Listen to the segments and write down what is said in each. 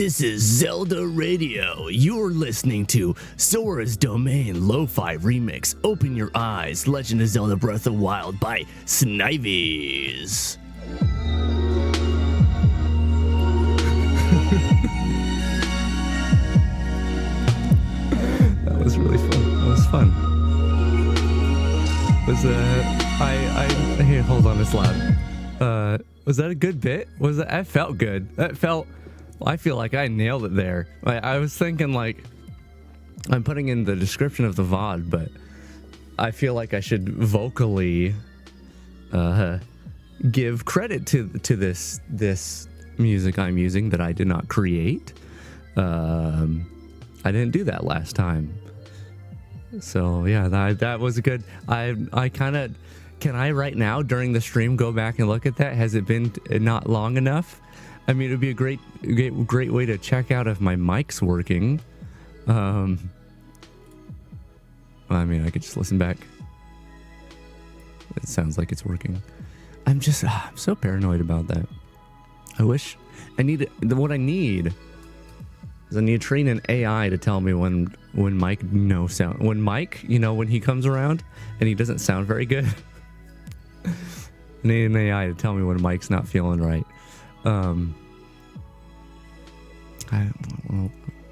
This is Zelda Radio. You're listening to Sora's Domain Lo-Fi Remix. Open Your Eyes, Legend of Zelda Breath of the Wild by Snivies. That was really fun. That was fun. Was here, hold on, it's loud. Was that a good bit? I felt good. I feel like I nailed it there. I was thinking, like, I'm putting in the description of the VOD, but I feel like I should vocally give credit to this music I'm using that I did not create. I didn't do that last time. So yeah, that was good. I kind of, can I right now during the stream go back and look at that? Has it been not long enough? I mean, it would be a great way to check out if my mic's working. I mean, I could just listen back. It sounds like it's working. I'm so paranoid about that. What I need to train an AI to tell me when Mike when Mike, when he comes around and he doesn't sound very good. I need an AI to tell me when Mike's not feeling right.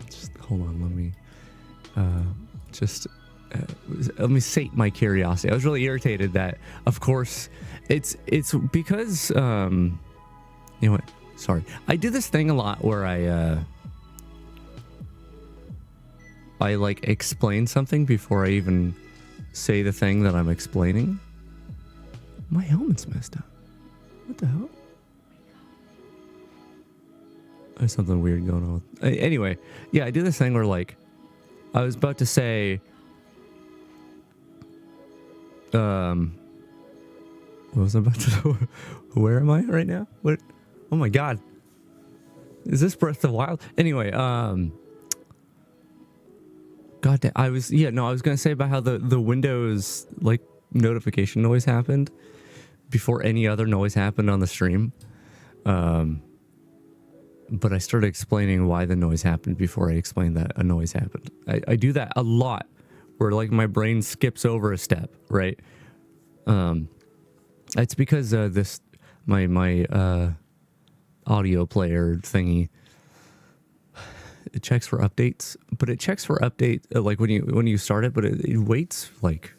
Just hold on. Let me sate my curiosity. I was really irritated that, of course, it's because you know what? Sorry, I do this thing a lot where I like explain something before I even say the thing that I'm explaining. My helmet's messed up. What the hell? There's something weird going on. Anyway, yeah, I do this thing where, like, I was about to say, what was I about to? Where am I right now? What? Oh my God! Is this Breath of the Wild? Anyway, God damn, I was gonna say about how the Windows like notification noise happened before any other noise happened on the stream. But I started explaining why the noise happened before I explained that a noise happened. I do that a lot, where like my brain skips over a step, right? It's because my audio player thingy, it checks for updates, but it checks for update like when you start it, but it waits like,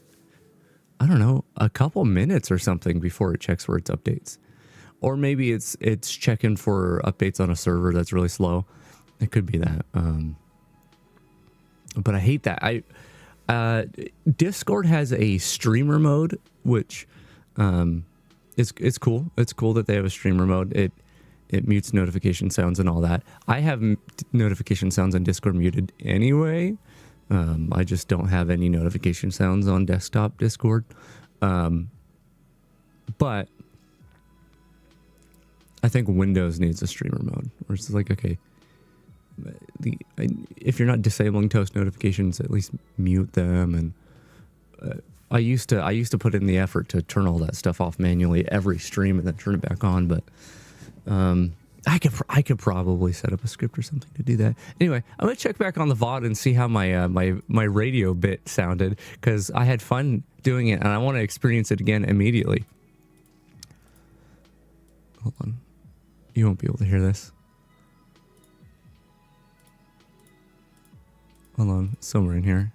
I don't know, a couple minutes or something before it checks for its updates. Or maybe it's checking for updates on a server that's really slow. It could be that. But I hate that. Discord has a streamer mode, which it's cool. It's cool that they have a streamer mode. It mutes notification sounds and all that. I have notification sounds on Discord muted anyway. I just don't have any notification sounds on desktop Discord. But I think Windows needs a streamer mode, where it's like, okay, if you're not disabling toast notifications, at least mute them. And I used to put in the effort to turn all that stuff off manually every stream and then turn it back on. But I could probably set up a script or something to do that. Anyway, I'm gonna check back on the VOD and see how my radio bit sounded, because I had fun doing it and I want to experience it again immediately. Hold on. You won't be able to hear this. Hold on, it's somewhere in here.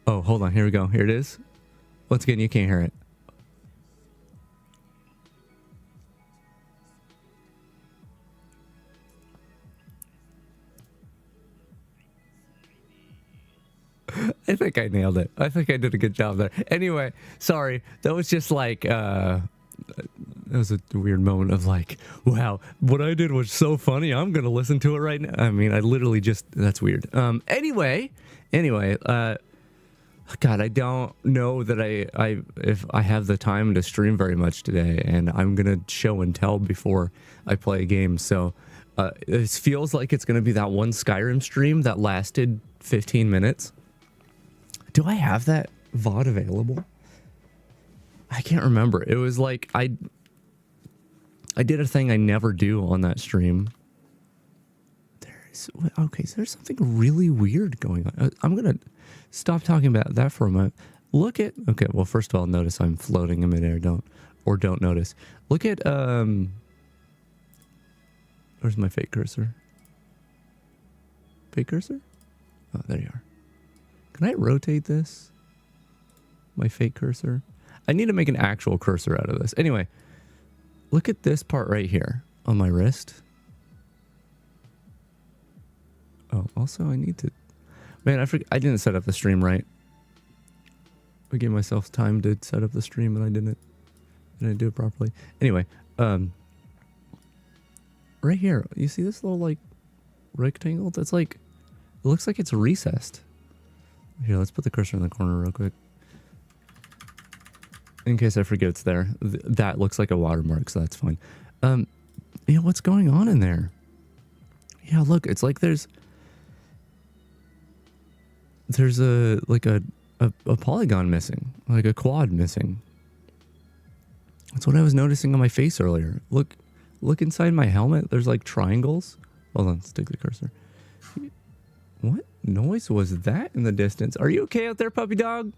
Oh, hold on, here we go. Here it is. Once again, you can't hear it. I think I nailed it. I think I did a good job there. Anyway, sorry. That was just like, that was a weird moment of like, wow, what I did was so funny. I'm going to listen to it right now. I mean, I literally just, that's weird. Anyway, God, I don't know that if I have the time to stream very much today, and I'm going to show and tell before I play a game. So, it feels like it's going to be that one Skyrim stream that lasted 15 minutes. Do I have that VOD available? I can't remember. It was like I did a thing I never do on that stream. Okay, so there's something really weird going on. I'm going to stop talking about that for a moment. Look at, okay, well, first of all, notice I'm floating in midair. Don't notice. Look at, where's my fake cursor? Fake cursor? Oh, there you are. Can I rotate this? My fake cursor? I need to make an actual cursor out of this. Anyway, look at this part right here on my wrist. Oh, also I need to... Man, I didn't set up the stream right. I gave myself time to set up the stream and I didn't do it properly. Anyway, right here, you see this little like rectangle? That's like, it looks like it's recessed. Here, let's put the cursor in the corner real quick. In case I forget it's there. That looks like a watermark, so that's fine. You know, what's going on in there? Yeah, look, it's like there's a polygon missing, like a quad missing. That's what I was noticing on my face earlier. Look inside my helmet. There's like triangles. Hold on, let's take the cursor. What noise was that in the distance? Are you okay out there, puppy dog?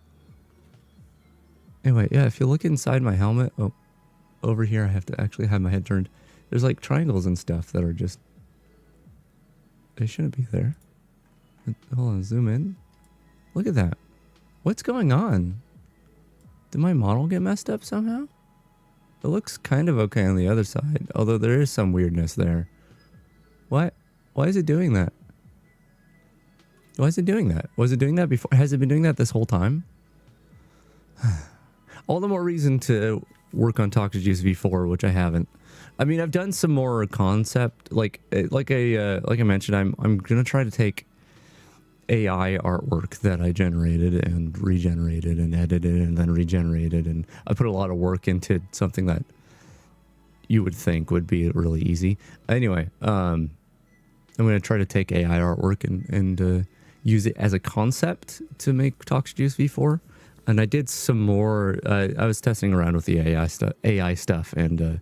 Anyway, yeah, if you look inside my helmet, oh, over here I have to actually have my head turned. There's like triangles and stuff that are just, they shouldn't be there. Hold on, zoom in. Look at that. What's going on? Did my model get messed up somehow? It looks kind of okay on the other side, although there is some weirdness there. What? Why is it doing that? Why is it doing that? Was it doing that before? Has it been doing that this whole time? All the more reason to work on Toxic Juice V4, which I haven't. I mean, I've done some more concept, like I mentioned, I'm gonna try to take AI artwork that I generated and regenerated and edited and then regenerated, and I put a lot of work into something that you would think would be really easy. Anyway, I'm gonna try to take AI artwork and use it as a concept to make Toxic Juice V4. And I did some more. I was testing around with the AI stuff, and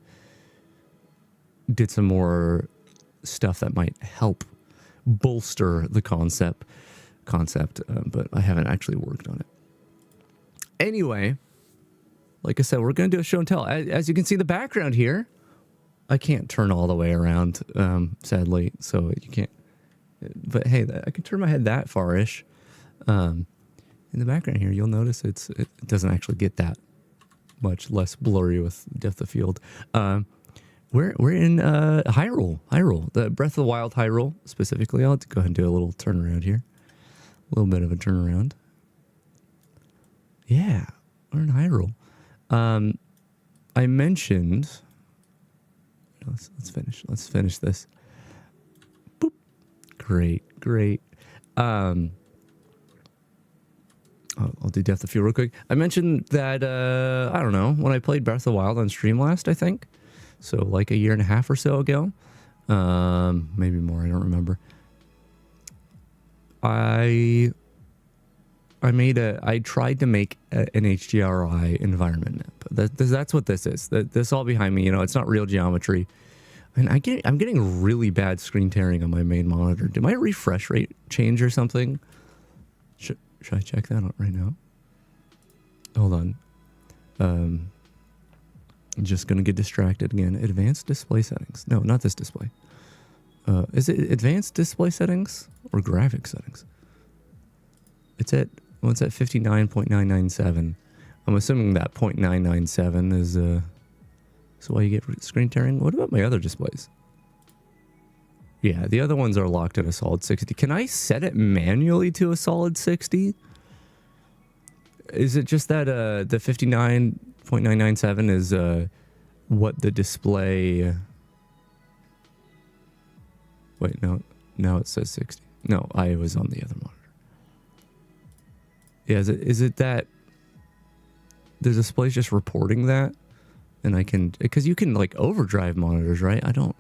did some more stuff that might help bolster the concept. But I haven't actually worked on it. Anyway, like I said, we're gonna do a show and tell. As you can see, the background here, I can't turn all the way around, sadly, so you can't. But hey, I can turn my head that far-ish. In the background here, you'll notice it doesn't actually get that much less blurry with depth of field. We're in Hyrule, the Breath of the Wild Hyrule specifically. I'll have to go ahead and do a little turnaround here, a little bit of a turnaround. Yeah, we're in Hyrule. I mentioned. Let's finish this. Boop. Great. I'll do Depth of Field real quick. I mentioned that, I don't know, when I played Breath of the Wild on stream last, I think. So like a year and a half or so ago. Maybe more, I don't remember. I tried to make an HDRI environment map. That's what this is. This all behind me, you know, it's not real geometry. And I'm getting really bad screen tearing on my main monitor. Did my refresh rate change or something? Should I check that out right now? Hold on. I'm just going to get distracted again. Advanced display settings. No, not this display. Is it advanced display settings or graphic settings? It's at 59.997. I'm assuming that 0.997 is why you get screen tearing. What about my other displays? Yeah, the other ones are locked at a solid 60. Can I set it manually to a solid 60? Is it just that the 59.997 is what the display... Wait, no. Now it says 60. No, I was on the other monitor. Yeah, is it that the display's just reporting that? And I can... Because you can, like, overdrive monitors, right? I don't...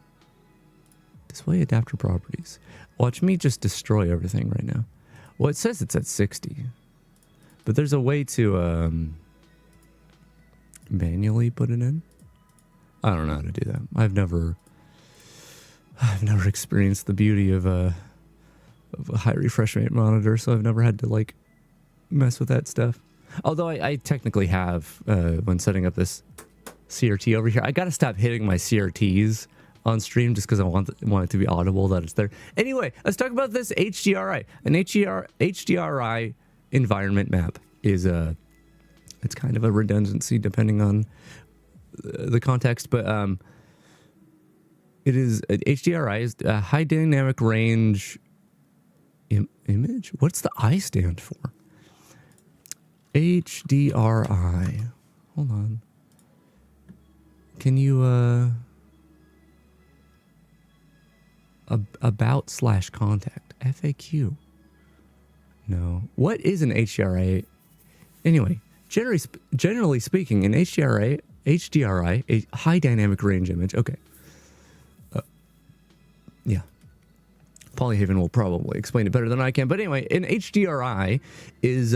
Display adapter properties. Watch me just destroy everything right now. Well, it says it's at 60. But there's a way to manually put it in. I don't know how to do that. I've never experienced the beauty of a high refresh rate monitor, so I've never had to like mess with that stuff. Although I technically have when setting up this CRT over here. I gotta stop hitting my CRTs on stream just because I want it to be audible that it's there. Anyway, let's talk about this HDRI. An HDRI environment map is it's kind of a redundancy depending on the context, but it is HDRI is a high dynamic range image. What's the I stand for? HDRI. Hold on. Can you about/contact FAQ? No. What is an HDRI? Anyway, generally speaking, an HDRI, a high dynamic range image. Okay. Yeah. Polyhaven will probably explain it better than I can. But anyway, an HDRI is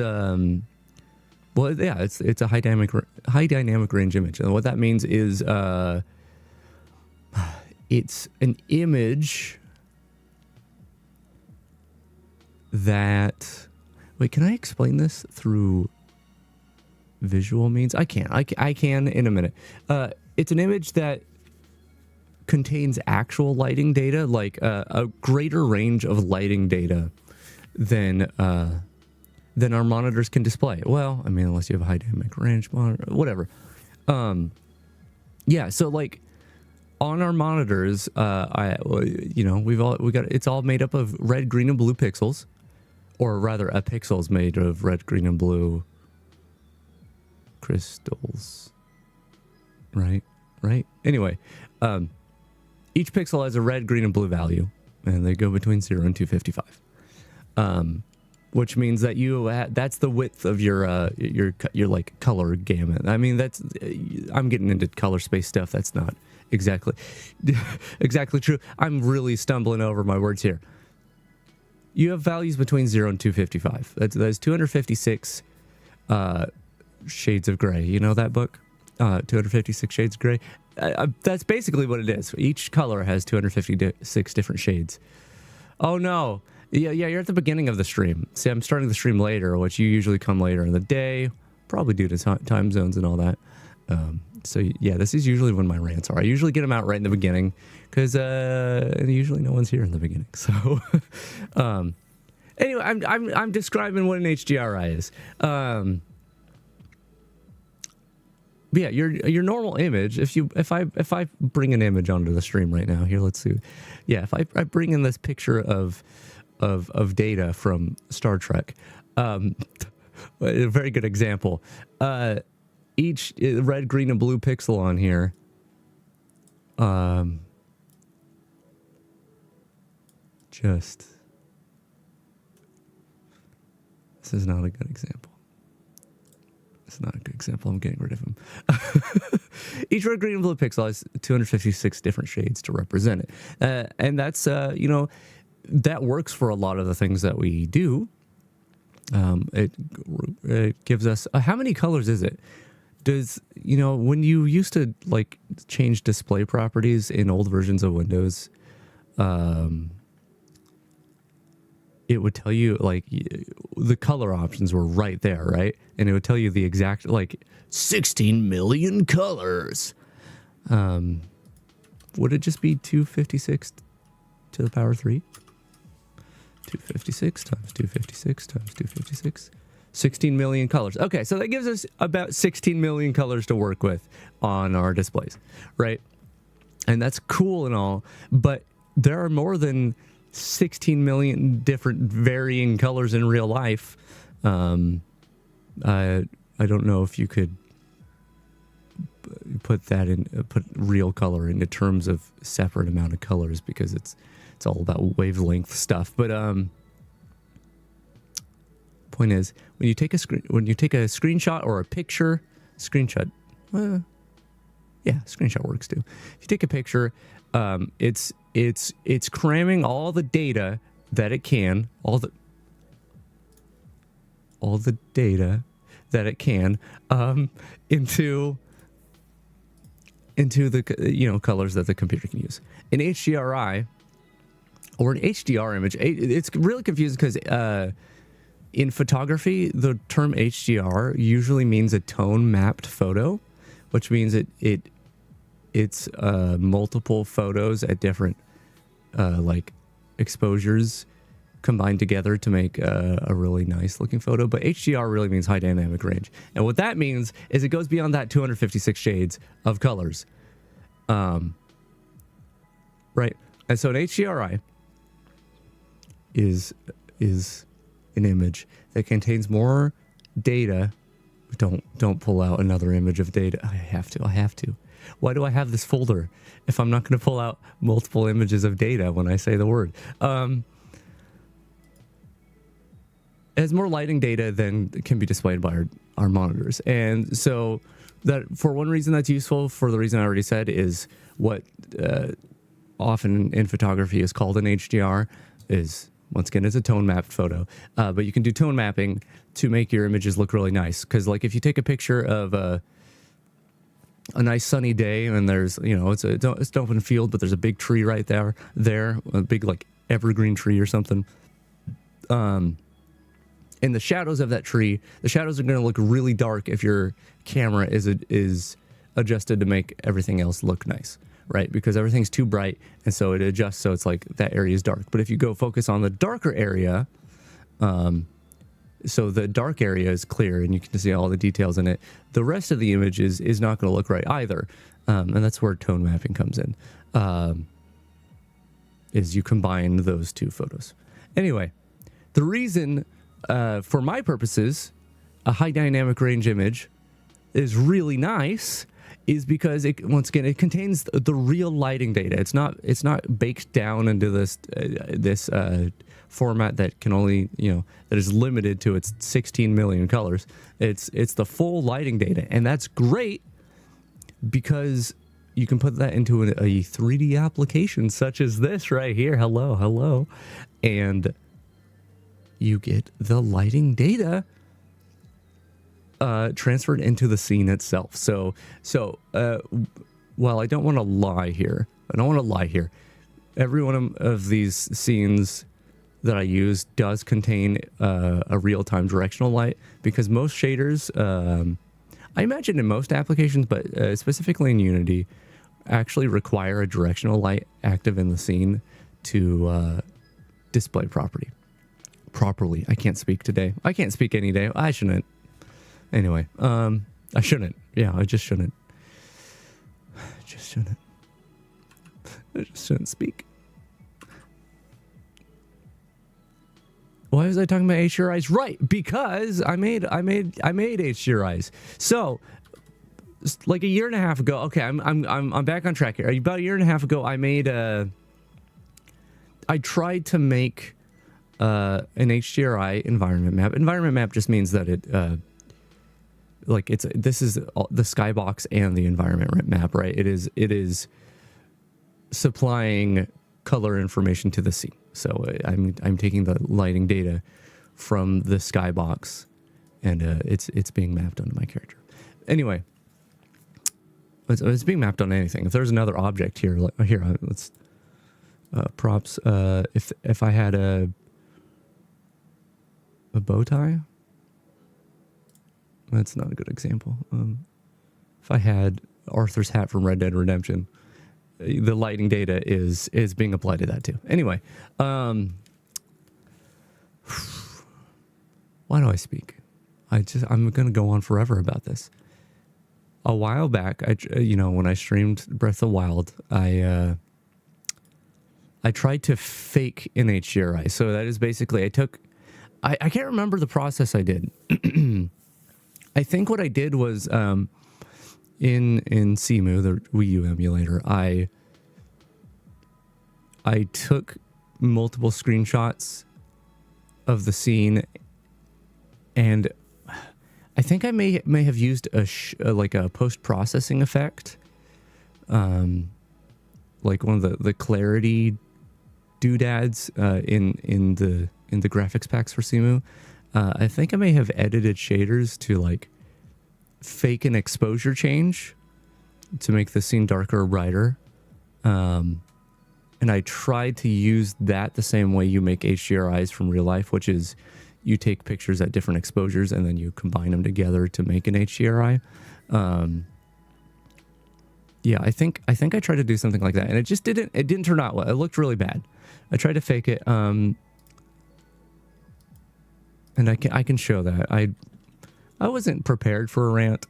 well, yeah, it's a high dynamic range image, and what that means is it's an image that. Wait, can I explain this through visual means? I can. I can in a minute. It's an image that contains actual lighting data, like a greater range of lighting data than our monitors can display. Well, I mean, unless you have a high dynamic range monitor, whatever. Yeah, so like on our monitors, it's all made up of red, green, and blue pixels, or rather, a pixel is made of red, green, and blue crystals. Right. Anyway, each pixel has a red, green, and blue value, and they go between 0 and 255. Which means that that's the width of your like color gamut. I mean, I'm getting into color space stuff. That's not exactly true. I'm really stumbling over my words here. You have values between 0 and 255. That's 256 shades of gray. You know that book? 256 Shades of Gray. That's basically what it is. Each color has 256 different shades. Oh no. Yeah, you're at the beginning of the stream. See, I'm starting the stream later, which you usually come later in the day, probably due to time zones and all that. So yeah, this is usually when my rants are. I usually get them out right in the beginning, because usually no one's here in the beginning. So anyway, I'm describing what an HDRI is. Yeah, your normal image. If I bring an image onto the stream right now, here, let's see. Yeah, if I bring in this picture of data from Star Trek, a very good example. Each red, green, and blue pixel on here, this is not a good example. It's not a good example. I'm getting rid of him. Each red, green, and blue pixel has 256 different shades to represent it. And that's, that works for a lot of the things that we do. It gives us, how many colors is it? Does, when you used to like change display properties in old versions of Windows, it would tell you like the color options were right there, right? And it would tell you the exact like 16 million colors. Would it just be 256 to the power 3? 256 times 256 times 256. 16 million colors. Okay, so that gives us about 16 million colors to work with on our displays, right? And that's cool and all, but there are more than 16 million different varying colors in real life. I don't know if you could put real color into terms of separate amount of colors, because it's all about wavelength stuff. But point is, when you take a screenshot or a picture, screenshot works too. If you take a picture, it's cramming all the data that it can, all the data that it can, into into the colors that the computer can use. An HDRI or an HDR image, it's really confusing because in photography, the term HDR usually means a tone mapped photo, which means it's multiple photos at different like exposures combined together to make a really nice looking photo. But HDR really means high dynamic range, and what that means is it goes beyond that 256 shades of colors, right? And so an HDRI is an image that contains more data. Don't pull out another image of data. I have to. Why do I have this folder if I'm not going to pull out multiple images of data when I say the word? It has more lighting data than can be displayed by our monitors. And so that, for one reason that's useful, for the reason I already said, is what often in photography is called an HDR, is, once again, it's a tone mapped photo. But you can do tone mapping to make your images look really nice. Because like if you take a picture of a nice sunny day and there's, it's an open field, but there's a big tree right there, a big like evergreen tree or something. In the shadows of that tree, the shadows are going to look really dark if your camera is adjusted to make everything else look nice, right? Because everything's too bright, and so it adjusts so it's like that area is dark. But if you go focus on the darker area, so the dark area is clear and you can see all the details in it, the rest of the image is not going to look right either. And that's where tone mapping comes in, is you combine those two photos. Anyway, the reason, for my purposes, a high dynamic range image is really nice is because it, once again, it contains the real lighting data. It's not baked down into this format that can only, that is limited to its 16 million colors. It's the full lighting data, and that's great because you can put that into a 3D application such as this right here. Hello, and you get the lighting data transferred into the scene itself. So while I don't want to lie here, every one of these scenes that I use does contain a real-time directional light, because most shaders, I imagine in most applications, but specifically in Unity, actually require a directional light active in the scene to display properly. I can't speak today. I can't speak any day. I shouldn't. Anyway, I shouldn't. Yeah, I just shouldn't. I just shouldn't speak. Why was I talking about HDRIs? Right, because I made HDRIs. So, like a year and a half ago. Okay, I'm back on track here. About a year and a half ago, I tried to make an HDRI environment map. Environment map just means that this is the skybox and the environment map, right? It is supplying color information to the scene. So I'm taking the lighting data from the skybox, and it's being mapped onto my character. Anyway, it's being mapped on anything. If there's another object here, let's props. If I had a bow tie, that's not a good example. If I had Arthur's hat from Red Dead Redemption, the lighting data is being applied to that too. Anyway, why do I speak? I'm gonna go on forever about this. A while back, when I streamed Breath of the Wild, I tried to fake an HDRI. So that is basically, I can't remember the process I did. I think what I did was, in Cemu, the Wii U emulator, I took multiple screenshots of the scene, and I think I may have used a post-processing effect, like one of the clarity doodads in the graphics packs for Cemu. I think I may have edited shaders to like fake an exposure change to make the scene darker or brighter. And I tried to use that the same way you make HDRIs from real life, which is you take pictures at different exposures and then you combine them together to make an HDRI. Yeah, I think I tried to do something like that, and it didn't turn out well. It looked really bad. I tried to fake it, and I can show that. I wasn't prepared for a rant.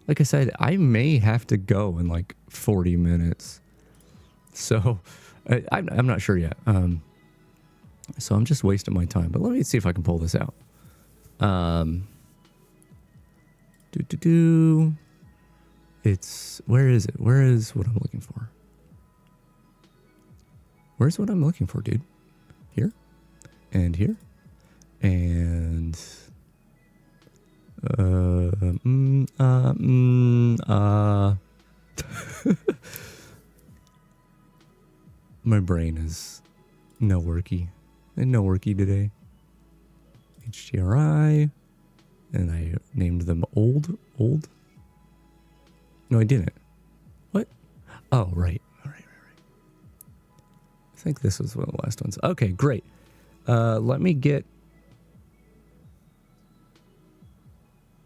Like I said, I may have to go in like 40 minutes. So I'm not sure yet. So I'm just wasting my time. But let me see if I can pull this out. It's, where is it? Where is what I'm looking for? Where's what I'm looking for, dude? Here? And here? And... My brain is no worky. And no worky today. HDRI. And I named them old. No, I didn't. What? Oh, right. All right. I think this was one of the last ones. Okay, great. Let me get...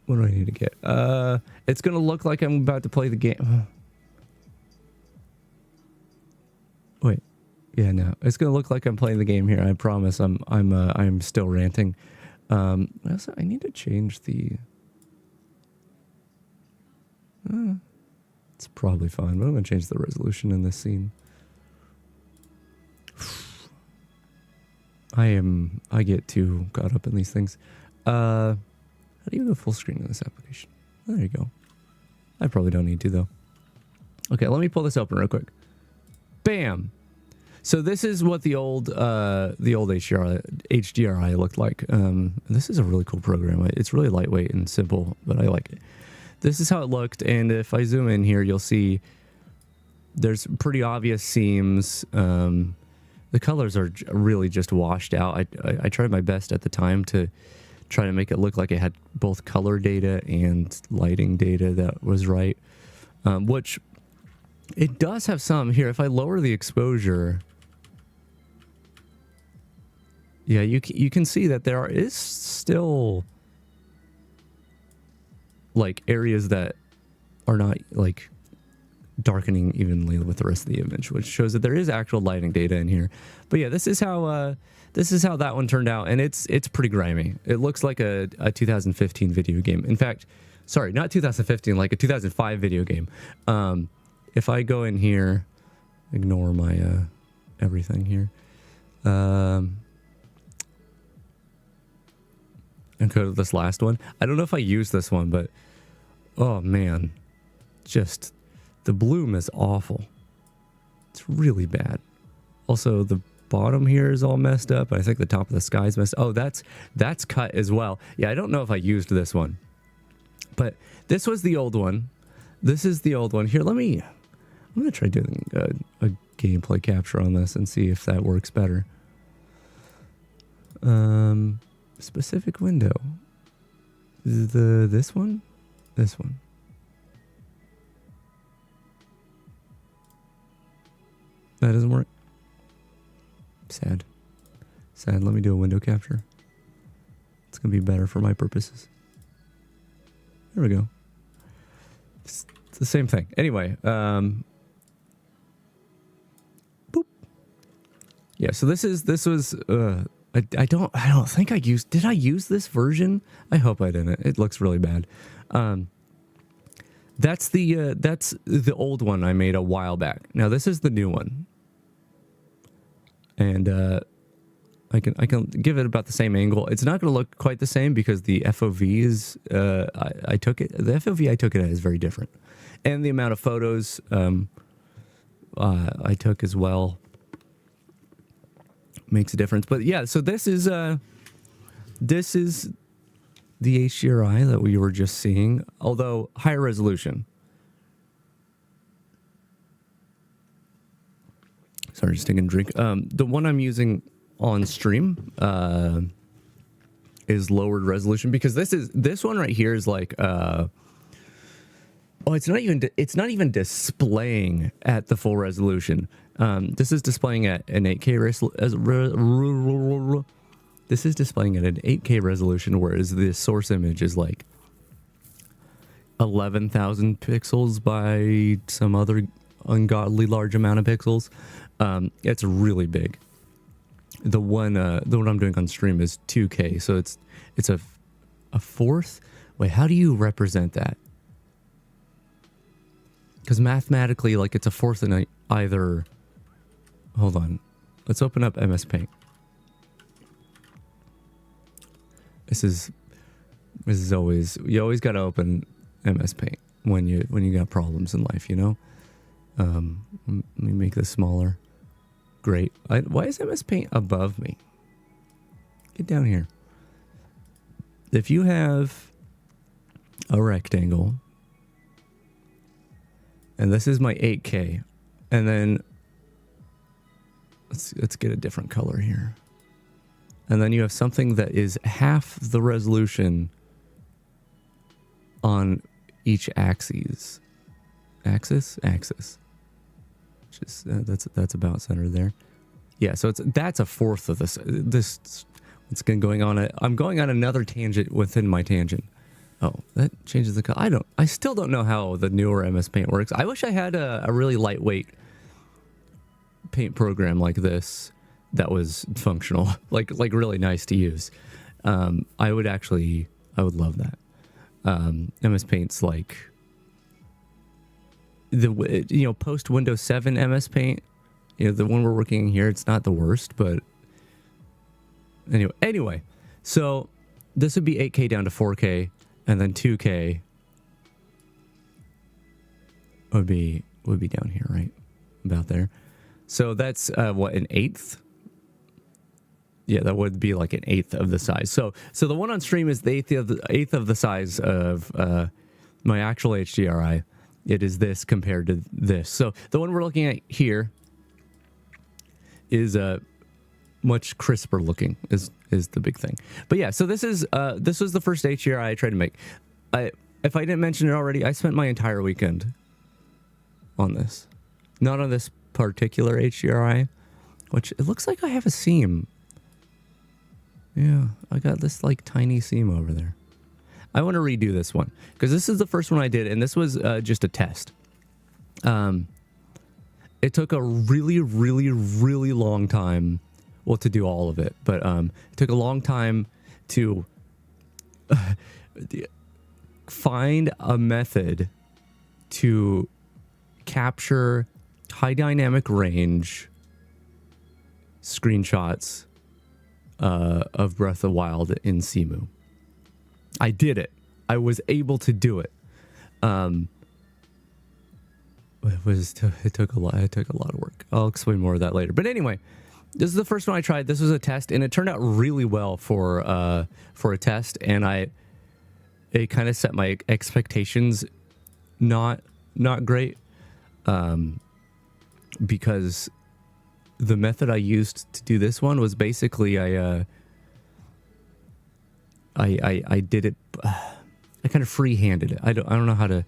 What do I need to get? It's going to look like I'm about to play the game. Wait. Yeah, no. It's going to look like I'm playing the game here. I promise. I'm still ranting. Also, I need to change the... it's probably fine, but I'm going to change the resolution in this scene. I get too caught up in these things. How do you go full screen in this application? There you go. I probably don't need to, though. Okay, let me pull this open real quick. Bam! So this is what the old HDRI looked like. This is a really cool program. It's really lightweight and simple, but I like it. This is how it looked, and if I zoom in here, you'll see there's pretty obvious seams. The colors are really just washed out. I tried my best at the time to try to make it look like it had both color data and lighting data that was right, which it does have some. Here, if I lower the exposure, yeah, you can see that there is still like areas that are not like darkening evenly with the rest of the image, which shows that there is actual lighting data in here. But yeah, this is how that one turned out, and it's pretty grimy. It looks like a 2015 video game. In fact, sorry, not 2015, like a 2005 video game. If I go in here, ignore my everything here, and go to this last one. I don't know if I used this one, but oh man, just the bloom is awful. It's really bad. Also, the bottom here is all messed up. I think the top of the sky is messed up. Oh, that's cut as well. Yeah, I don't know if I used this one, but this was the old one. This is the old one. Here, I'm gonna try doing a gameplay capture on this and see if that works better. Specific window. This one? This one. That doesn't work. Sad. Sad. Let me do a window capture. It's gonna be better for my purposes. There we go. It's the same thing. Anyway, boop. Yeah, so this was I don't think I used... Did I use this version? I hope I didn't. It looks really bad. That's the old one I made a while back. Now this is the new one. And I can give it about the same angle. It's not going to look quite the same because the FOVs the FOV I took it at is very different. And the amount of photos I took as well makes a difference. But yeah, so this is the HDRI that we were just seeing, although higher resolution. Sorry, just taking a drink. The one I'm using on stream is lowered resolution because this one right here is like Oh, it's not even displaying at the full resolution. This is displaying at an 8K this is displaying at an 8K resolution, whereas the source image is like 11,000 pixels by some other ungodly large amount of pixels. It's really big. The one I'm doing on stream is 2K, so it's a fourth. Wait, how do you represent that? Because mathematically, like, it's a fourth in either. Hold on, let's open up MS Paint. This is always, you always got to open MS Paint when you got problems in life, you know. Let me make this smaller. Great. Why is MS Paint above me? Get down here. If you have a rectangle, and this is my 8K, and then let's get a different color here. And then you have something that is half the resolution on each axis. Axis. Just that's about center there. Yeah, so that's a fourth of this. It's going on. I'm going on another tangent within my tangent. Oh, that changes the color. I still don't know how the newer MS Paint works. I wish I had a really lightweight paint program like this that was functional, like really nice to use. I would love that. MS Paint's like post Windows 7 MS Paint, the one we're working here, it's not the worst, but anyway, so this would be 8K down to 4K, and then 2K would be down here, right about there. So that's what, an eighth? Yeah, that would be like an eighth of the size. So the one on stream is the eighth of the size of my actual HDRI. It is this compared to this. So the one we're looking at here is much crisper looking. Is the big thing. But yeah, so this was the first HDRI I tried to make. If I didn't mention it already, I spent my entire weekend on this. Not on this particular HDRI, which it looks like I have a seam. Yeah, I got this like tiny seam over there. I want to redo this one because this is the first one I did, and this was just a test. It took a really, really, really long time, well, to do all of it, but it took a long time to find a method to capture high dynamic range screenshots of Breath of the Wild in Simu. I did it. I was able to do it. It took a lot of work. I'll explain more of that later. But anyway, this is the first one I tried. This was a test, and it turned out really well for a test. And it kind of set my expectations not great, because the method I used to do this one was basically I did it. I kind of free-handed it. I don't know how to.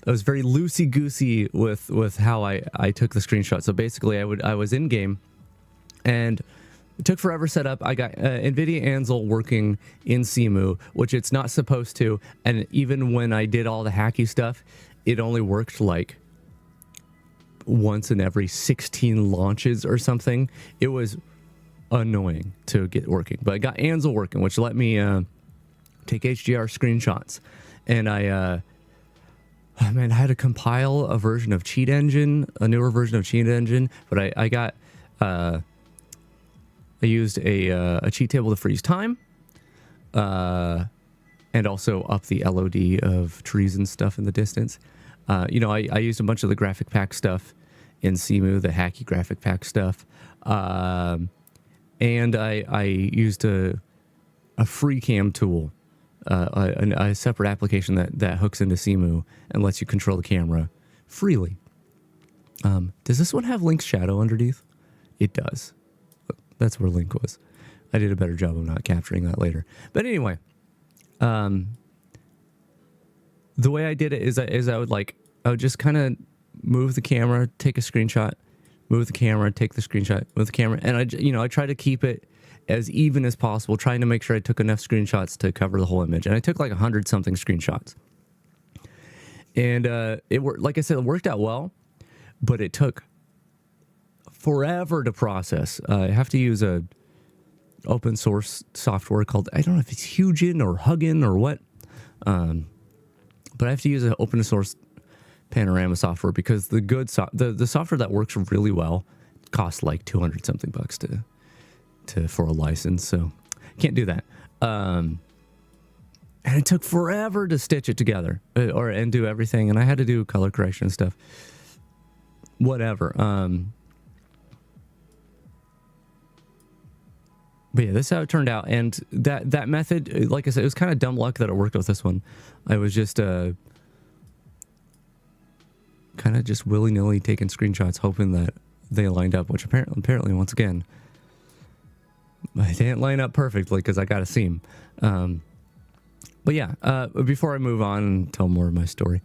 I was very loosey-goosey with how I took the screenshot. So basically, I was in game, and it took forever to set up. I got NVIDIA Ansel working in Simu, which it's not supposed to. And even when I did all the hacky stuff, it only worked like once in every 16 launches or something. It was annoying to get working, but I got Ansel working, which let me take HDR screenshots. And I had to compile a version of Cheat Engine, a newer version of Cheat Engine, but I used a cheat table to freeze time, and also up the LOD of trees and stuff in the distance. I used a bunch of the graphic pack stuff in Simu, the hacky graphic pack stuff, and I used a free cam tool, a separate application that hooks into Simu and lets you control the camera freely. Does this one have Link's shadow underneath? It does. That's where Link was. I did a better job of not capturing that later. But anyway, the way I did it is I would just kind of move the camera, take a screenshot, move the camera, take the screenshot, move the camera, and I try to keep it as even as possible, trying to make sure I took enough screenshots to cover the whole image. And I took like 100 something screenshots, and it worked. Like I said, it worked out well, but it took forever to process. I have to use a open source software called, I don't know if it's Hugin or Huggin or what, but I have to use an open source panorama software because the good the software that works really well costs like 200 something bucks for a license, so can't do that. And it took forever to stitch it together and do everything, and I had to do color correction and stuff. Whatever. But yeah, this is how it turned out, and that method, like I said, it was kind of dumb luck that it worked with this one. I was just kind of just willy-nilly taking screenshots, hoping that they lined up, which apparently once again, they didn't line up perfectly because I got a seam. But yeah, before I move on and tell more of my story,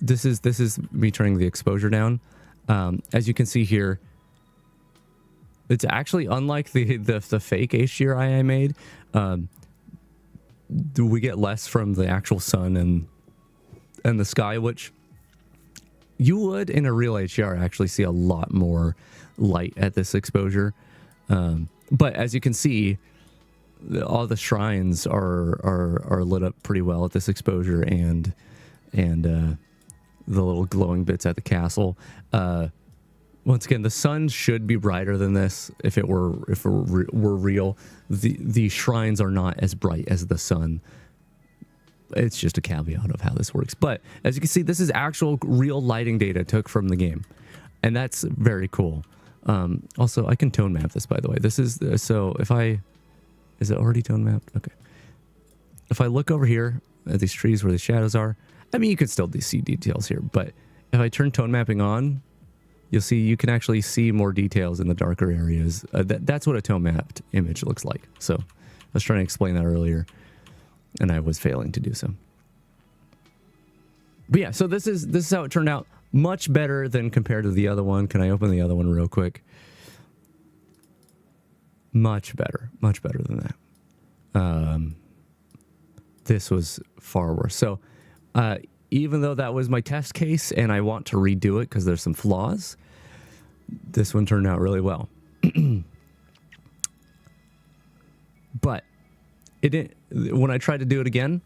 this is me turning the exposure down. As you can see here, it's actually unlike the fake HDRI I made. We get less from the actual sun and the sky, which you would in a real HDR actually see a lot more light at this exposure. But as you can see, all the shrines are lit up pretty well at this exposure, and the little glowing bits at the castle. Once again, the sun should be brighter than this if it were real. The shrines are not as bright as the sun. It's just a caveat of how this works. But as you can see, this is actual real lighting data took from the game, and that's very cool. Also, I can tone map this, by the way. This is so if I is it already tone mapped? Okay. If I look over here at these trees where the shadows are, I mean, you can still see details here, but if I turn tone mapping on, you'll see you can actually see more details in the darker areas. That's what a tone mapped image looks like. So I was trying to explain that earlier, and I was failing to do so. But yeah, so this is how it turned out. Much better than compared to the other one. Can I open the other one real quick? Much better than that. This was far worse. So even though that was my test case and I want to redo it because there's some flaws, this one turned out really well. But it didn't. When I tried to do it again,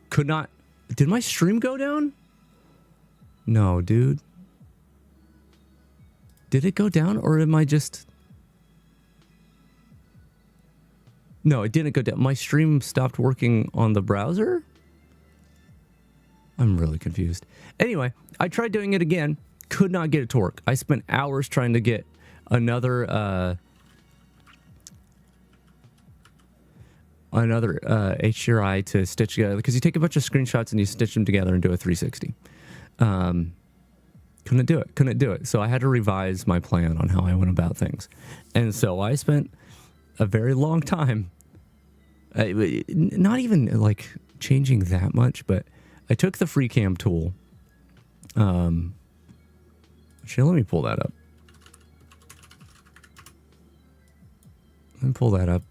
could not. Did my stream go down? No, dude. Did it go down, or am I just... No, it didn't go down. My stream stopped working on the browser? I'm really confused. Anyway, I tried doing it again. Could not get it to work. I spent hours trying to get another HDRI to stitch together, because you take a bunch of screenshots and you stitch them together and do a 360. Couldn't do it. So I had to revise my plan on how I went about things. And so I spent a very long time, not even like changing that much, but I took the FreeCam tool. Actually, let me pull that up. Let me pull that up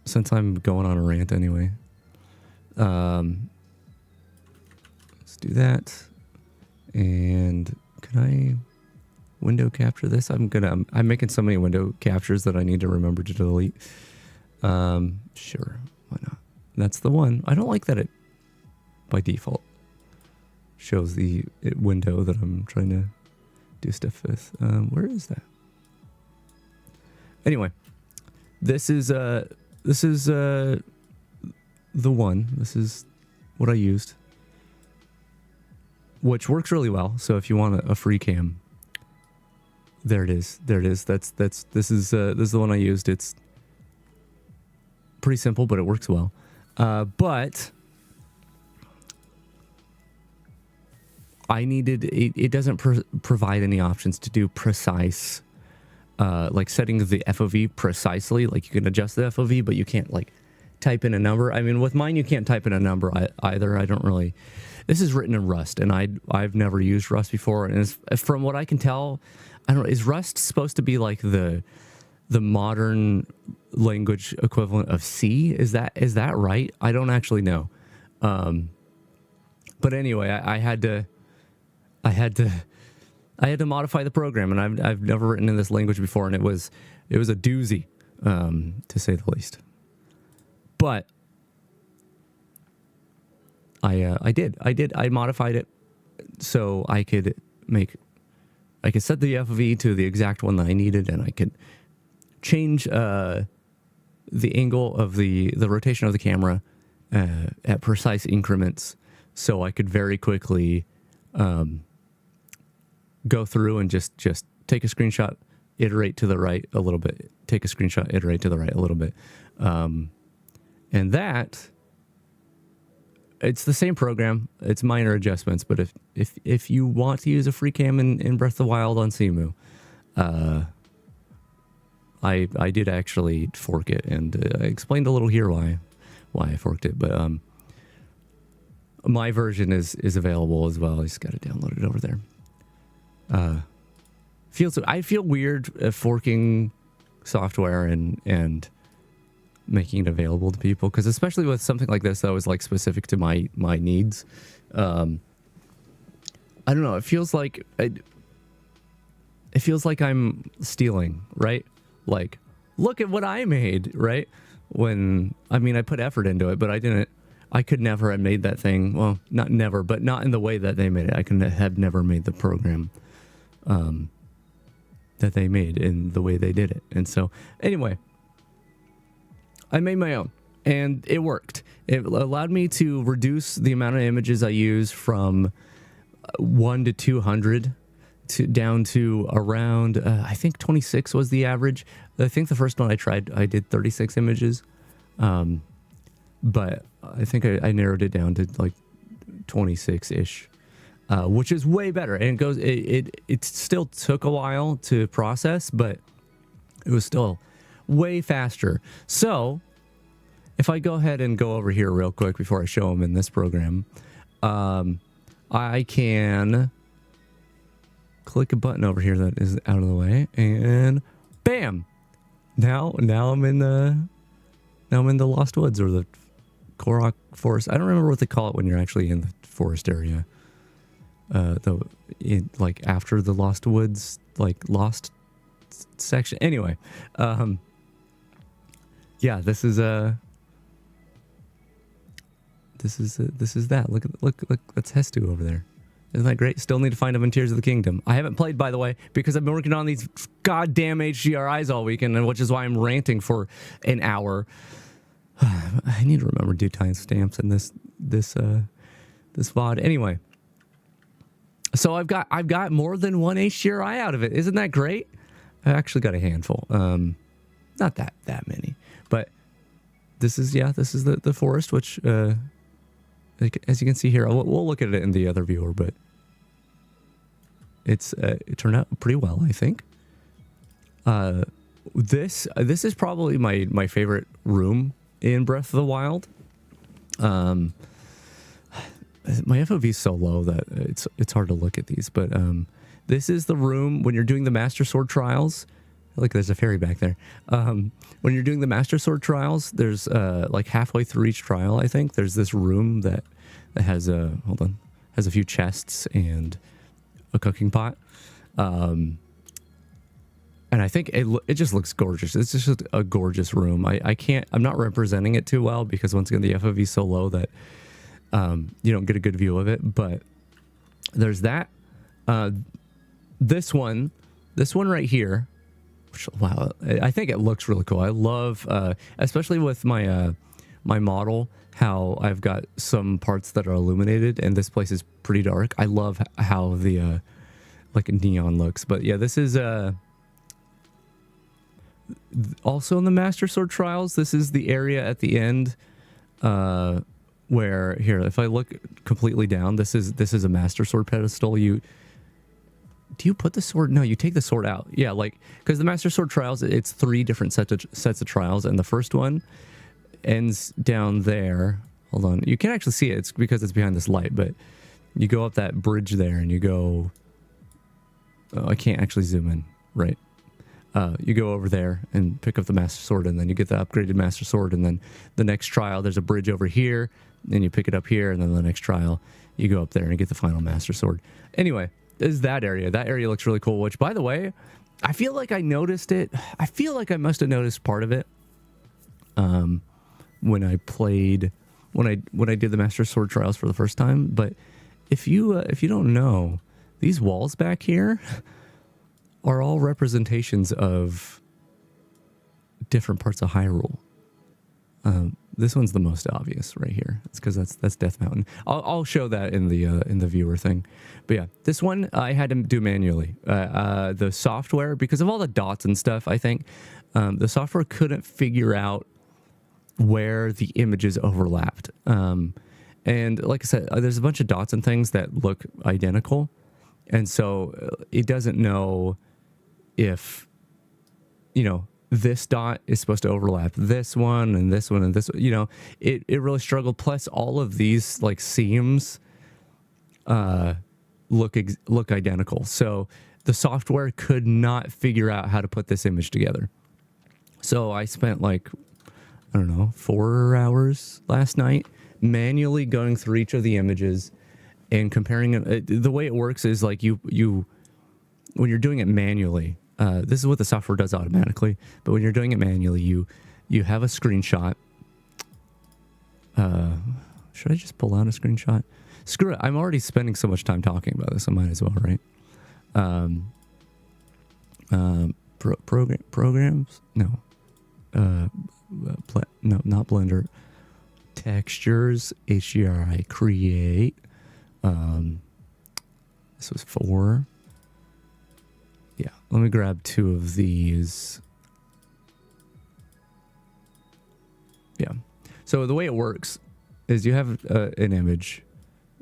since I'm going on a rant anyway. Let's do that. And can I window capture this? I'm making so many window captures that I need to remember to delete. Sure, why not? That's the one. I don't like that it by default shows the window that I'm trying to do stuff with. Where is that? Anyway, this is the one. This is what I used, which works really well. So if you want a free cam, there it is. This is the one I used. It's pretty simple, but it works well. But I needed it doesn't provide any options to do precise, like setting the FOV precisely. Like you can adjust the FOV, but you can't like type in a number. I mean, with mine, you can't type in a number either. I don't really. This is written in Rust, and I've never used Rust before. And from what I can tell, I don't know. Is Rust supposed to be like the modern language equivalent of C? Is that right? I don't actually know. But anyway, I had to modify the program, and I've never written in this language before, and it was a doozy, to say the least. But I modified it so I could set the FOV to the exact one that I needed, and I could change the angle of the rotation of the camera at precise increments, so I could very quickly go through and just take a screenshot, iterate to the right a little bit, take a screenshot, iterate to the right a little bit, and that. It's the same program. It's minor adjustments, but if you want to use a free cam in Breath of the Wild on Simu, I did actually fork it, and I explained a little here why I forked it. But my version is available as well. I just got to download it over there. I feel weird forking software and making it available to people, because especially with something like this that was like specific to my needs, I don't know, it feels like I'm stealing, right? Like, look at what I made, right? When I put effort into it, but I could never have made that thing. Well, not never, but not in the way that they made it. I could have never made the program that they made in the way they did it. And so anyway, I made my own, and it worked. It allowed me to reduce the amount of images I use from 1 to 200 down to around, I think 26 was the average. I think the first one I tried, I did 36 images. But I think I narrowed it down to like 26-ish, which is way better. And it still took a while to process, but it was still way faster. So if I go ahead and go over here real quick before I show them in this program, I can click a button over here that is out of the way, and bam! Now I'm in the Lost Woods, or the Korok Forest. I don't remember what they call it when you're actually in the forest area. Like after the Lost Woods, like Lost section. Anyway, yeah, this is that. Look, that's Hestu over there. Isn't that great? Still need to find him in Tears of the Kingdom. I haven't played, by the way, because I've been working on these goddamn HDRIs all weekend, and which is why I'm ranting for an hour. I need to remember to do timestamps in this VOD. Anyway, so I've got more than one HDRI out of it. Isn't that great? I actually got a handful. Not that many, but this is the forest, which as you can see here, we'll look at it in the other viewer, but it turned out pretty well, I think. This is probably my favorite room in Breath of the Wild. My FOV is so low that it's hard to look at these, but this is the room when you're doing the Master Sword trials. Look, there's a fairy back there. When you're doing the Master Sword trials, there's like halfway through each trial, I think, there's this room that has a few chests and a cooking pot. And I think it just looks gorgeous. It's just a gorgeous room. I'm not representing it too well because once again the FOV is so low that you don't get a good view of it. But there's that. This one right here. Wow, I think it looks really cool. I love, especially with my my model, how I've got some parts that are illuminated, and this place is pretty dark. I love how the like neon looks. But yeah, this is also in the Master Sword trials. This is the area at the end where here, if I look completely down, this is a Master Sword pedestal. Do you put the sword? No, you take the sword out. Yeah, like, because the Master Sword trials, it's 3 different sets of trials, and the first one, ends down there. Hold on. You can't actually see it. It's because it's behind this light, but you go up that bridge there and you go... Oh, I can't actually zoom in. Right. You go over there and pick up the Master Sword, and then you get the upgraded Master Sword, and then the next trial, there's a bridge over here, and you pick it up here, and then the next trial, you go up there and get the final Master Sword. Anyway, this is that area. That area looks really cool, which, by the way, I feel like I noticed it. I feel like I must have noticed part of it when I played, when I did the Master Sword trials for the first time. But if you don't know, these walls back here are all representations of different parts of Hyrule. This one's the most obvious right here. It's because that's Death Mountain. I'll show that in the viewer thing. But yeah, this one I had to do manually. The software, because of all the dots and stuff, I think the software couldn't figure out where the images overlapped. And like I said, there's a bunch of dots and things that look identical. And so it doesn't know if, you know, this dot is supposed to overlap this one and this one and this, you know, it really struggled. Plus all of these like seams look identical. So the software could not figure out how to put this image together. So I spent like, I don't know, 4 hours last night manually going through each of the images and comparing it. The way it works is like you when you're doing it manually, this is what the software does automatically, but when you're doing it manually, you have a screenshot. Should I just pull out a screenshot? Screw it. I'm already spending so much time talking about this. I might as well, right? Programs? No. No, not Blender. Textures, HDRI, create. This was 4. Yeah, let me grab 2 of these. Yeah. So the way it works is you have an image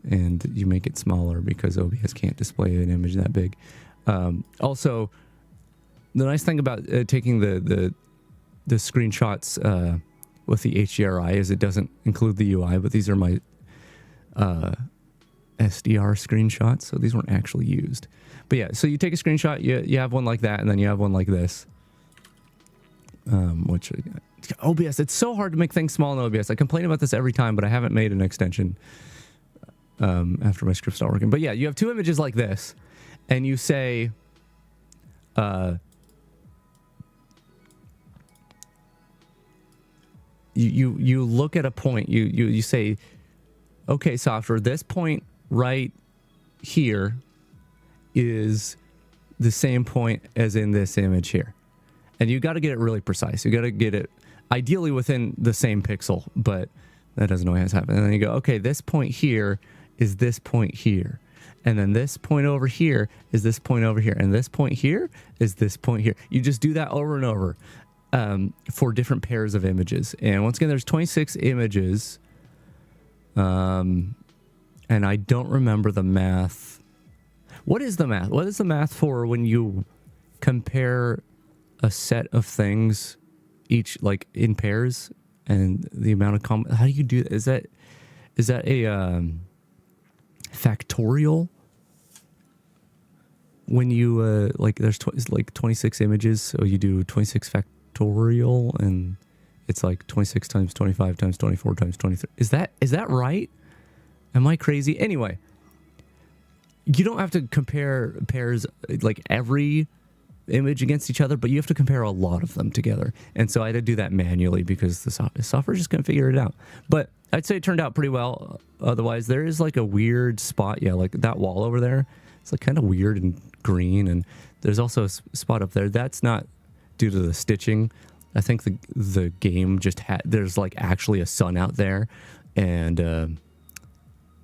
and you make it smaller because OBS can't display an image that big. Also, the nice thing about taking the screenshots with the HDRI is it doesn't include the UI, but these are my SDR screenshots, so these weren't actually used. But yeah, so you take a screenshot, you have one like that, and then you have one like this. Which OBS, it's so hard to make things small in OBS. I complain about this every time, but I haven't made an extension after my script's not working. But yeah, you have 2 images like this, and you say, you look at a point, you say, okay, software, this point right here is the same point as in this image here. And you got to get it really precise. You got to get it ideally within the same pixel, but that doesn't always happen. And then you go, okay, this point here is this point here. And then this point over here is this point over here. And this point here is this point here. You just do that over and over for different pairs of images. And once again, there's 26 images. And I don't remember the math. What is the math? What is the math for when you compare a set of things each like in pairs and the amount of how do you do that? Is that a factorial? When you like there's like 26 images, so you do 26 factorial, and it's like 26 times 25 times 24 times 23. Is that right? Am I crazy? Anyway, you don't have to compare pairs like every image against each other, but you have to compare a lot of them together. And so I had to do that manually because the software just couldn't figure it out. But I'd say it turned out pretty well. Otherwise, there is like a weird spot. Yeah, like that wall over there. It's like kind of weird and green. And there's also a spot up there. That's not due to the stitching. I think the game just had, there's like actually a sun out there, and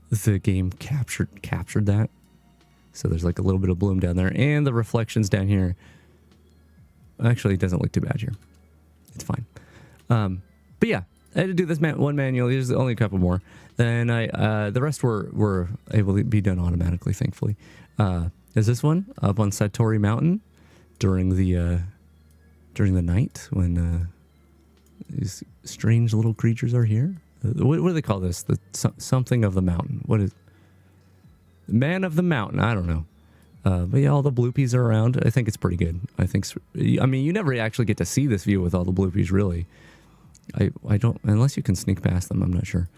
the game captured that. So there's like a little bit of bloom down there, and the reflections down here. Actually, it doesn't look too bad here. It's fine. But yeah, I had to do this one manually. There's only a couple more. Then the rest were able to be done automatically, thankfully. Is this one up on Satori Mountain during the night when these strange little creatures are here. What do they call this? The something of the mountain. What is man of the mountain? I don't know. But yeah, all the bloopies are around. I think it's pretty good. I mean, you never actually get to see this view with all the bloopies, really. I don't, unless you can sneak past them. I'm not sure.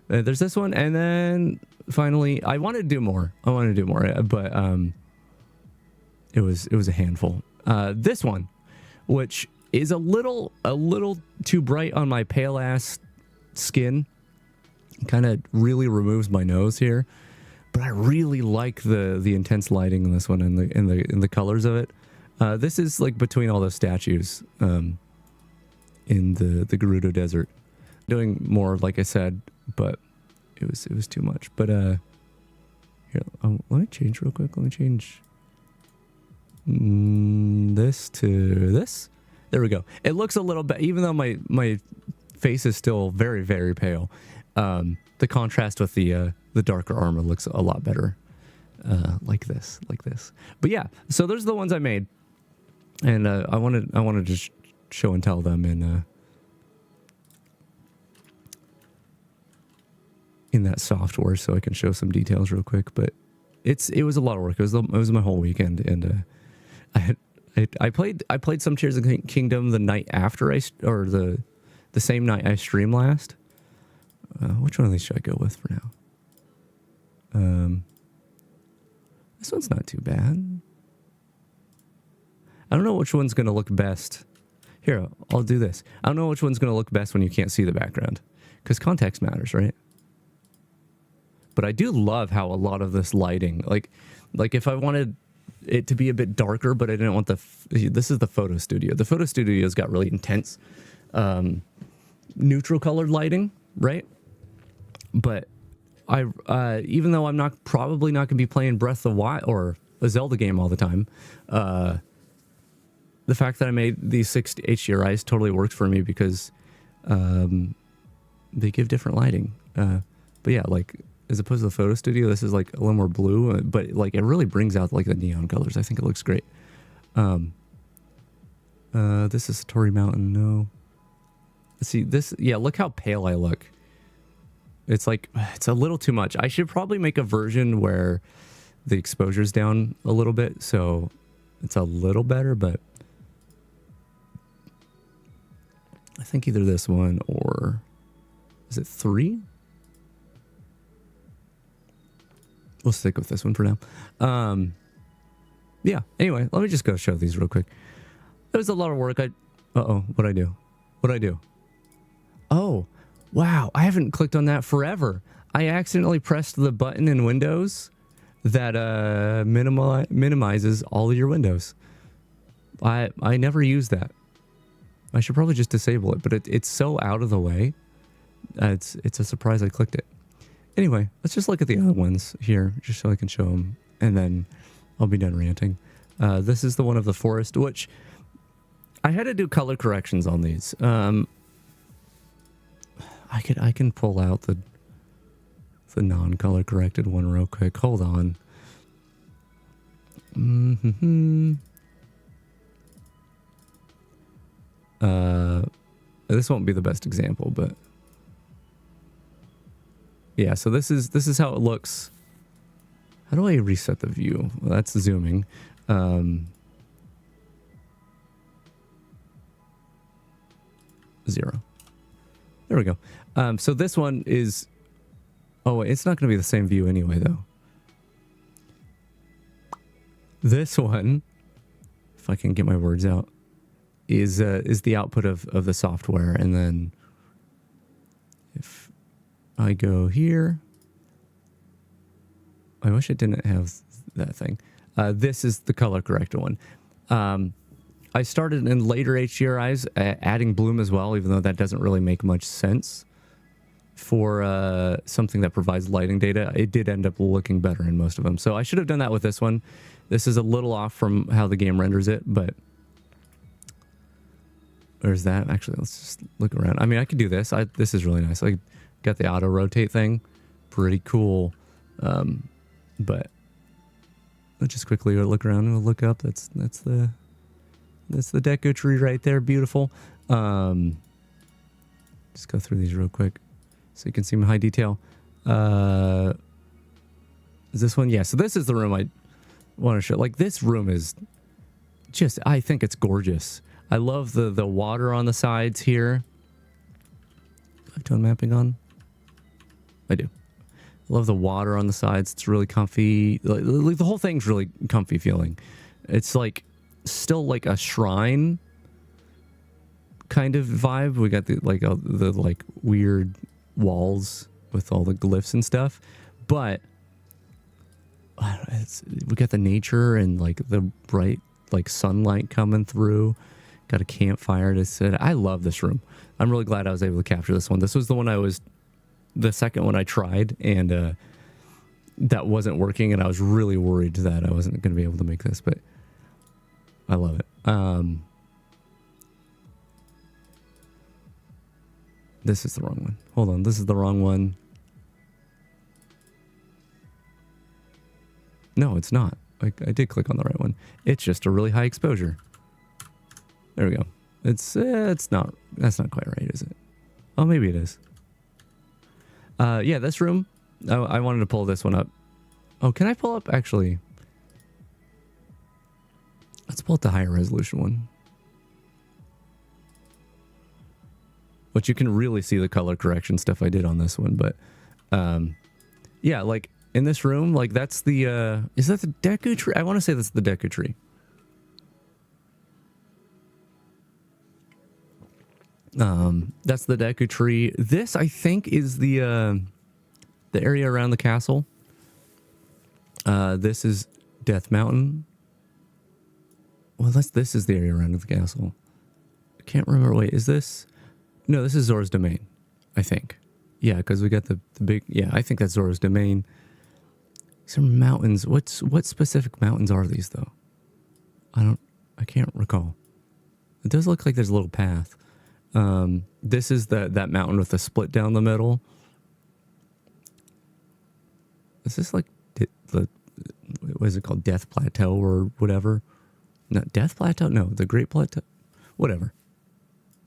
There's this one, and then finally, I wanted to do more. But it was a handful. This one, which is a little too bright on my pale ass skin, kind of really removes my nose here. But I really like the intense lighting in this one and the colors of it. This is like between all the statues in the Gerudo Desert. Doing more, like I said, but it was too much. But here, let me change real quick. Let me change this to this. There we go. It looks a little bit, even though my face is still very, very pale. The contrast with the darker armor looks a lot better, like this. But yeah, so those are the ones I made, and I wanted to just show and tell them in that software, so I can show some details real quick. But it was a lot of work. It was my whole weekend, and I played some Tears of the Kingdom the night after the same night I streamed last. Which one of these should I go with for now? This one's not too bad. I don't know which one's going to look best. Here, I'll do this. I don't know which one's going to look best when you can't see the background, because context matters, right? But I do love how a lot of this lighting, like if I wanted it to be a bit darker, but I didn't want this is the photo studio. The photo studio's got really intense, neutral colored lighting, right? But even though I'm probably not going to be playing Breath of the Wild or a Zelda game all the time, the fact that I made these 6 HDRIs totally works for me, because they give different lighting. But yeah, like as opposed to the photo studio, this is like a little more blue, but like it really brings out like the neon colors. I think it looks great. This is Satori Mountain. No. Let's see this. Yeah, look how pale I look. It's like, it's a little too much. I should probably make a version where the exposure's down a little bit, so it's a little better, but I think either this one or, is it 3? We'll stick with this one for now. Yeah, anyway, let me just go show these real quick. It was a lot of work. What'd I do? Oh, wow, I haven't clicked on that forever. I accidentally pressed the button in Windows that minimizes all of your windows. I never use that. I should probably just disable it, but it's so out of the way. It's a surprise I clicked it. Anyway, let's just look at the other ones here, just so I can show them, and then I'll be done ranting. This is the one of the forest, which I had to do color corrections on these. I can pull out the non-color corrected one real quick. Hold on. This won't be the best example, but yeah. So this is how it looks. How do I reset the view? Well, that's zooming. 0. There we go. So this one is... Oh, it's not going to be the same view anyway, though. This one, if I can get my words out, is the output of the software. And then if I go here... I wish it didn't have that thing. This is the color corrected one. I started in later HDRIs adding bloom as well, even though that doesn't really make much sense for something that provides lighting data. It did end up looking better in most of them. So I should have done that with this one. This is a little off from how the game renders it, but there's that. Actually, let's just look around. I mean, I could do this. This is really nice. I got the auto rotate thing. Pretty cool. But let's just quickly look around and we'll look up. That's the Deku tree right there. Beautiful. Just go through these real quick so you can see them in high detail. Is this one? Yeah, so this is the room I want to show. Like, this room is just, I think it's gorgeous. I love the water on the sides here. Tone mapping on? I do. I love the water on the sides. It's really comfy. Like the whole thing's really comfy feeling. It's like still like a shrine kind of vibe. We got the like weird walls with all the glyphs and stuff, but we got the nature and like the bright like sunlight coming through. Got a campfire to sit. I love this room. I'm really glad I was able to capture this one. This was the second one I tried, and that wasn't working, and I was really worried that I wasn't going to be able to make this, but I love it. This is the wrong one. Hold on, this is the wrong one. No, it's not. I did click on the right one. It's just a really high exposure. There we go. It's not, that's not quite right, is it? Oh, maybe it is. Yeah, this room, I wanted to pull this one up. Oh, can I pull up, actually? Let's pull up the higher resolution one. Which you can really see the color correction stuff I did on this one, but yeah, like in this room, like that's the, is that the Deku tree? I want to say that's the Deku tree. That's the Deku tree. This, I think, is the area around the castle. This is Death Mountain. Well, this is the area around the castle. I can't remember. Wait, is this? No, this is Zora's Domain, I think. Yeah, because we got the big. Yeah, I think that's Zora's Domain. These are mountains. What specific mountains are these though? I can't recall. It does look like there's a little path. This is that mountain with the split down the middle. Is this like the what is it called? Death Plateau or whatever? Not Death Plateau? No, the Great Plateau. Whatever.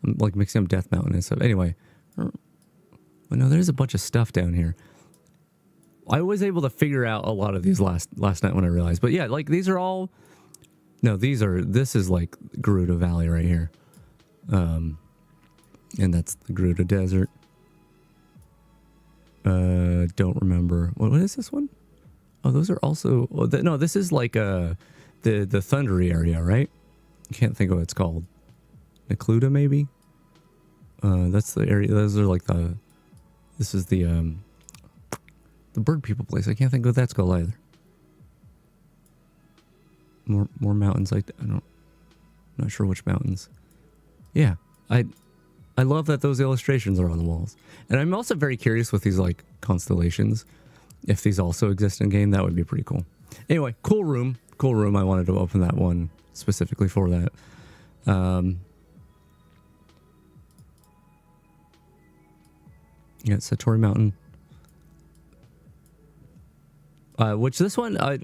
I'm like mixing up Death Mountain and stuff. Anyway, well, no, there's a bunch of stuff down here. I was able to figure out a lot of these last night when I realized. But yeah, like these are all. No, this is like Gerudo Valley right here. And that's the Gerudo Desert. Don't remember. What is this one? Oh, those are also... Oh, no, this is like the Thundery area, right? I can't think of what it's called. Necluda, maybe? That's the area... Those are like the... This is the bird people place. I can't think of what that's called either. More mountains. I'm not sure which mountains. Yeah, I love that those illustrations are on the walls. And I'm also very curious with these like constellations. If these also exist in game, that would be pretty cool. Anyway, cool room. Cool room. I wanted to open that one specifically for that. Yeah, Satori Mountain. Which this one, I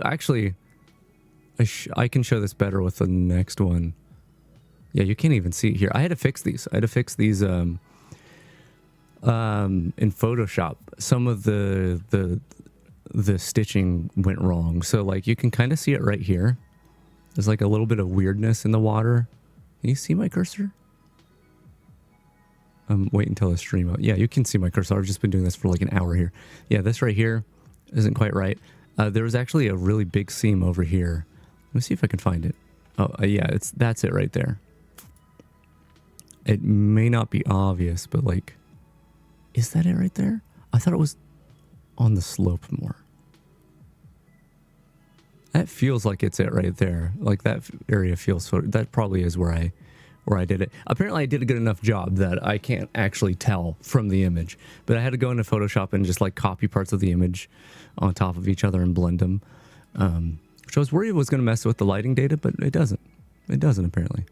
can show this better with the next one. Yeah, you can't even see it here. I had to fix these. I had to fix these in Photoshop. Some of the stitching went wrong. So like you can kind of see it right here. There's like a little bit of weirdness in the water. Can you see my cursor? Wait until the stream out. Yeah, you can see my cursor. I've just been doing this for like an hour here. Yeah, this right here isn't quite right. There was actually a really big seam over here. Let me see if I can find it. Oh, yeah, that's it right there. It may not be obvious, but like, is that it right there? I thought it was on the slope more. That feels like it's it right there. Like that area feels so, that probably is where I did it. Apparently I did a good enough job that I can't actually tell from the image, but I had to go into Photoshop and just like copy parts of the image on top of each other and blend them. Which I was worried was going to mess with the lighting data, but it doesn't. It doesn't apparently.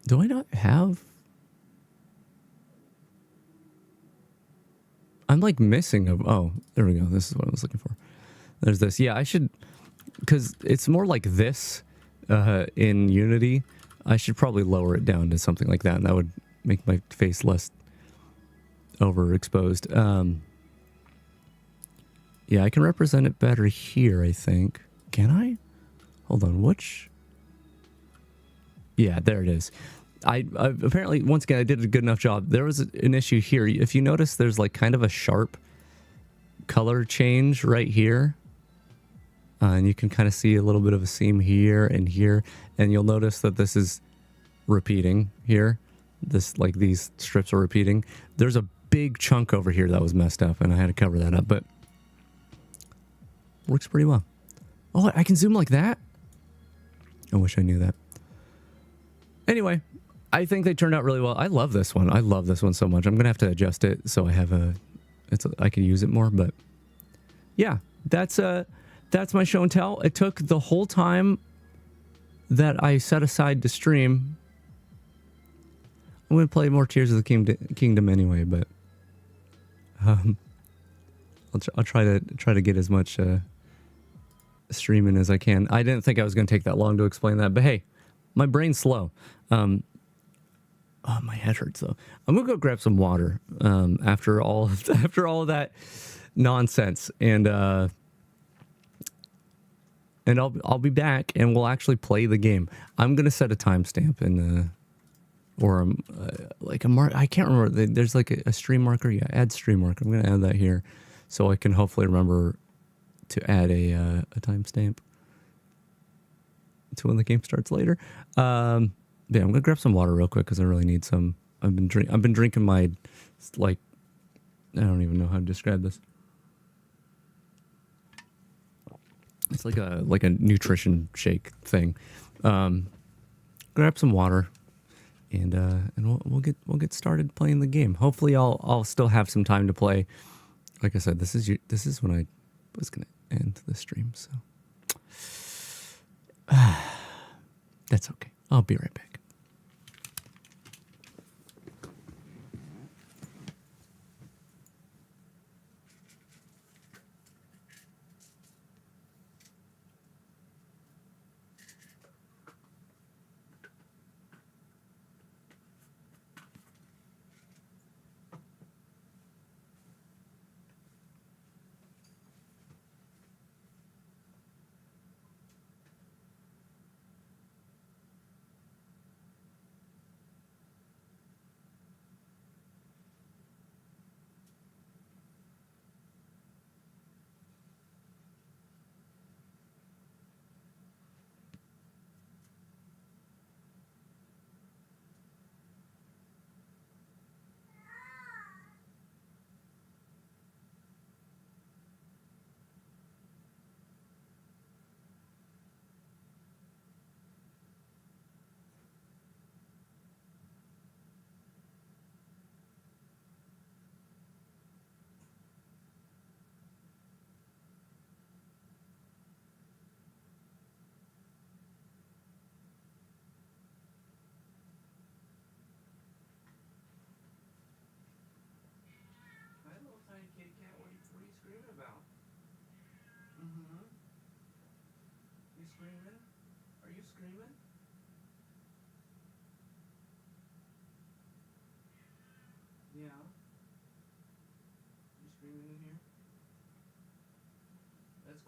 Do I not have? I'm like missing a... Oh, there we go. This is what I was looking for. There's this. Yeah, I should... Because it's more like this in Unity. I should probably lower it down to something like that, and that would make my face less overexposed. Yeah, I can represent it better here, I think. Can I? Hold on, which? Yeah, there it is. I apparently, once again, I did a good enough job. There was an issue here. If you notice, there's like kind of a sharp color change right here. And you can kind of see a little bit of a seam here and here. And you'll notice that this is repeating here. This, like, these strips are repeating. There's a big chunk over here that was messed up, and I had to cover that up, but works pretty well. Oh, I can zoom like that? I wish I knew that. Anyway, I think they turned out really well. I love this one. I love this one so much. I'm gonna have to adjust it so I have I can use it more. But yeah, that's my show and tell. It took the whole time that I set aside to stream. I'm gonna play more Tears of the Kingdom anyway, but I'll try to get as much streaming as I can. I didn't think I was gonna take that long to explain that, but hey, my brain's slow. Oh, my head hurts though. I'm gonna go grab some water after all of that nonsense, and I'll be back, and we'll actually play the game. I'm gonna set a timestamp in or like a mark. I can't remember. There's like a stream marker. Yeah, add stream marker. I'm gonna add that here, so I can hopefully remember to add a timestamp to when the game starts later. Yeah, I'm gonna grab some water real quick because I really need some. I've been drinking my, like, I don't even know how to describe this. It's like a nutrition shake thing. Grab some water, and we'll get started playing the game. Hopefully, I'll still have some time to play. Like I said, this is when I was gonna end the stream, so that's okay. I'll be right back.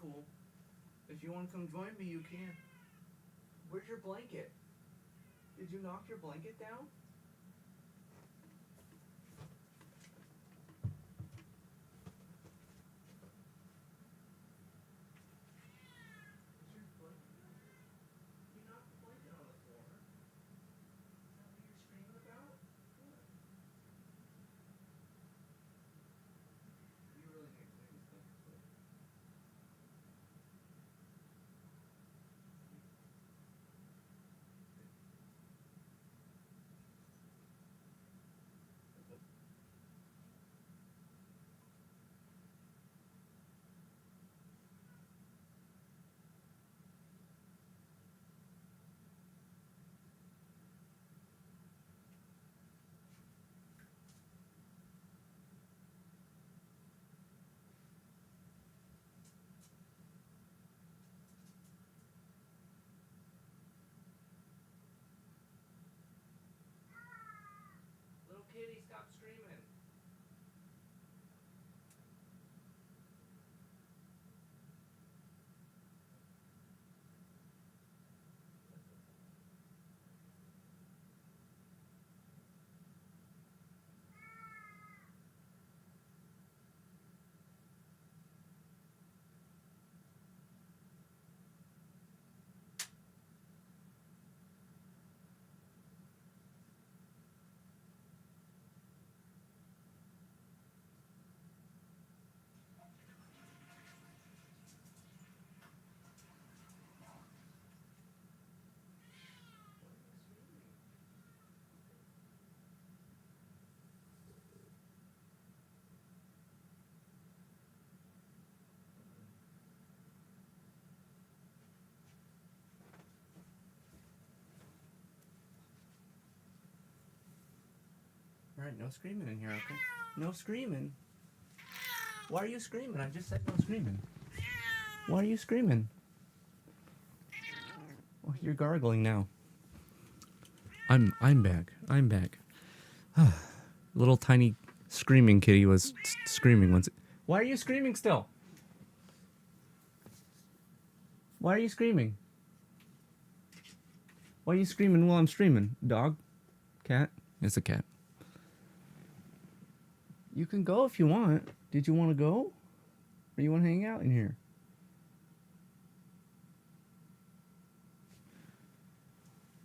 Cool. If you want to come join me, you can. Where's your blanket? Did you knock your blanket down? You knocked the blanket on the floor. Is that what you're screaming about? What? You really need to take this thing. right, no screaming in here, okay? No screaming. Why are you screaming? I just said no screaming. Why are you screaming? Well, you're gargling now. I'm back. I'm back. Little tiny screaming kitty was screaming once. Why are you screaming still? Why are you screaming? Why are you screaming while I'm streaming? Dog? Cat? It's a cat. You can go if you want. Did you want to go? Or you want to hang out in here?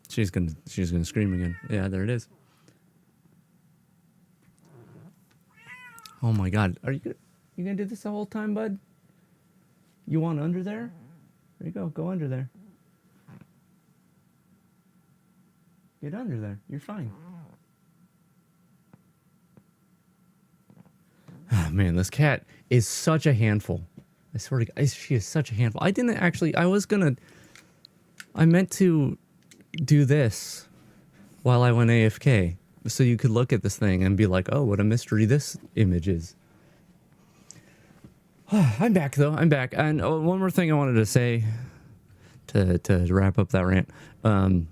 She's gonna scream again. Yeah, there it is. Oh my God, are you gonna do this the whole time, bud? You want under there? There you go. Go under there. Get under there. You're fine. Oh, man, this cat is such a handful. I swear to God, she is such a handful. I meant to do this while I went AFK, so you could look at this thing and be like, oh, what a mystery this image is. I'm back, though. I'm back. And one more thing I wanted to say to wrap up that rant. I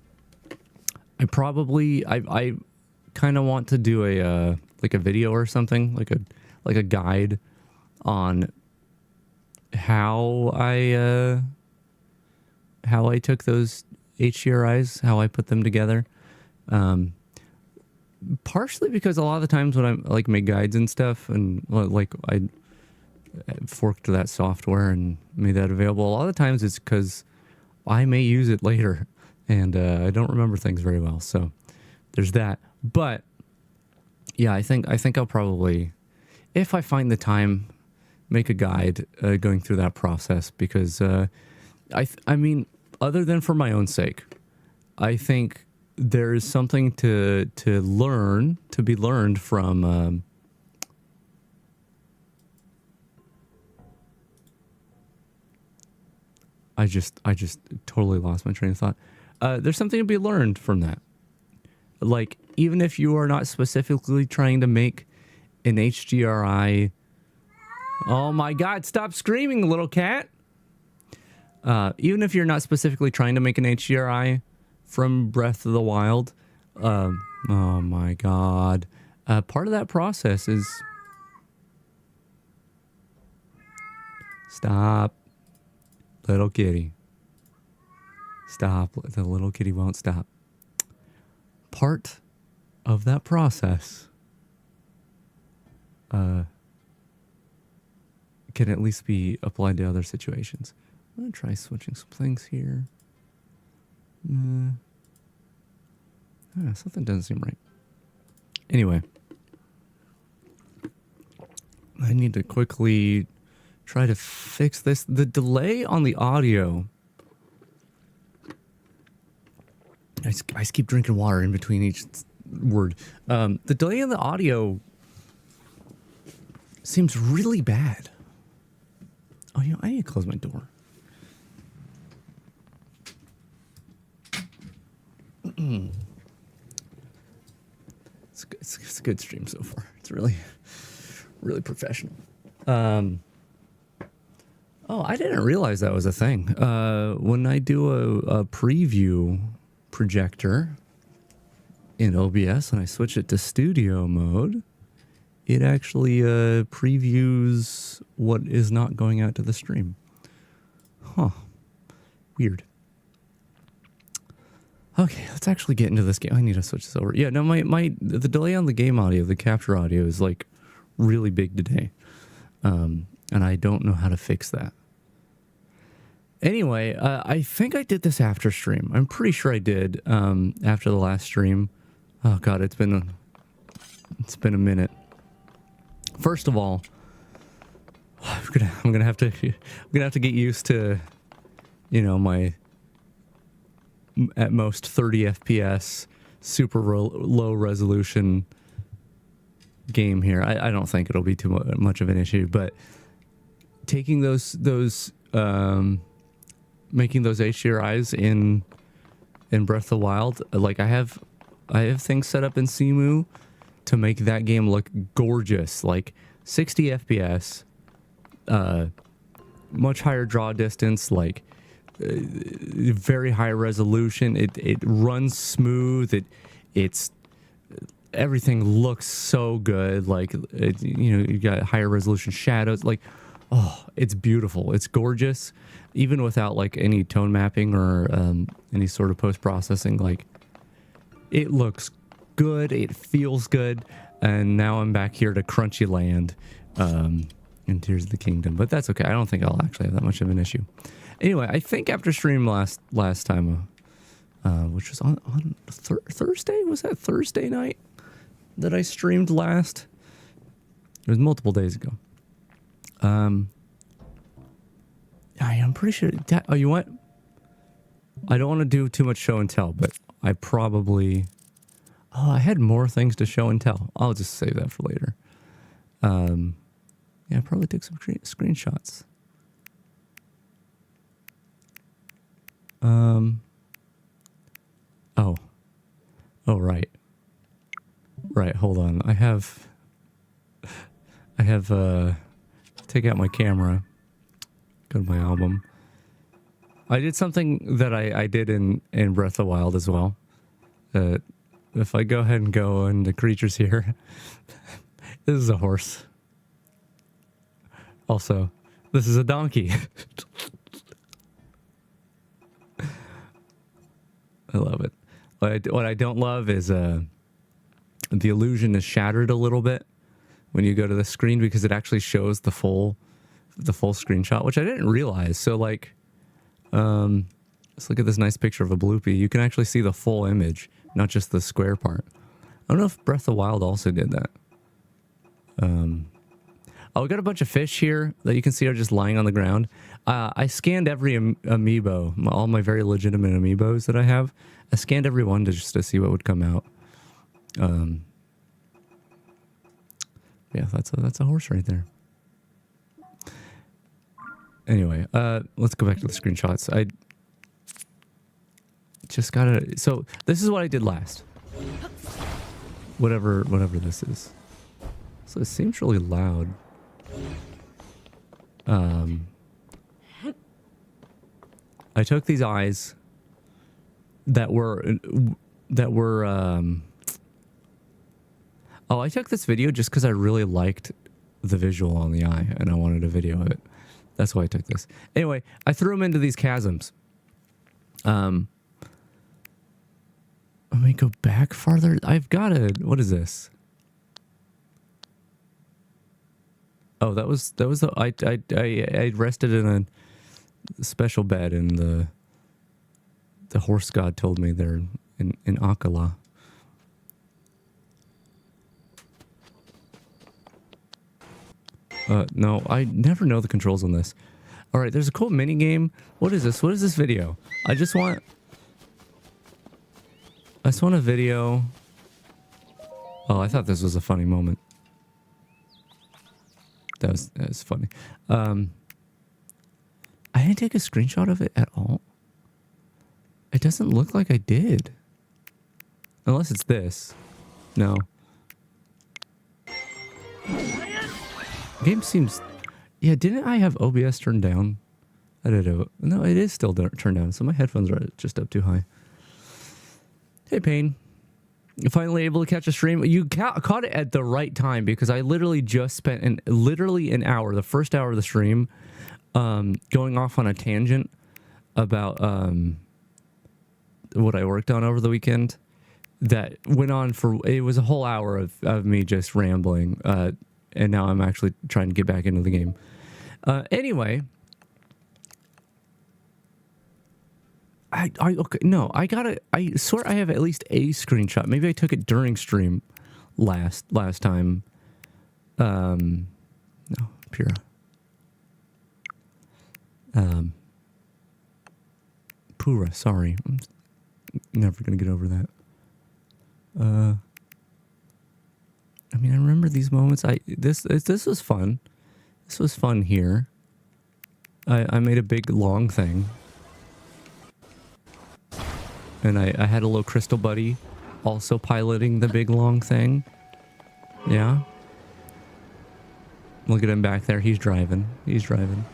kind of want to do a video or something, like a guide on how I took those HDRIs, how I put them together. Partially because a lot of the times when I make guides and stuff, and I forked that software and made that available, a lot of the times it's because I may use it later and I don't remember things very well. So there's that. But yeah, I think I'll probably, if I find the time, make a guide going through that process, because I mean, other than for my own sake, I think there is something to be learned from I just totally lost my train of thought. There's something to be learned from that. Like, even if you are not specifically trying to make an HDRI. Oh my God, stop screaming, little cat. Even if you're not specifically trying to make an HDRI from Breath of the Wild, oh my God. Part of that process is... Stop. Little kitty. Stop. The little kitty won't stop. Part of that process can at least be applied to other situations. I'm going to try switching some things here. Something doesn't seem right. Anyway. I need to quickly try to fix this. The delay on the audio. I just keep drinking water in between each word. The delay on the audio seems really bad. Oh, I need to close my door. It's a good stream so far. It's really professional. Oh, I didn't realize that was a thing. When I do a preview projector in OBS and I switch it to studio mode, it actually previews what is not going out to the stream. Huh. Weird. Okay, let's actually get into this game. I need to switch this over. Yeah, no, the delay on the game audio, the capture audio, is like really big today. And I don't know how to fix that. Anyway, I think I did this after stream. I'm pretty sure I did after the last stream. Oh God, it's been a minute. First of all, I'm gonna have to get used to, my at most 30 FPS, super low resolution game here. I don't think it'll be too much of an issue, but taking those making those HDRIs in Breath of the Wild, like I have things set up in Simu to make that game look gorgeous, like 60 FPS, much higher draw distance, like very high resolution. It runs smooth. It's everything looks so good. Like you got higher resolution shadows. Like, oh, it's beautiful. It's gorgeous, even without like any tone mapping or any sort of post processing. Like, it looks good. It feels good. And now I'm back here to Crunchy Land, and Tears of the Kingdom. But that's okay. I don't think I'll actually have that much of an issue. Anyway, I think after stream last time, which was on Thursday, was that Thursday night that I streamed last? It was multiple days ago. I'm pretty sure. Oh, you know what? I don't want to do too much show and tell, but I probably. Oh, I had more things to show and tell. I'll just save that for later. Yeah, I probably took some screenshots. Oh, right. Right, hold on. I have, take out my camera, go to my album. I did something that I did in Breath of the Wild as well. If I go ahead and go into creatures here, this is a horse. Also, this is a donkey. I love it. What I don't love is the illusion is shattered a little bit when you go to the screen, because it actually shows the full screenshot, which I didn't realize. So like, let's look at this nice picture of a bloopy. You can actually see the full image, not just the square part. I don't know if Breath of the Wild also did that. Oh, we got a bunch of fish here that you can see are just lying on the ground. I scanned every amiibo, all my very legitimate amiibos that I have. I scanned every one just to see what would come out. Yeah, that's a horse right there. Anyway, let's go back to the screenshots. I just gotta. So this is what I did last. Whatever this is. So it seems really loud. I took these eyes that were oh, I took this video just because I really liked the visual on the eye and I wanted to video it. That's why I took this. Anyway, I threw them into these chasms. Let me go back farther. I've got a, what is this? Oh, that was the, I rested in a special bed, and the horse god told me they're in Akala. No, I never know the controls on this. All right, there's a cool mini game. What is this? What is this video? I just want a video. Oh, I thought this was a funny moment. That was funny. I didn't take a screenshot of it at all. It doesn't look like I did. Unless it's this. No. Game seems... Yeah, didn't I have OBS turned down? I did. No, it is still turned down, so my headphones are just up too high. Hey, Payne. You're finally able to catch a stream. You caught it at the right time, because I literally just spent literally an hour, the first hour of the stream, going off on a tangent about what I worked on over the weekend. That went on for, it was a whole hour of me just rambling, and now I'm actually trying to get back into the game. Anyway, okay, no, I swear I have at least a screenshot. Maybe I took it during stream last time. No, Pura. Pura, sorry. I'm never gonna get over that. I mean, I remember these moments. This was fun. This was fun here. I made a big long thing. And I had a little crystal buddy also piloting the big long thing. Yeah. Look at him back there. He's driving. He's driving.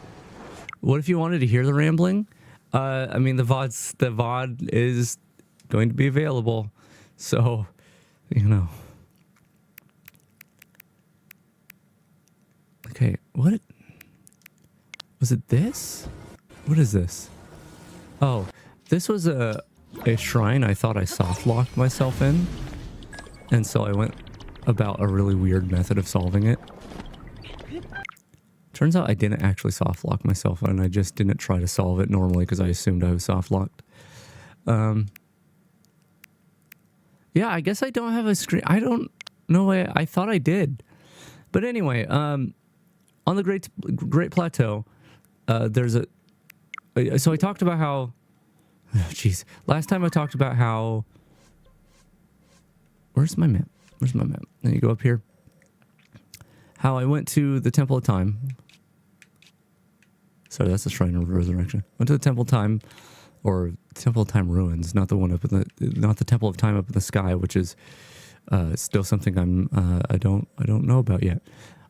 What if you wanted to hear the rambling? I mean, the VOD is going to be available. So, you know. Okay, what? Was it this? What is this? Oh, this was a shrine I thought I soft locked myself in. And so I went about a really weird method of solving it. Turns out I didn't actually soft lock myself, and I just didn't try to solve it normally because I assumed I was soft locked. Yeah, I guess I don't have a screen. I don't know. I thought I did, but anyway, on the Great Plateau, there's a. So I talked about how. Jeez, last time I talked about how. Where's my map? Where's my map? Then you go up here. How I went to the Temple of Time. Sorry, that's the Shrine of Resurrection. Went to the Temple of Time, or Temple of Time ruins, not the one up in the, not the Temple of Time up in the sky, which is still something I don't know about yet.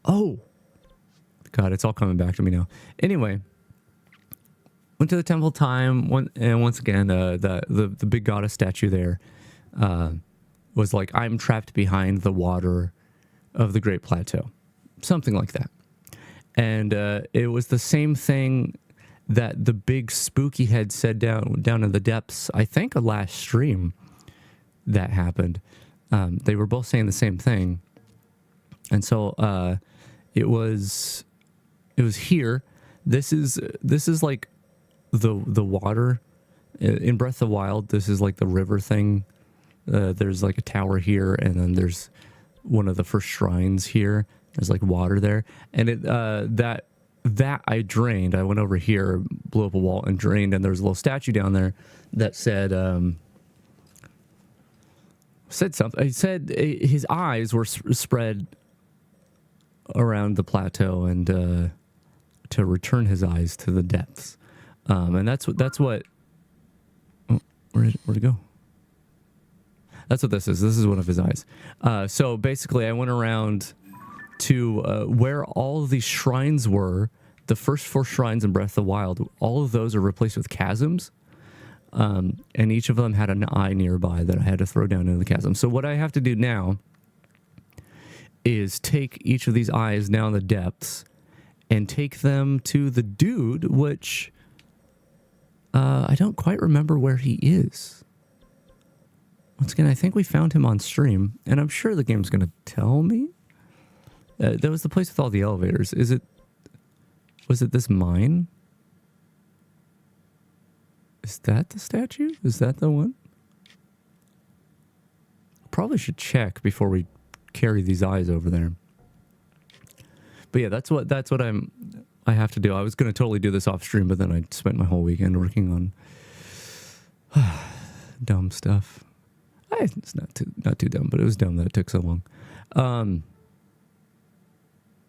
Oh, God, it's all coming back to me now. Anyway, went to the Temple of Time, and once again, the big goddess statue there was like, I'm trapped behind the water of the Great Plateau. Something like that. And it was the same thing that the big spooky head said down in the depths, I think, a last stream that happened. They were both saying the same thing. And so it was here. This is like the water in Breath of the Wild. This is like the river thing. There's like a tower here, and then there's one of the first shrines here. There's like water there, and it that I drained. I went over here, blew up a wall, and drained. And there's a little statue down there that said something. It said his eyes were spread around the plateau, and to return his eyes to the depths. And that's what. Oh, where'd it go? That's what this is. This is one of his eyes. So basically, I went around to where all of these shrines were. The first 4 shrines in Breath of the Wild, all of those are replaced with chasms. And each of them had an eye nearby that I had to throw down into the chasm. So what I have to do now is take each of these eyes down the depths and take them to the dude, which I don't quite remember where he is. Once again, I think we found him on stream, and I'm sure the game's going to tell me. That was the place with all the elevators. Was it this mine? Is that the statue? Is that the one? Probably should check before we carry these eyes over there. But yeah, that's what I have to do. I was going to totally do this off stream, but then I spent my whole weekend working on dumb stuff. It's not too dumb, but it was dumb that it took so long.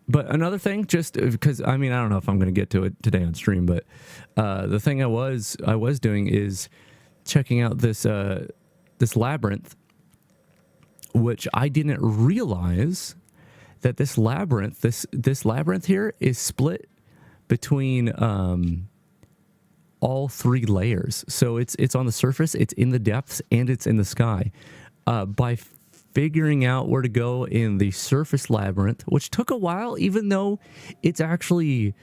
But another thing, just because, I mean, I don't know if I'm going to get to it today on stream, but the thing I was doing is checking out this labyrinth, which I didn't realize that this labyrinth here is split between all 3 layers. So it's on the surface, it's in the depths, and it's in the sky. By figuring out where to go in the surface labyrinth, which took a while, even though it's actually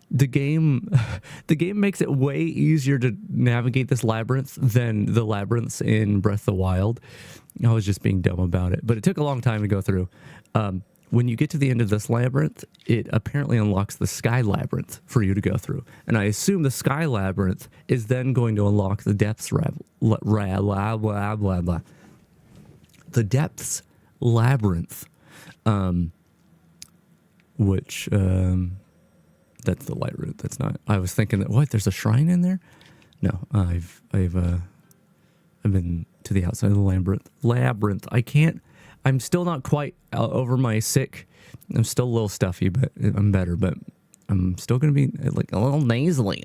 the game makes it way easier to navigate this labyrinth than the labyrinths in Breath of the Wild. I was just being dumb about it, but it took a long time to go through. When you get to the end of this labyrinth, it apparently unlocks the Sky Labyrinth for you to go through. And I assume the Sky Labyrinth is then going to unlock the Depths the Depths Labyrinth, which that's the light route. That's not. I was thinking that there's a shrine in there. No, I've been to the outside of the labyrinth. I can't. I'm still not quite over my sick. I'm still a little stuffy, but I'm better. But I'm still gonna be like a little nasally.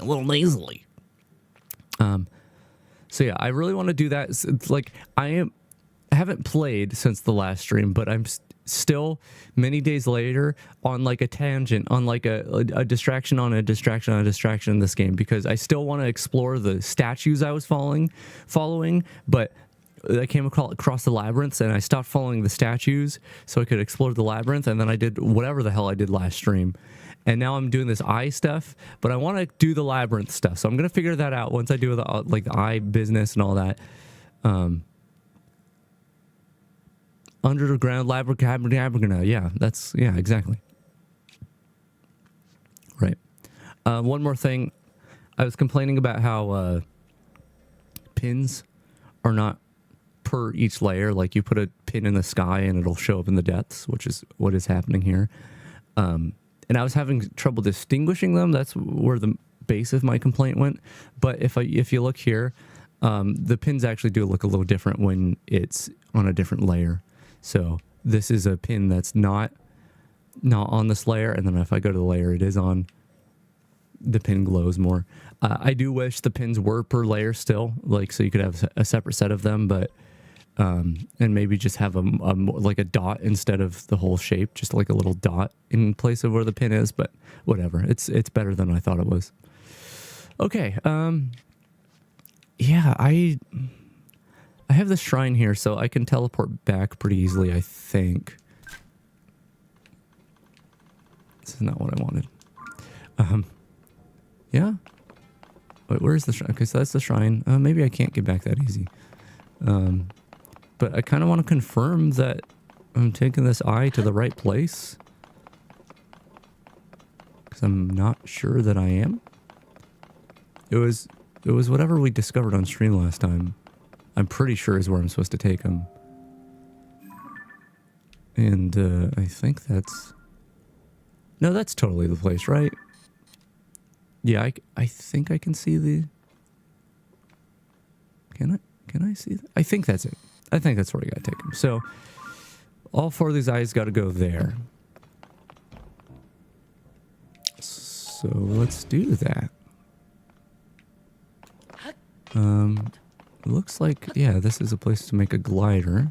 So yeah, I really want to do that. It's like I haven't played since the last stream, but still many days later on like a tangent, on like a distraction on a distraction on a distraction in this game, because I still want to explore the statues I was following, but I came across the labyrinths and I stopped following the statues so I could explore the labyrinth, and then I did whatever the hell I did last stream. And now I'm doing this eye stuff, but I want to do the labyrinth stuff. So I'm going to figure that out once I do the like the eye business and all that. Underground labyrinth, yeah, exactly. Right. One more thing. I was complaining about how pins are not per each layer. Like you put a pin in the sky and it'll show up in the depths, which is what is happening here. And I was having trouble distinguishing them. That's where the base of my complaint went. But if you look here, the pins actually do look a little different when it's on a different layer. So this is a pin that's not on this layer, and then if I go to the layer it is on, the pin glows more. I do wish the pins were per layer still, like so you could have a separate set of them, but and maybe just have like a dot instead of the whole shape, just like a little dot in place of where the pin is. But whatever, it's better than I thought it was. Okay, yeah, I have this shrine here, so I can teleport back pretty easily, I think. This is not what I wanted. Yeah. Wait, where is the shrine? Okay, so that's the shrine. Maybe I can't get back that easy. But I kind of want to confirm that I'm taking this eye to the right place, because I'm not sure that I am. It was whatever we discovered on stream last time. I'm pretty sure is where I'm supposed to take him. And I think that's... No, that's totally the place, right? Yeah, I think I can see the... Can I see that? I think that's it. I think that's where I gotta take him. So, all four of these eyes gotta go there. So, let's do that. Looks like, yeah, this is a place to make a glider.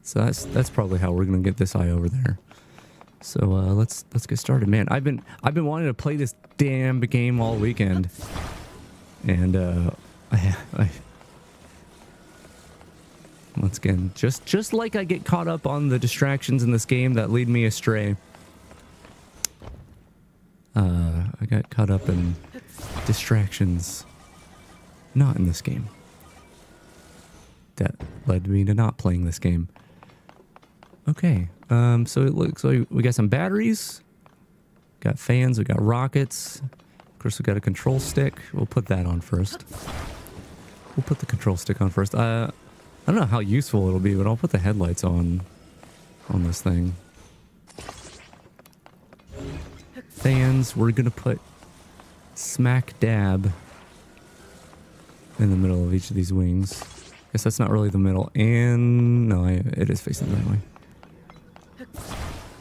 So that's probably how we're gonna get this eye over there. So let's get started, man. I've been wanting to play this damn game all weekend, and I once again, just like I get caught up on the distractions in this game that lead me astray. I got caught up in distractions, not in this game, that led me to not playing this game. Okay, so it looks like we got some batteries, got fans, we got rockets, of course we got a control stick. We'll put that on first. We'll put the control stick on first. I don't know how useful it'll be, but I'll put the headlights on this thing. Fans, we're gonna put smack dab in the middle of each of these wings. Guess that's not really the middle, and no, it is facing the right way.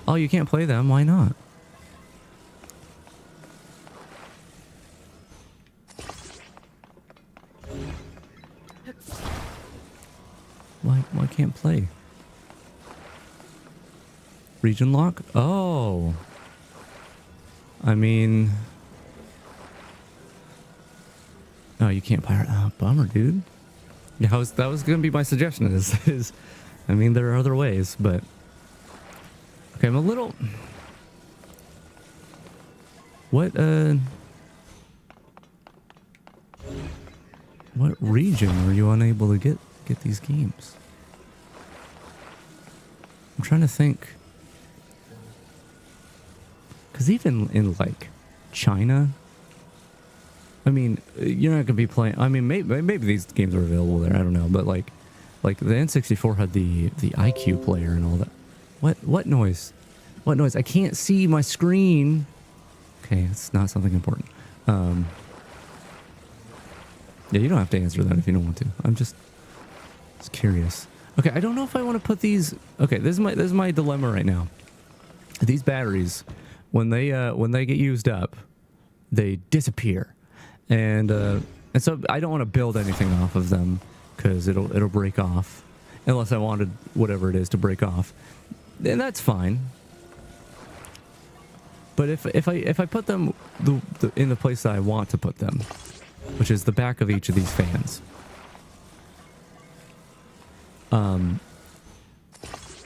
Oh, you can't play them? Why not? Why can't play? Region lock? Oh. I mean... Oh, you can't pirate. Oh, bummer, dude. Yeah, that was gonna be my suggestion is I mean, there are other ways, but... Okay, I'm a little... What region are you unable to get these games? I'm trying to think. Because even in, like, China... I mean, you're not gonna be playing... I mean, maybe these games are available there, I don't know, but, like the N64 had the IQ player and all that. What noise? What noise? I can't see my screen. Okay, it's not something important. Yeah, you don't have to answer that if you don't want to. I'm just curious. Okay, I don't know if I want to put these... Okay, this is my dilemma right now. These batteries, when they get used up, they disappear. And so I don't want to build anything off of them because it'll break off. unless I wanted whatever it is to break off. And that's fine. But if I put them in the place that I want to put them, which is the back of each of these fans,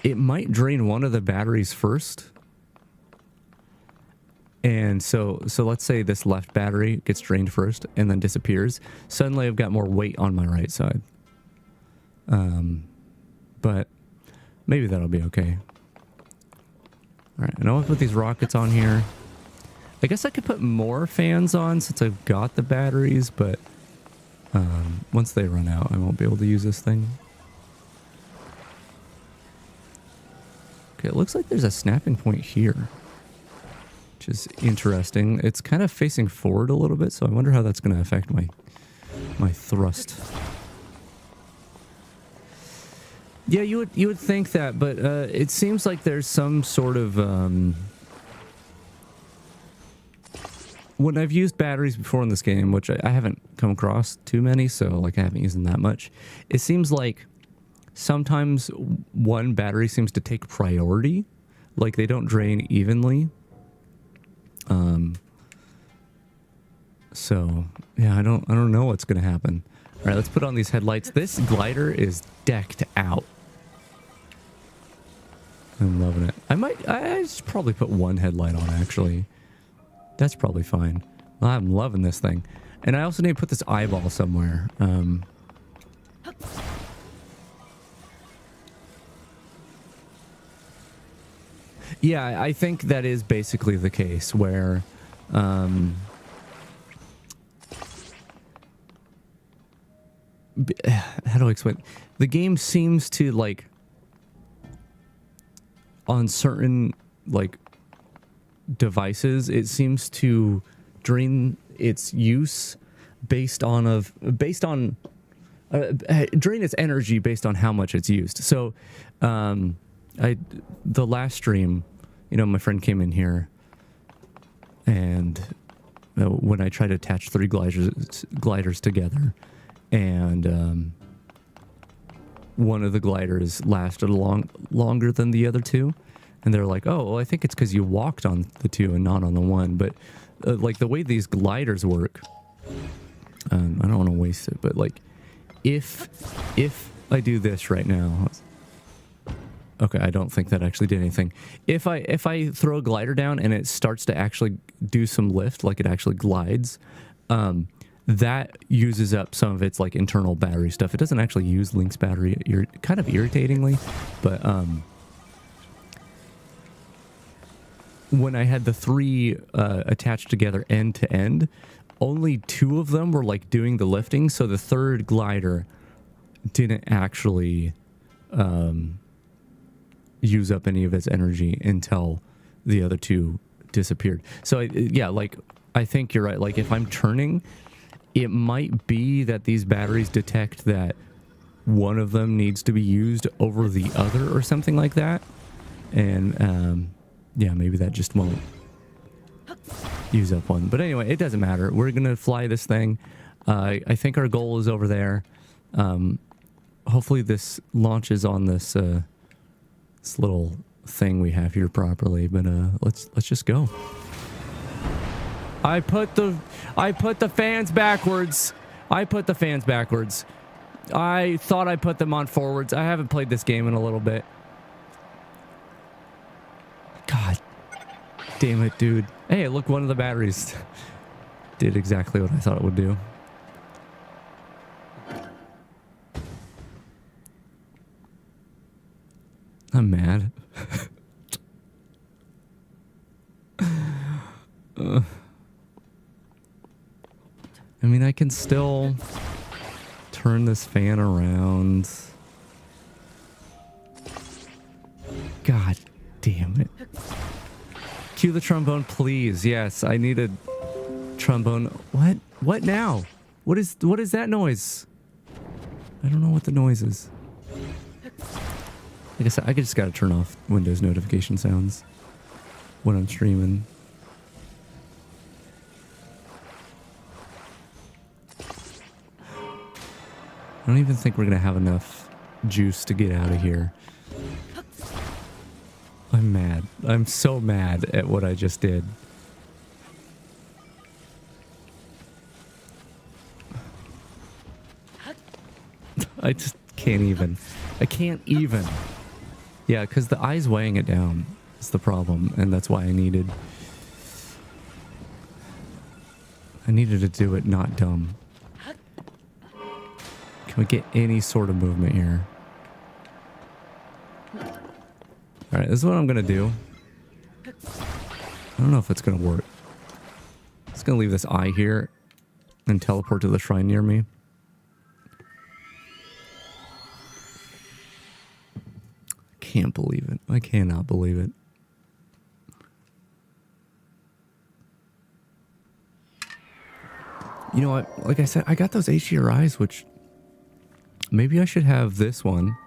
it might drain one of the batteries first. And so let's say this left battery gets drained first and then disappears. Suddenly I've got more weight on my right side. But maybe that'll be okay. All right, I know I'll put these rockets on here. I guess I could put more fans on since I've got the batteries, but once they run out, I won't be able to use this thing. Okay, it looks like there's a snapping point here, which is interesting. It's kind of facing forward a little bit, so I wonder how that's going to affect my thrust. Yeah, you would think that, but it seems like there's some sort of when I've used batteries before in this game, which I haven't come across too many, so like I haven't used them that much. It seems like sometimes one battery seems to take priority, like they don't drain evenly. So yeah, I don't know what's gonna happen. All right, let's put on these headlights. This glider is decked out. I'm loving it. I should probably put one headlight on, actually. That's probably fine. I'm loving this thing. And I also need to put this eyeball somewhere. Yeah, I think that is basically the case where how do I explain? The game seems to, like, on certain, like, devices, it seems to drain its use based on drain its energy based on how much it's used. So the last stream, you know, my friend came in here, and when I tried to attach 3 gliders together, and one of the gliders lasted longer than the other 2, and they're like, oh, well, I think it's because you walked on the 2 and not on the 1. But like the way these gliders work, I don't want to waste it, but like if I do this right now, okay, I don't think that actually did anything. If I throw a glider down and it starts to actually do some lift, like it actually glides, that uses up some of its like internal battery stuff. It doesn't actually use Link's battery, kind of irritatingly, but when I had the 3 attached together end to end, only 2 of them were like doing the lifting, so the 3rd glider didn't actually use up any of its energy until the other 2 disappeared. So yeah, like I think you're right. Like if I'm turning, it might be that these batteries detect that one of them needs to be used over the other or something like that. And yeah, maybe that just won't use up one. But anyway, it doesn't matter. We're going to fly this thing. I think our goal is over there. Hopefully this launches on this this little thing we have here properly. But let's just go. I put the fans backwards. I thought I put them on forwards. I haven't played this game in a little bit. God damn it, dude. Hey, look, one of the batteries did exactly what I thought it would do. I'm mad. I mean, I can still turn this fan around. God damn it. Cue the trombone, please. Yes, I need a trombone. What? What now? What is that noise? I don't know what the noise is. I guess I just gotta turn off Windows notification sounds when I'm streaming. I don't even think we're gonna have enough juice to get out of here. I'm mad. I'm so mad at what I just did. I just can't even. I can't even. Yeah, because the eye's weighing it down. Is the problem, and that's why I needed to do it not dumb. Can we get any sort of movement here? Alright, this is what I'm gonna do. I don't know if it's gonna work. I'm just gonna leave this eye here and teleport to the shrine near me. Can't believe it. I cannot believe it. You know what? Like I said, I got those HDRIs, which maybe I should have this one.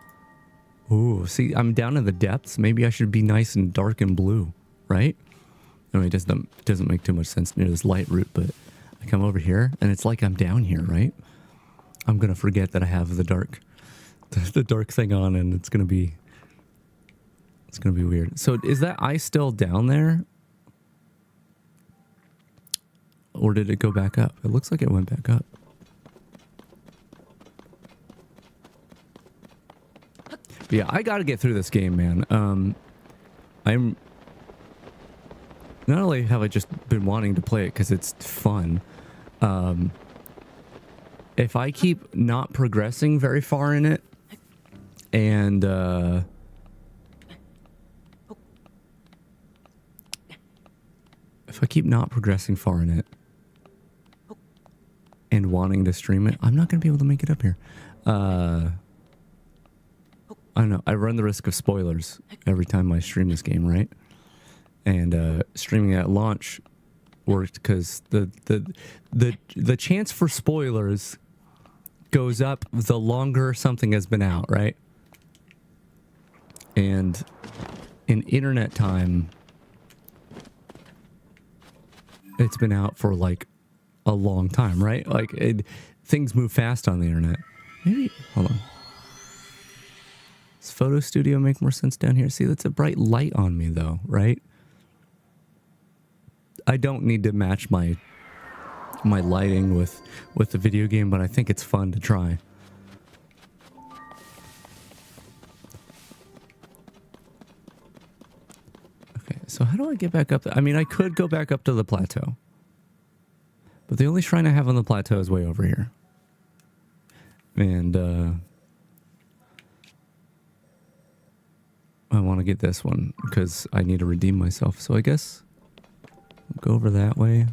Ooh, see, I'm down in the depths. Maybe I should be nice and dark and blue, right? I mean, it doesn't make too much sense near this light route, but I come over here and it's like I'm down here, right? I'm gonna forget that I have the dark thing on, and it's gonna be weird. So is that eye still down there? Or did it go back up? It looks like it went back up. But yeah, I gotta get through this game, man. I'm... Not only have I just been wanting to play it because it's fun, if I keep not progressing very far in it, and, if I keep not progressing far in it and wanting to stream it, I'm not going to be able to make it up here. I don't know. I run the risk of spoilers every time I stream this game, right? And streaming at launch worked because the chance for spoilers goes up the longer something has been out, right? And in internet time, it's been out for like a long time, right? Like things move fast on the internet. Maybe, hold on. Does Photo Studio make more sense down here? See, that's a bright light on me though, right? I don't need to match my lighting with the video game, but I think it's fun to try. Okay, so how do I get back up? I mean, I could go back up to the plateau, but the only shrine I have on the plateau is way over here. And I want to get this one because I need to redeem myself. So I guess I'll go over that way.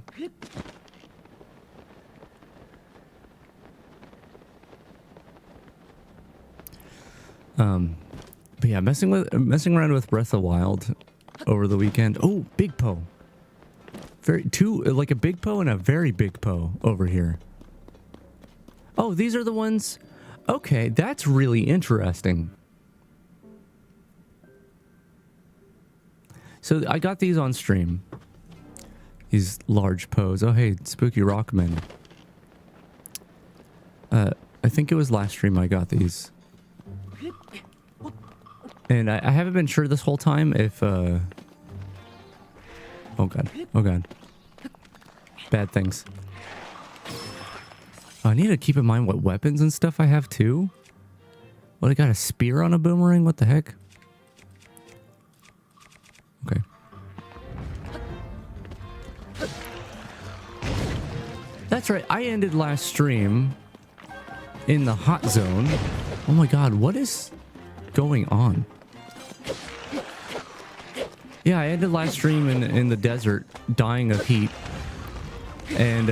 But yeah, messing around with Breath of the Wild over the weekend. Oh, big Poe. Like a big Poe and a very big Poe over here. Oh, these are the ones. Okay, that's really interesting. So I got these on stream. These large Poes. Oh, hey, Spooky Rockman. I think it was last stream I got these. And I haven't been sure this whole time if, oh god. Oh god. Bad things. Oh, I need to keep in mind what weapons and stuff I have too. What, I got a spear on a boomerang? What the heck? Okay. That's right, I ended last stream in the hot zone. Oh my god, what is going on? Yeah, I ended last stream in the desert, dying of heat. And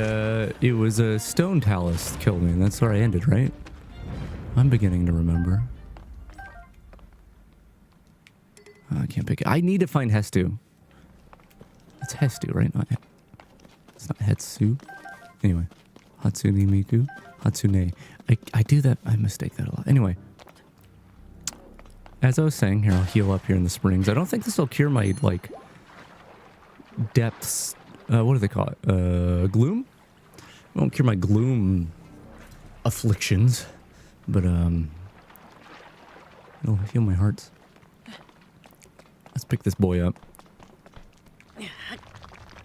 it was a stone talus killed me, and that's where I ended, right? I'm beginning to remember. Oh, I can't pick it. I need to find Hestu. It's Hestu, right? It's not Hetsu. Anyway. Hatsune Miku. Hatsune. I do that. I mistake that a lot. Anyway. As I was saying, here, I'll heal up here in the springs. I don't think this will cure my, like, depths. What do they call it? Gloom? It won't cure my gloom afflictions. But, Heal my hearts. Let's pick this boy up.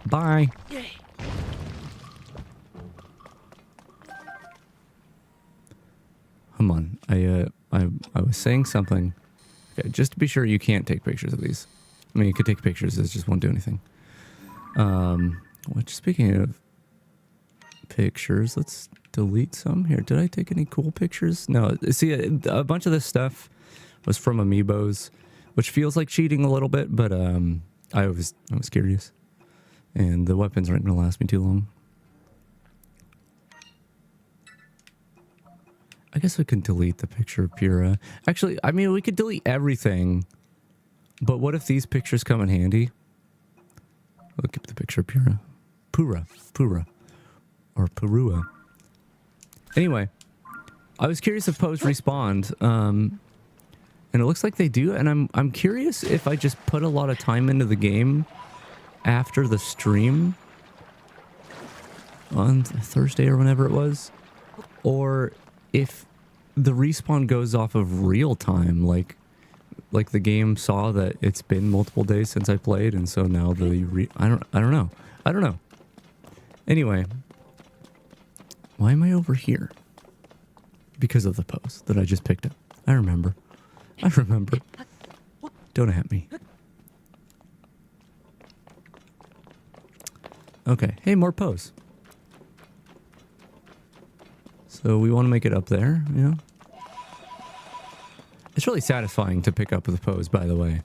Bye. Come on. I was saying something. Okay, just to be sure, you can't take pictures of these. I mean, you could take pictures, it just won't do anything. Which, speaking of pictures, let's delete some here. Did I take any cool pictures? No. See, a bunch of this stuff was from amiibos, which feels like cheating a little bit, but I was curious, and the weapons aren't going to last me too long. I guess we could delete the picture of Pura. Actually, I mean, we could delete everything, but what if these pictures come in handy? We'll keep the picture of Pura. Pura. Or Purua. Anyway, I was curious if Poes respawned, and it looks like they do, and I'm curious if I just put a lot of time into the game after the stream on Thursday or whenever it was, or if the respawn goes off of real time, like the game saw that it's been multiple days since I played, and so now I don't know. Anyway, why am I over here? Because of the Poes that I just picked up. I remember. Don't at me. Okay. Hey, more Poes. So we want to make it up there, you know? It's really satisfying to pick up with the Poes, by the way.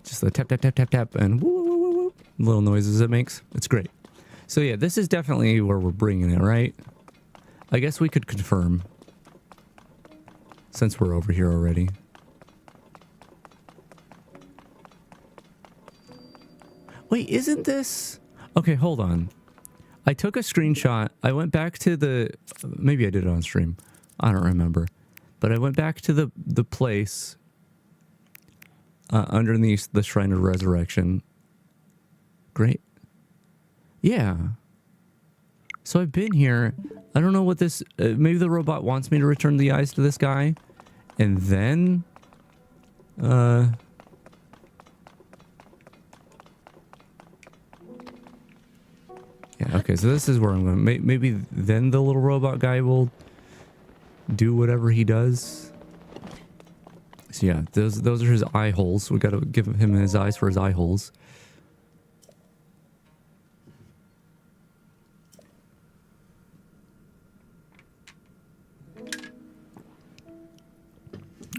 Just the tap, tap, tap, tap, tap, and woo, woo, woo, woo, little noises it makes. It's great. So yeah, this is definitely where we're bringing it, right? I guess we could confirm, since we're over here already. Wait, isn't this... Okay, hold on. I took a screenshot. I went back to the... Maybe I did it on stream. I don't remember. But I went back to the place underneath the Shrine of Resurrection. Great. Yeah. So I've been here. I don't know what this... maybe the robot wants me to return the eyes to this guy. And then... Yeah, okay, so this is where I'm going. Maybe then the little robot guy will do whatever he does. So yeah, those are his eye holes. We got to give him his eyes for his eye holes.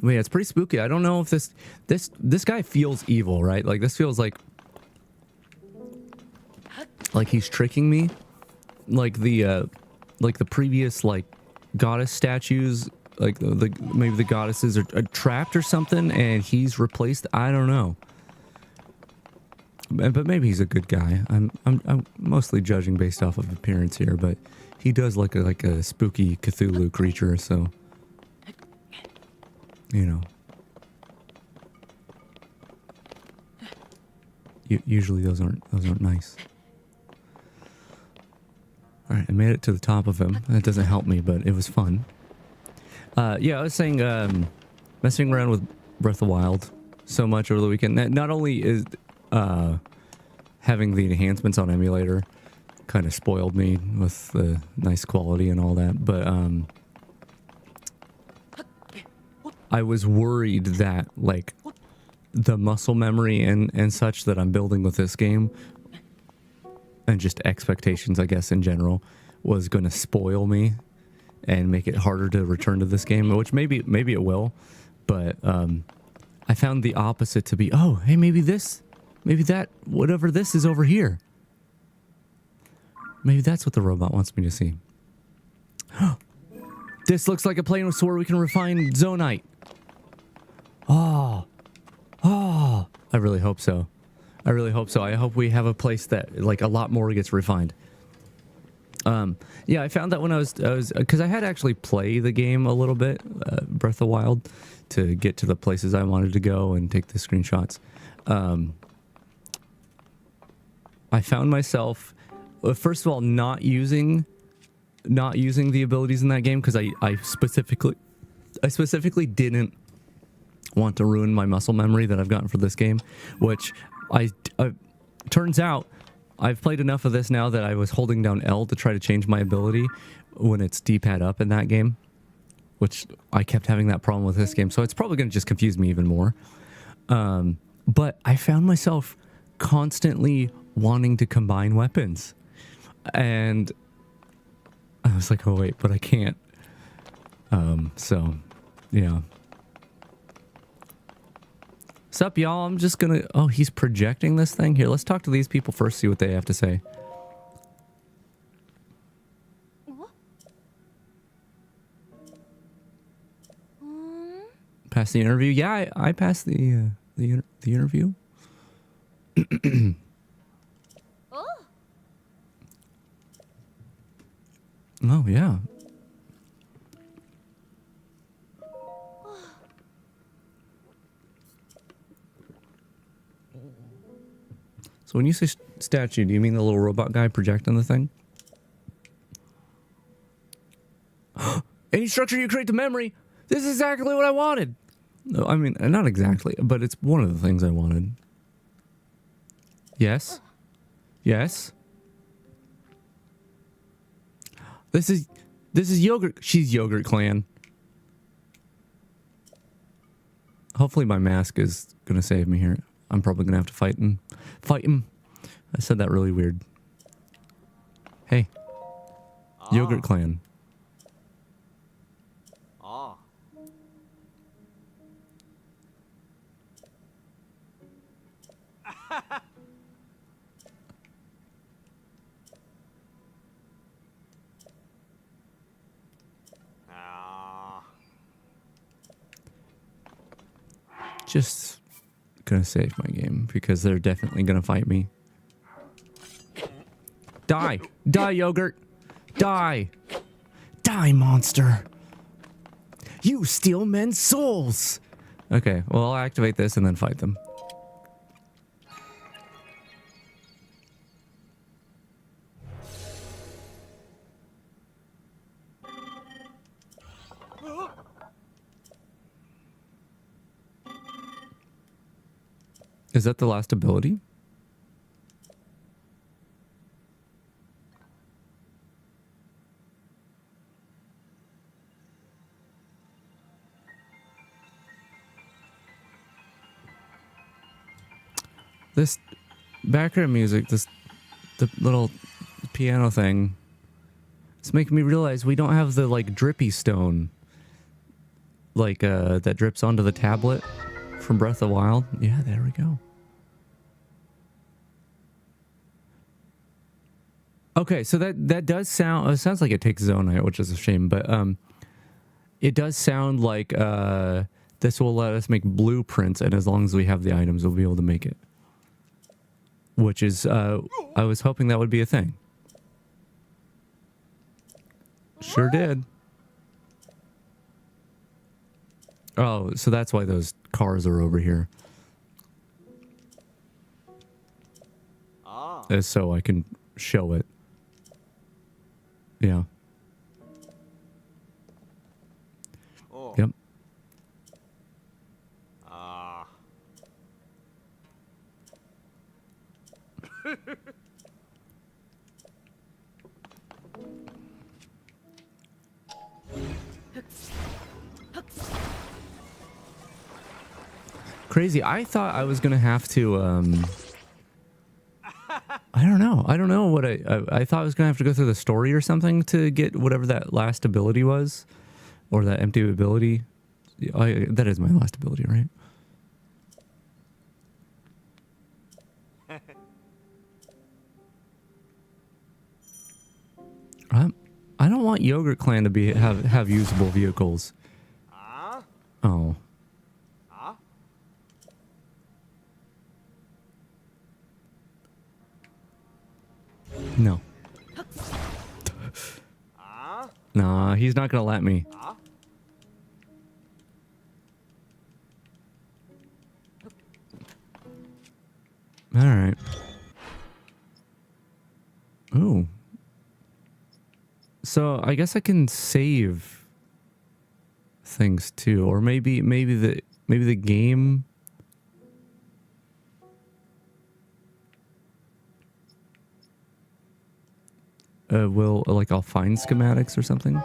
But yeah, it's pretty spooky. I don't know if this guy feels evil, right? Like this feels like he's tricking me, like the previous like goddess statues, like maybe the goddesses are trapped or something, and he's replaced. I don't know, but maybe he's a good guy. I'm mostly judging based off of appearance here, but he does look like a spooky Cthulhu creature, so you know. Usually those aren't nice. Alright, I made it to the top of him. That doesn't help me, but it was fun. Yeah, I was saying, messing around with Breath of the Wild so much over the weekend. Not only is having the enhancements on emulator kind of spoiled me with the nice quality and all that, but I was worried that, like, the muscle memory and such that I'm building with this game, and just expectations, I guess, in general, was going to spoil me and make it harder to return to this game, which maybe it will, but I found the opposite to be, oh, hey, maybe that, whatever this is over here. Maybe that's what the robot wants me to see. This looks like a place where we can refine Zonite. Oh, I really hope so. I hope we have a place that, like, a lot more gets refined. Yeah, I found that when I was because I had to actually play the game a little bit, Breath of the Wild, to get to the places I wanted to go and take the screenshots. I found myself, first of all, not using the abilities in that game because I specifically didn't want to ruin my muscle memory that I've gotten for this game, which turns out I've played enough of this now that I was holding down L to try to change my ability when it's D-pad up in that game, which I kept having that problem with this game. So it's probably going to just confuse me even more. But I found myself constantly wanting to combine weapons. And I was like, oh wait, but I can't. So, yeah. Sup, y'all? I'm just gonna... Oh, he's projecting this thing? Here, let's talk to these people first, see what they have to say. Pass the interview? Yeah, I passed the interview. Oh, yeah. So when you say statue, do you mean the little robot guy projecting the thing? Any structure you create to memory. This is exactly what I wanted. No, I mean, not exactly, but it's one of the things I wanted. Yes. Yes. This is Yogurt. She's Yogurt Clan. Hopefully my mask is gonna save me here. I'm probably gonna have to fight him. Fight him. I said that really weird. Hey. Yogurt Clan. Just gonna save my game because they're definitely gonna fight me. Die! Die, Yogurt! Die! Die, monster! You steal men's souls! Okay, well, I'll activate this and then fight them. Is that the last ability? This background music, the little piano thing, it's making me realize we don't have the like drippy stone, like that drips onto the tablet from Breath of the Wild. Yeah, there we go. Okay, so that does sound. It sounds like it takes Zonite, which is a shame, but it does sound like this will let us make blueprints, and as long as we have the items, we'll be able to make it. Which is, I was hoping that would be a thing. Sure did. Oh, so that's why those cars are over here. Is so I can show it. Yeah. Yep. Crazy. I thought I was gonna have to I don't know what I thought I was gonna have to go through the story or something to get whatever that last ability was, or that empty ability. That is my last ability, right? I don't want Yogurt Clan to have usable vehicles. Oh. No. Nah, he's not gonna let me. Alright. Ooh. So I guess I can save things too, or maybe Maybe the game. Will, like, I'll find schematics or something.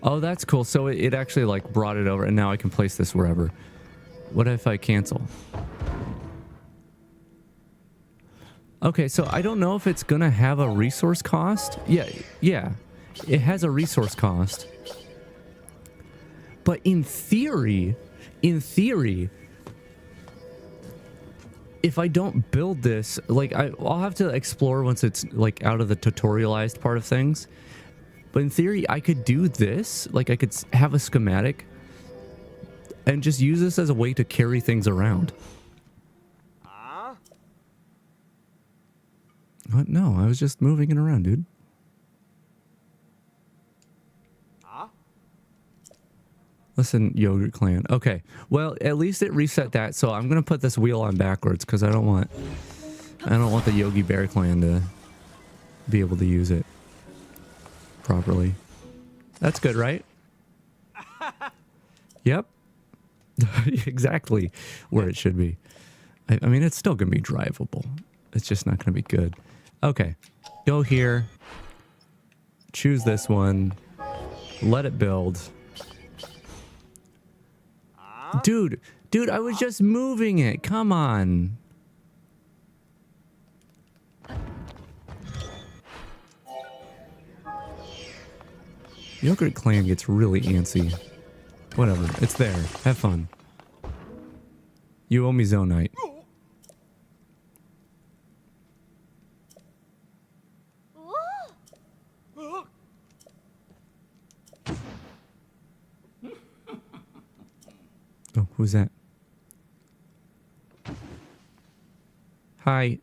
Oh, that's cool. So it actually like brought it over and now I can place this wherever. What if I cancel? Okay, so I don't know if it's gonna have a resource cost. Yeah. It has a resource cost. But in theory, if I don't build this, like I'll have to explore once it's like out of the tutorialized part of things. But in theory, I could do this. Like I could have a schematic and just use this as a way to carry things around. What? No, I was just moving it around, dude. Listen, Yogurt Clan. Okay, well, at least it reset that. So I'm gonna put this wheel on backwards because I don't want the Yogi Bear Clan to be able to use it properly. That's good, right? Yep. Exactly where it should be. I mean, it's still gonna be drivable. It's just not gonna be good. Okay, go here. Choose this one. Let it build. Dude, I was just moving it. Come on. Yogurt Clan gets really antsy. Whatever, it's there. Have fun. You owe me Zonite. Oh, who's that? Hi.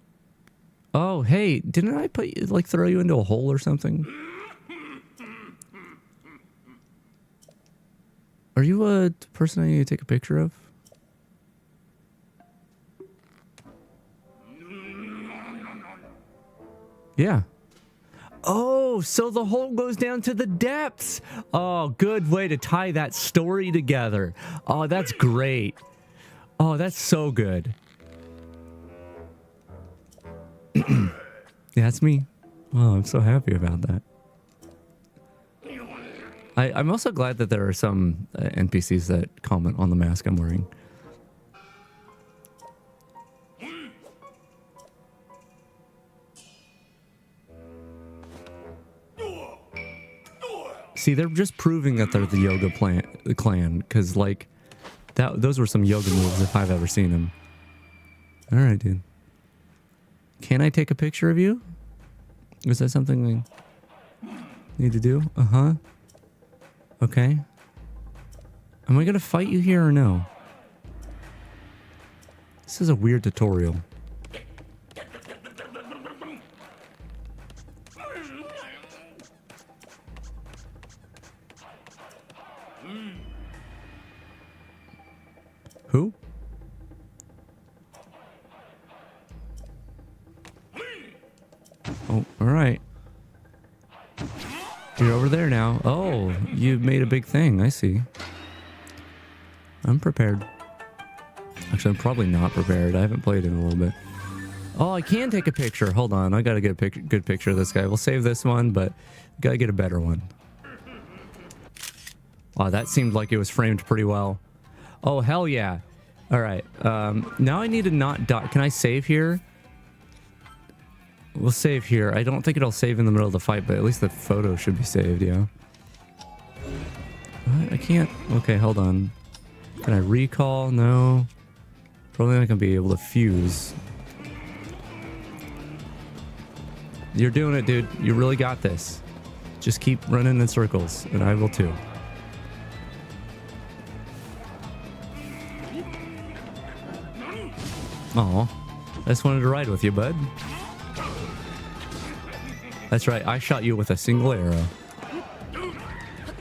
Oh, hey, didn't I throw you into a hole or something? Are you a person I need to take a picture of? Yeah. Oh, so the hole goes down to the depths. Oh, good way to tie that story together. Oh, that's great. Oh, that's so good. Yeah, that's me. Oh, I'm so happy about that. I'm also glad that there are some NPCs that comment on the mask I'm wearing. See, they're just proving that they're the yoga clan, because like those were some yoga moves if I've ever seen them. All right, dude. Can I take a picture of you? Is that something we need to do? Uh-huh. Okay. Am I gonna fight you here or no? This is a weird tutorial. Who? Oh, all right. You're over there now. Oh, you've made a big thing. I see. I'm prepared. Actually, I'm probably not prepared. I haven't played in a little bit. Oh, I can take a picture. Hold on. I gotta get a good picture of this guy. We'll save this one, but gotta get a better one. Oh, that seemed like it was framed pretty well. Oh, hell yeah. All right. Now I need to not die. Can I save here? We'll save here. I don't think it'll save in the middle of the fight, but at least the photo should be saved, yeah. What? I can't. Okay, hold on. Can I recall? No. Probably not gonna be able to fuse. You're doing it, dude. You really got this. Just keep running in circles, and I will too. Aw, I just wanted to ride with you, bud. That's right, I shot you with a single arrow.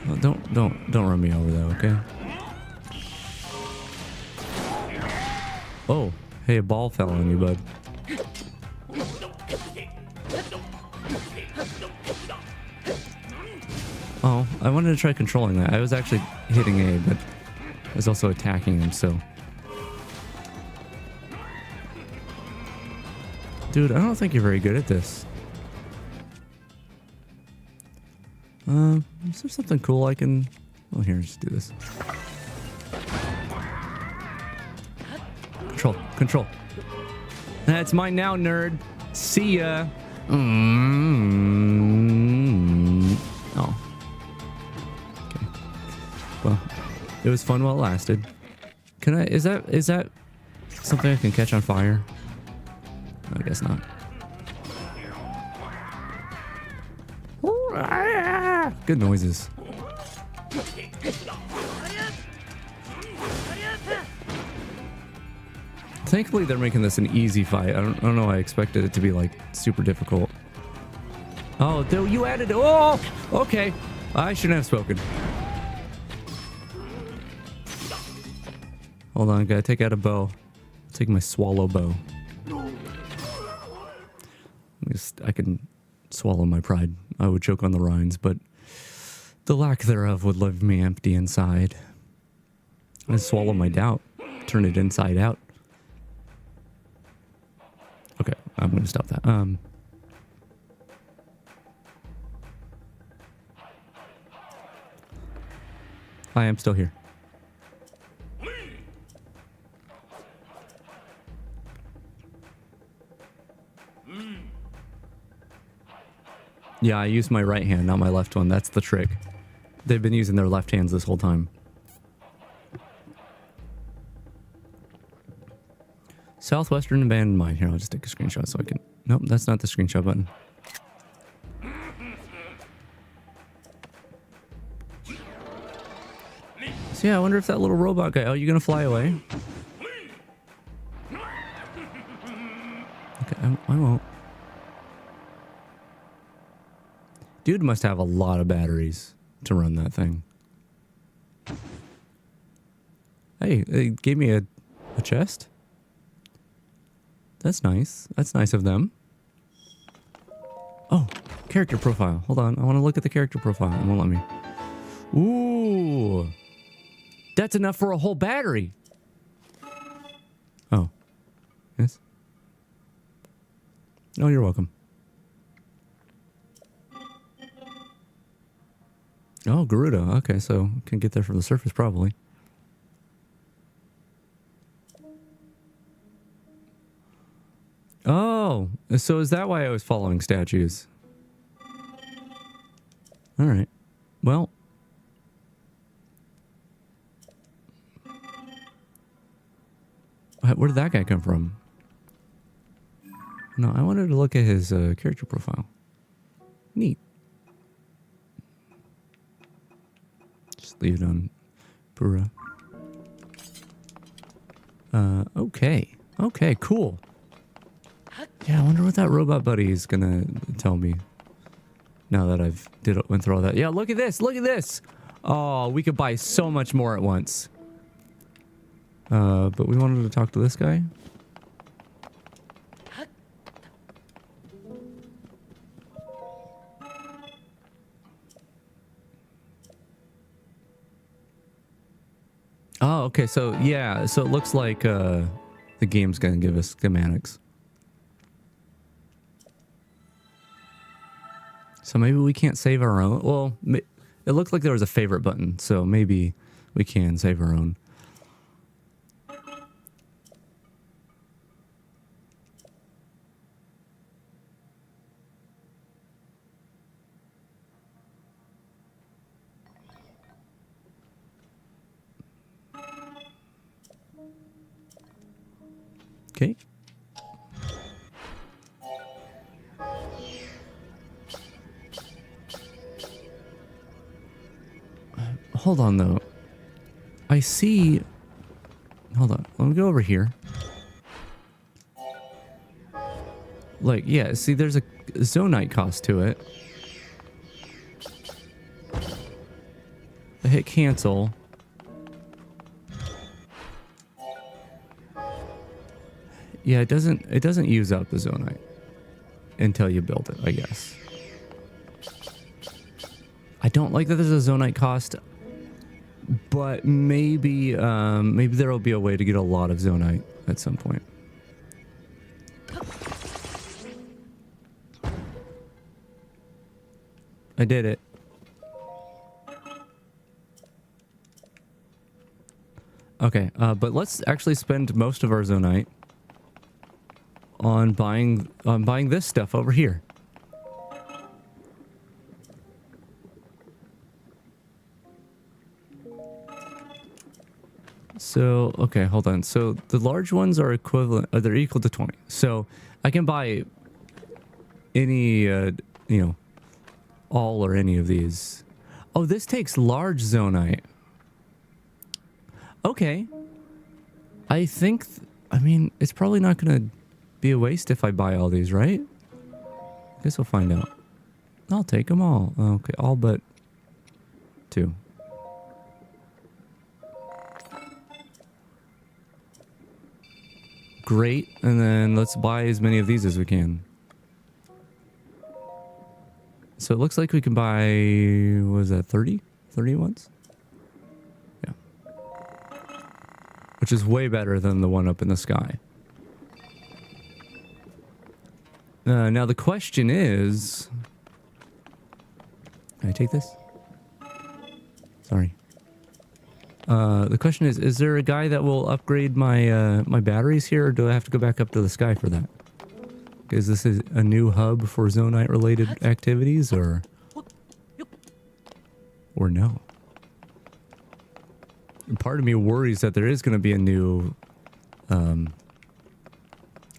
Oh, don't run me over though, okay? Oh, hey, a ball fell on you, bud. Oh, I wanted to try controlling that. I was actually hitting A, but I was also attacking him, so. Dude, I don't think you're very good at this. Is there something cool I can... Well, here, just do this. Control, control. That's mine now, nerd. See ya. Oh. Okay. Well, it was fun while it lasted. Can I... Is that something I can catch on fire? I guess not. Good noises. Thankfully, they're making this an easy fight. I don't know why I expected it to be, like, super difficult. Oh, you added... Oh! Okay. I shouldn't have spoken. Hold on, gotta take out a bow. Take my swallow bow. I can swallow my pride. I would choke on the rinds, but the lack thereof would leave me empty inside. I'd swallow my doubt. Turn it inside out. Okay, I'm going to stop that. I am still here. Yeah, I used my right hand, not my left one. That's the trick. They've been using their left hands this whole time. Southwestern abandoned mine. Here, I'll just take a screenshot so I can... Nope, that's not the screenshot button. So yeah, I wonder if that little robot guy... Oh, you gonna fly away? Okay, I won't. Dude must have a lot of batteries to run that thing. Hey, it gave me a chest. That's nice. That's nice of them. Oh, character profile. Hold on. I want to look at the character profile. It won't let me. Ooh. That's enough for a whole battery. Oh. Yes? Oh, you're welcome. Oh, Garuda. Okay, so can get there from the surface probably. Oh, so is that why I was following statues? All right. Well. Where did that guy come from? No, I wanted to look at his character profile. Neat. Just leave it on Pura. Okay. Okay, cool. Yeah, I wonder what that robot buddy is gonna tell me. Now that I've went through all that. Yeah, look at this. Look at this. Oh, we could buy so much more at once. But we wanted to talk to this guy. Oh, okay. So, yeah. So it looks like the game's going to give us schematics. So maybe we can't save our own. Well, it looked like there was a favorite button. So maybe we can save our own. Okay. Hold on, though. I see... Hold on. Let me go over here. Like, yeah, see, there's a Zonite cost to it. I hit cancel. Yeah, it doesn't use up the Zonite until you build it, I guess. I don't like that there's a zonite cost, but maybe maybe there will be a way to get a lot of zonite at some point. I did it. Okay, but let's actually spend most of our zonite on buying this stuff over here. So, okay, hold on. So the large ones are equivalent, they're equal to 20. So I can buy any, you know, all or any of these. Oh, this takes large zonite. Okay. I think, I mean, it's probably not going to be a waste if I buy all these, right? Guess we'll find out. I'll take them all. Okay, all but 2. Great, and then let's buy as many of these as we can. So it looks like we can buy, what is that, 30? 30 ones? Yeah. Which is way better than the one up in the sky. Now the question is... Can I take this? Sorry. The question is there a guy that will upgrade my my batteries here, or do I have to go back up to the sky for that? Is this a new hub for zonite related activities, or no? And part of me worries that there is going to be a new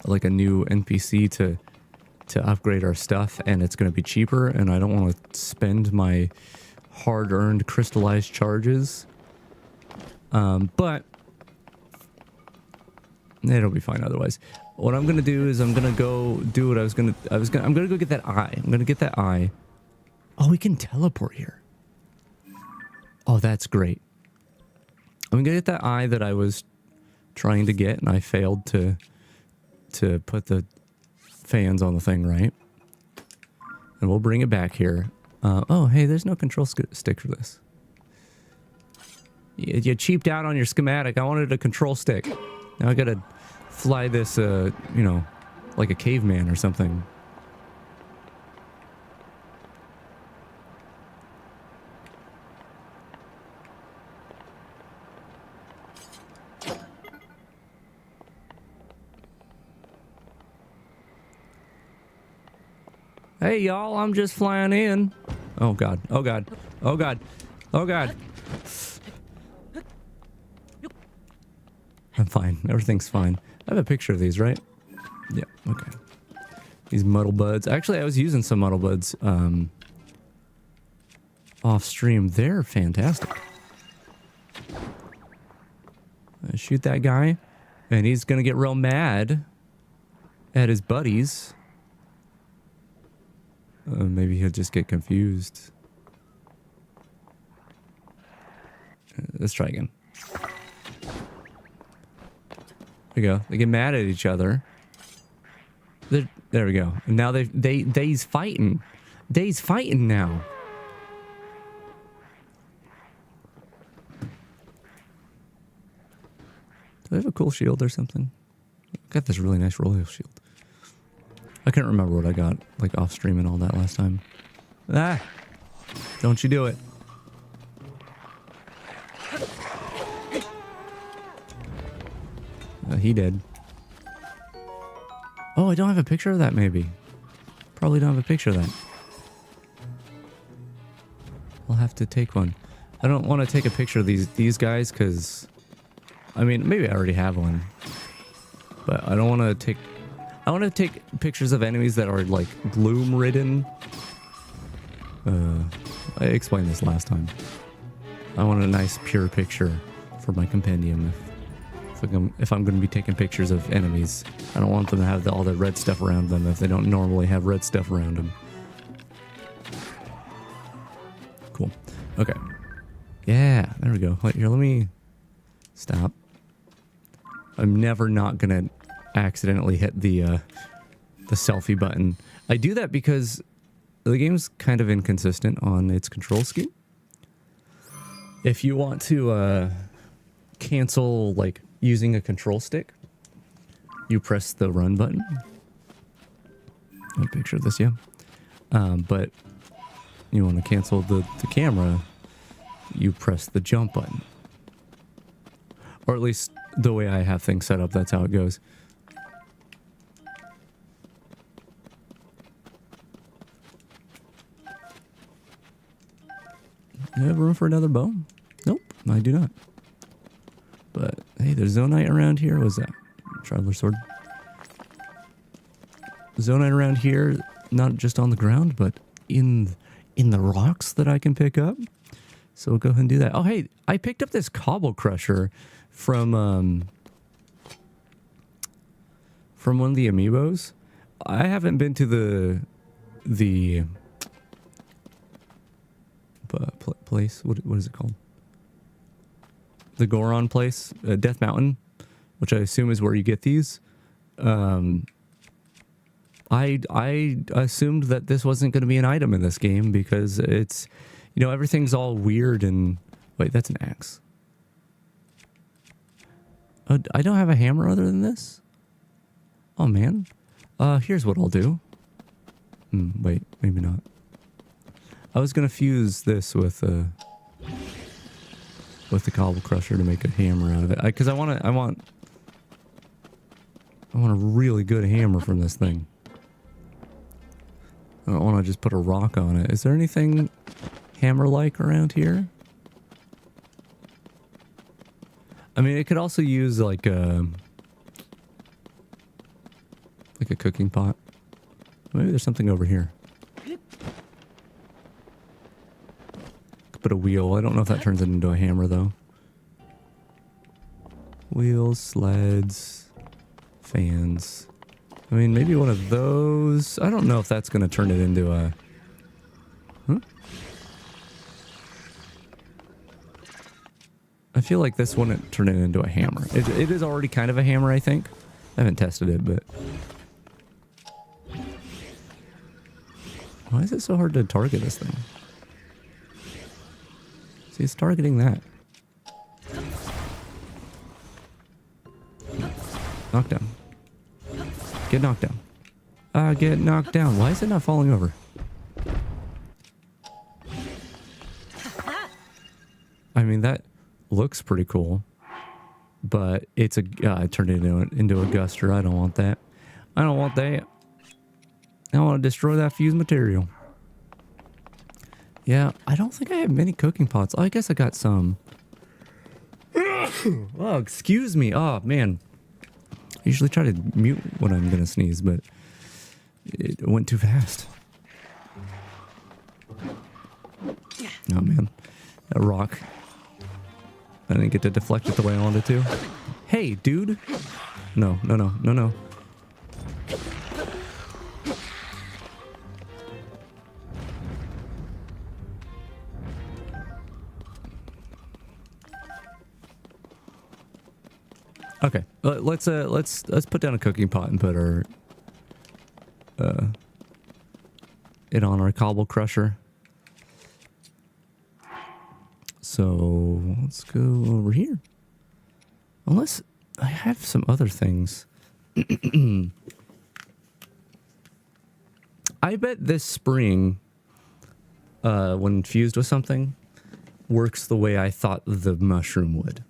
like a new NPC to upgrade our stuff, and it's going to be cheaper, and I don't want to spend my hard-earned crystallized charges. But it'll be fine otherwise. What I'm gonna do is I'm gonna go do what I'm gonna go get that eye. I'm gonna get that eye. Oh, we can teleport here. Oh, that's great. I'm gonna get that eye that I was trying to get, and I failed to put the fans on the thing right. And we'll bring it back here. Oh, hey, there's no control stick for this. You cheaped out on your schematic. I wanted a control stick. Now I gotta fly this, you know, like a caveman or something. Hey, y'all, I'm just flying in. Oh, God. Oh, God. Oh, God. Oh, God. I'm fine. Everything's fine. I have a picture of these, right? Yeah, okay. These muddle buds. Actually, I was using some muddle buds off stream. They're fantastic. I shoot that guy, and he's gonna get real mad at his buddies. Maybe he'll just get confused. Let's try again. There we go. They get mad at each other. There we go. And now they's fighting. They's fighting now. Do I have a cool shield or something? I got this really nice royal shield. I can't remember what I got, like off stream and all that last time. Ah! Don't you do it. He did. Oh, I don't have a picture of that, maybe. Probably don't have a picture of that. I'll have to take one. I don't want to take a picture of these guys, because... I mean, maybe I already have one. But I don't want to take... I want to take pictures of enemies that are, like, gloom-ridden. I explained this last time. I want a nice, pure picture for my compendium. If I'm going to be taking pictures of enemies, I don't want them to have all the red stuff around them if they don't normally have red stuff around them. Cool. Okay. Yeah, there we go. Wait, here, let me stop. I'm never not going to accidentally hit the selfie button. I do that because the game's kind of inconsistent on its control scheme. If you want to cancel like using a control stick, you press the run button. I picture this, yeah. But you want to cancel the camera, you press the jump button. Or at least the way I have things set up, that's how it goes. Do you have room for another bow? Nope, I do not. But hey, there's Zonite around here. What's that? Traveler sword. Zonite around here, not just on the ground, but in the rocks that I can pick up. So we'll go ahead and do that. Oh, hey, I picked up this cobble crusher from one of the amiibos. I haven't been to the place. What is it called? The Goron place, Death Mountain, which I assume is where you get these. I assumed that this wasn't going to be an item in this game because it's, you know, everything's all weird and... Wait, that's an axe. I don't have a hammer other than this? Oh, man. Here's what I'll do. Wait, maybe not. I was going to fuse this with the cobble crusher to make a hammer out of it. Because I want a really good hammer from this thing. I don't want to just put a rock on it. Is there anything hammer-like around here? I mean, it could also use like a cooking pot. Maybe there's something over here. Could put a wheel. I don't know if that turns it into a hammer though. Wheels, sleds, fans. I mean, maybe one of those. I don't know if that's going to turn it into a... Huh? I feel like this wouldn't turn it into a hammer. It is already kind of a hammer, I think. I haven't tested it, but... Why is it so hard to target this thing? See, it's targeting that. Knockdown. Get knocked down. Get knocked down. Why is it not falling over? I mean, that looks pretty cool. But it's a... I turned it into a guster. I don't want that. I don't want that. I want to destroy that fused material. Yeah, I don't think I have many cooking pots. Oh, I guess I got some. Oh, excuse me. Oh, man. I usually try to mute when I'm going to sneeze, but it went too fast. Oh, man. That rock. I didn't get to deflect it the way I wanted to. Hey, dude. No. Okay, let's put down a cooking pot and put our it on our cobble crusher. So let's go over here. Unless I have some other things. I bet this spring, when fused with something, works the way I thought the mushroom would.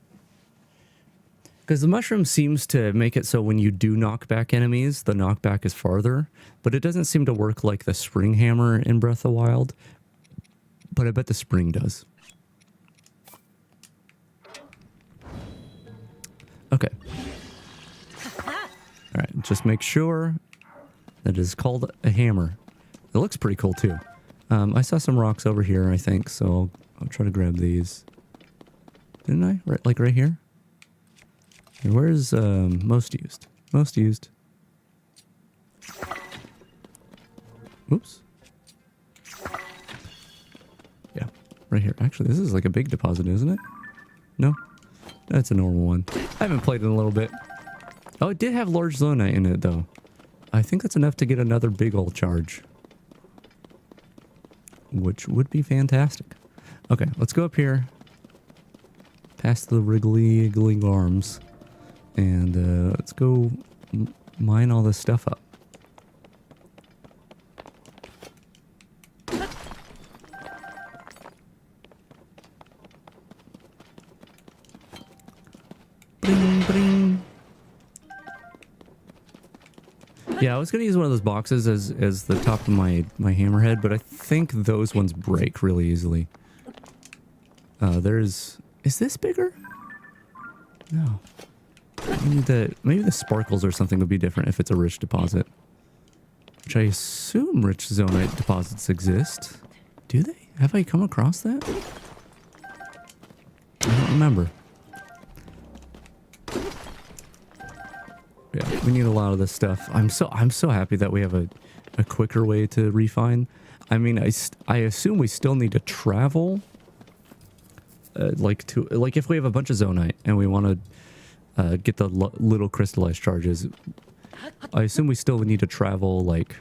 Because the mushroom seems to make it so when you do knock back enemies, the knockback is farther. But it doesn't seem to work like the spring hammer in Breath of the Wild. But I bet the spring does. Okay. Alright, just make sure that it is called a hammer. It looks pretty cool too. I saw some rocks over here, I think, so I'll try to grab these. Didn't I? Like right here? Where's most used? Most used. Oops. Yeah, right here. Actually, this is like a big deposit, isn't it? No? That's a normal one. I haven't played in a little bit. Oh, it did have large zonite in it, though. I think that's enough to get another big old charge. which would be fantastic. Okay, let's go up here, past the wriggly arms, and let's go mine all this stuff up. Bring, bring. Yeah, I was gonna use one of those boxes as the top of my hammerhead, but I think those ones break really easily. Is this bigger? No. Maybe the sparkles or something would be different if it's a rich deposit. Which I assume rich zonite deposits exist. Do they? Have I come across that? I don't remember. Yeah, we need a lot of this stuff. I'm so happy that we have a quicker way to refine. I mean, I assume we still need to travel. Like if we have a bunch of zonite and we want to get the little crystallized charges, I assume we still need to travel like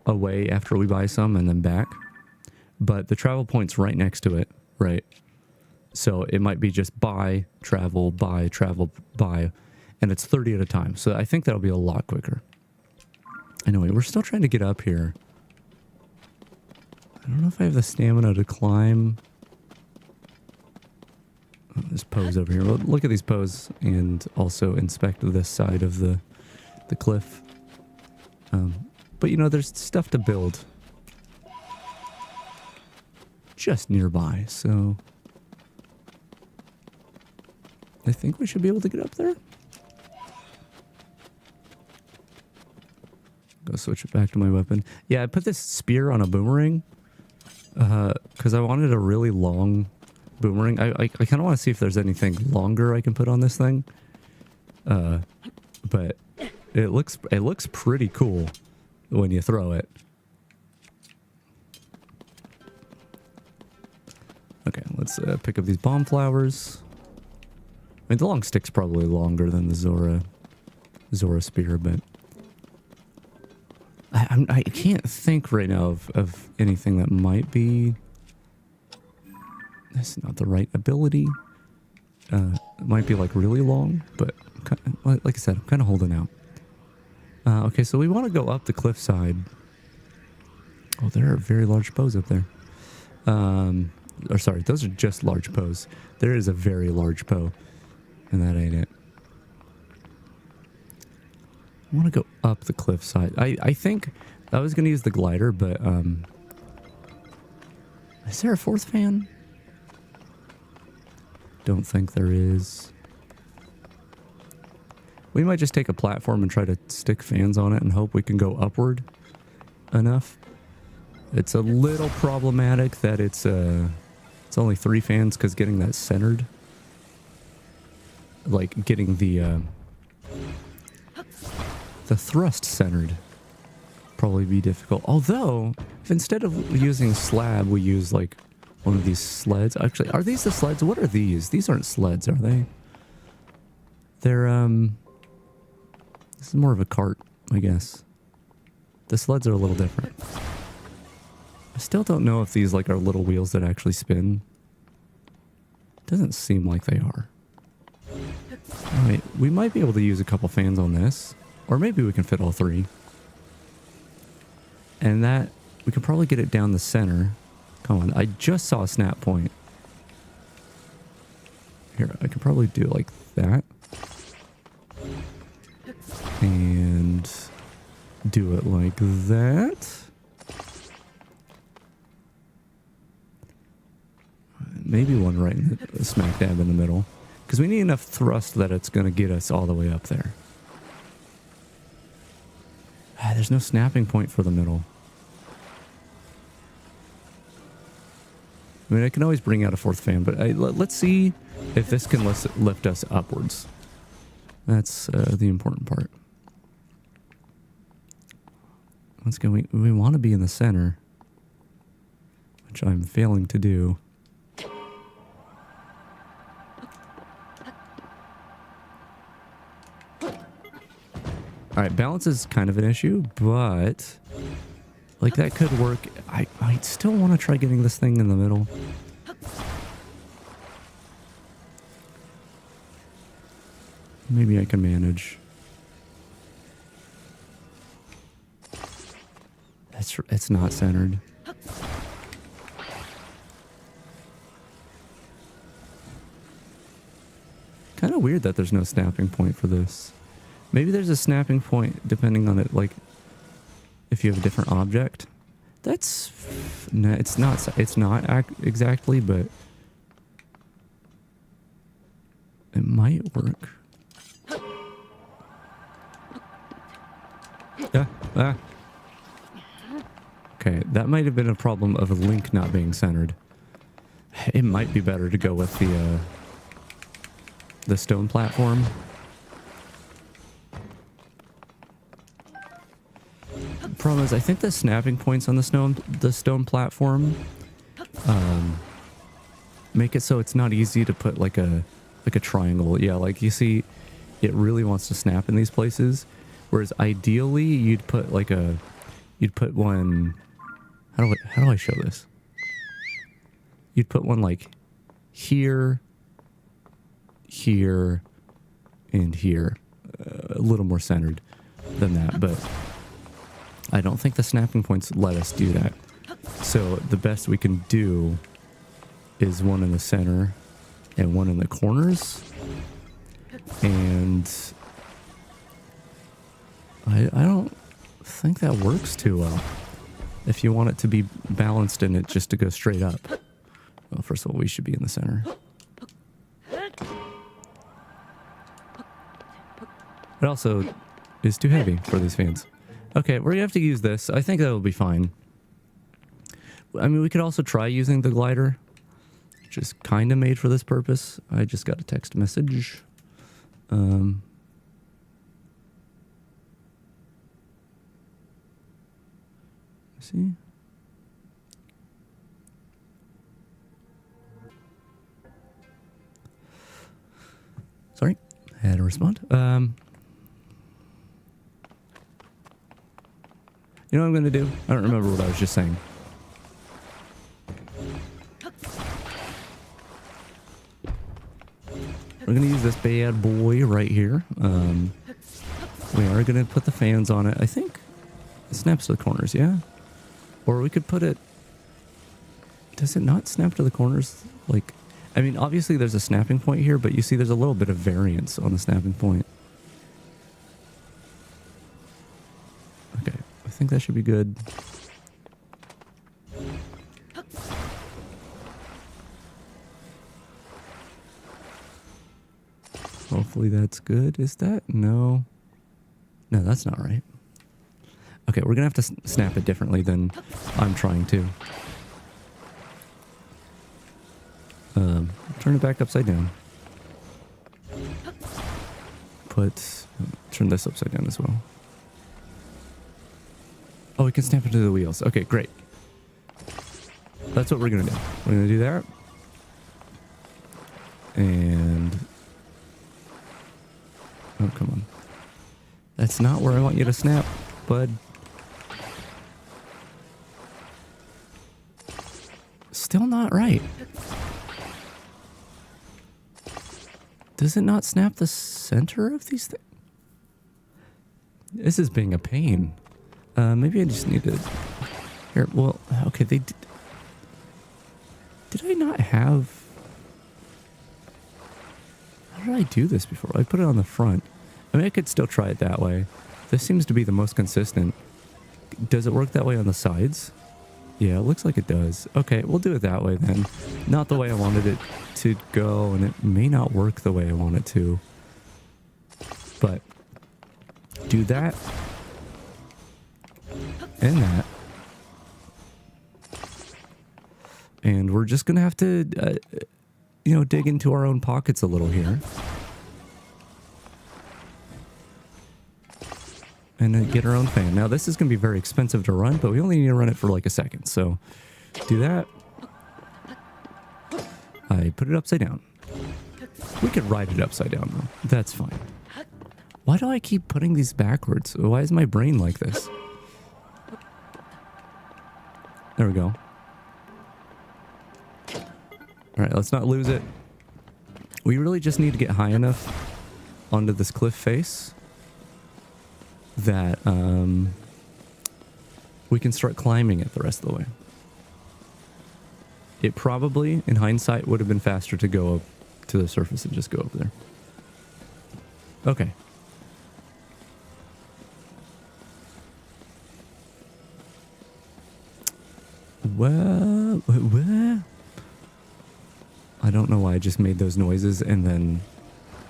away after we buy some and then back. But the travel point's right next to it, right? So it might be just buy, travel, buy, and it's 30 at a time. So I think that'll be a lot quicker. Anyway, we're still trying to get up here. I don't know if I have the stamina to climb. Oh, this pose over here. Well, look at these pose and also inspect this side of the cliff. But you know, there's stuff to build just nearby, so I think we should be able to get up there. Go switch it back to my weapon. Yeah, I put this spear on a boomerang because I wanted a really long boomerang. I kind of want to see if there's anything longer I can put on this thing. But it looks pretty cool when you throw it. Okay, let's pick up these bomb flowers. I mean, the long stick's probably longer than the Zora spear, but I can't think right now of anything that might be. That's not the right ability. It might be like really long, but like I said, I'm kind of holding out. Okay, so we want to go up the cliffside. Oh, there are very large bows up there. Or sorry, those are just large bows. There is a very large bow, and that ain't it. I want to go up the cliffside. I think I was going to use the glider, but is there a fourth fan? Don't think there is. We might just take a platform and try to stick fans on it and hope we can go upward enough. It's a little problematic that it's only 3 fans because getting that centered, like getting the thrust centered, probably be difficult. Although, if instead of using slab, we use like one of these sleds. Actually, are these the sleds? What are these? These aren't sleds, are they? They're this is more of a cart, I guess. The sleds are a little different. I still don't know if these like are little wheels that actually spin. Doesn't seem like they are. Alright, we might be able to use a couple fans on this. Or maybe we can fit all 3. And that, we can probably get it down the center. Come on, I just saw a snap point. Here, I could probably do like that. And do it like that. Maybe one right in the, smack dab in the middle. Because we need enough thrust that it's going to get us all the way up there. There's no snapping point for the middle. I mean, I can always bring out a 4th fan, but let's see if this can lift us upwards. That's the important part. Let's go. We want to be in the center, which I'm failing to do. Alright, balance is kind of an issue, but Like, that could work. I still want to try getting this thing in the middle. Maybe I can manage. It's not centered. Kind of weird that there's no snapping point for this. Maybe there's a snapping point depending on it, like if you have a different object. That's no, it's not exactly, but it might work. Ah. Okay, that might have been a problem of a link not being centered. It might be better to go with the stone platform. The problem is, I think the snapping points on the stone platform make it so it's not easy to put like a triangle. Yeah, like you see, it really wants to snap in these places. Whereas ideally, you'd put one. How do I show this? You'd put one like here, here, and here, a little more centered than that, but I don't think the snapping points let us do that. So the best we can do is one in the center and one in the corners, and I don't think that works too well. If you want it to be balanced and it just to go straight up. Well, first of all, we should be in the center. It also is too heavy for these fans. Okay, we're gonna have to use this. I think that'll be fine. I mean, we could also try using the glider, which is kind of made for this purpose. I just got a text message. See? Sorry, I had to respond. You know what I'm going to do? I don't remember what I was just saying. We're going to use this bad boy right here. We are going to put the fans on it. I think it snaps to the corners, yeah? Or we could put it... Does it not snap to the corners? Like, I mean, obviously there's a snapping point here, but you see there's a little bit of variance on the snapping point. Okay, I think that should be good. Hopefully that's good. Is that? No. No, that's not right. Okay, we're going to have to snap it differently than I'm trying to. Turn it back upside down. Turn this upside down as well. Oh, we can snap it to the wheels. Okay, great. That's what we're going to do. We're going to do that. And... oh, come on. That's not where I want you to snap, bud. Still not right. Does it not snap the center of these things? This is being a pain. Maybe I just need to... Here, well, okay, they did... Did I not have... How did I do this before? I put it on the front. I mean, I could still try it that way. This seems to be the most consistent. Does it work that way on the sides? Yeah, it looks like it does. Okay, we'll do it that way then. Not the way I wanted it to go, and it may not work the way I want it to. But do that and that. And we're just going to have to, you know, dig into our own pockets a little here. And then get our own fan. Now, this is going to be very expensive to run, but we only need to run it for like a second. So, do that. I put it upside down. We could ride it upside down, though. That's fine. Why do I keep putting these backwards? Why is my brain like this? There we go. All right, let's not lose it. We really just need to get high enough onto this cliff face that we can start climbing it the rest of the way. It probably, in hindsight, would have been faster to go up to the surface and just go over there. Okay. Well, I don't know why I just made those noises and then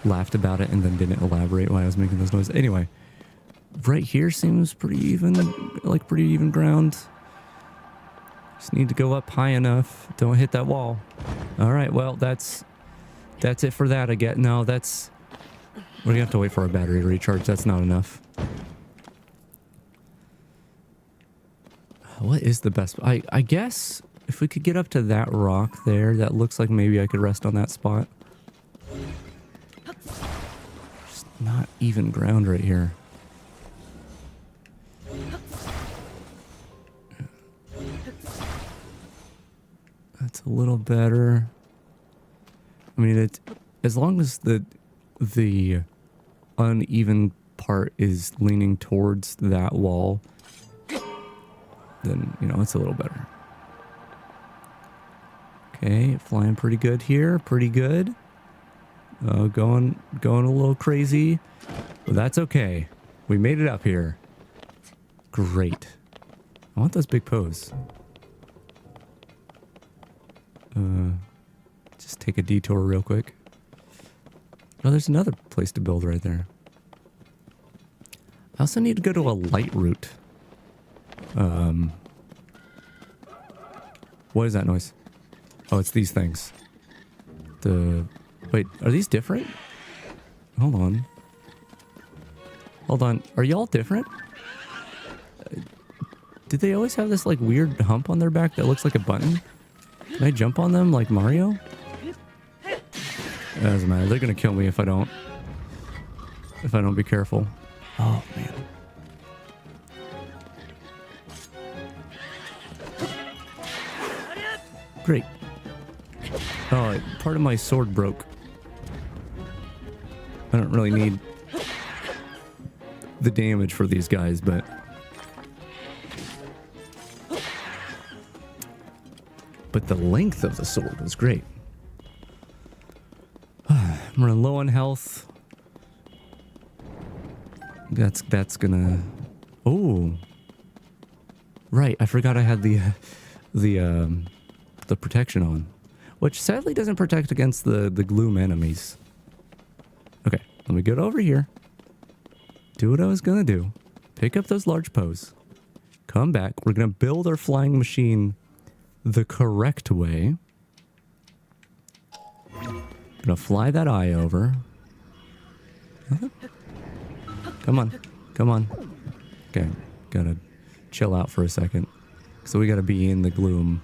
laughed about it and then didn't elaborate why I was making those noises. Anyway, right here seems pretty even, like pretty even ground. Just need to go up high enough. Don't hit that wall. All right, well, that's it for that, I get. No, that's... We're gonna have to wait for our battery to recharge. That's not enough. What is the best... I guess if we could get up to that rock there, that looks like maybe I could rest on that spot. Just not even ground right here. That's a little better. I mean, it as long as the uneven part is leaning towards that wall, then, you know, it's a little better. Okay, flying pretty good here. Pretty good. Going a little crazy. But that's okay. We made it up here. Great. I want those big poes. Just take a detour real quick. Oh, there's another place to build right there. I also need to go to a light route. What is that noise? Oh, it's these things. Wait, are these different? Hold on. Hold on. Are y'all different? Did they always have this like weird hump on their back that looks like a button? Can I jump on them like Mario? It doesn't matter. They're gonna kill me if I don't be careful. Oh man. Great. Oh, part of my sword broke. I don't really need the damage for these guys, but... But the length of the sword was great. I'm running low on health. That's gonna... Oh! Right, I forgot I had the protection on. Which sadly doesn't protect against the gloom enemies. Okay, let me get over here. Do what I was gonna do. Pick up those large poes. Come back. We're gonna build our flying machine the correct way. Gonna fly that eye over. Come on. Come on. Okay, gotta chill out for a second. So we gotta be in the gloom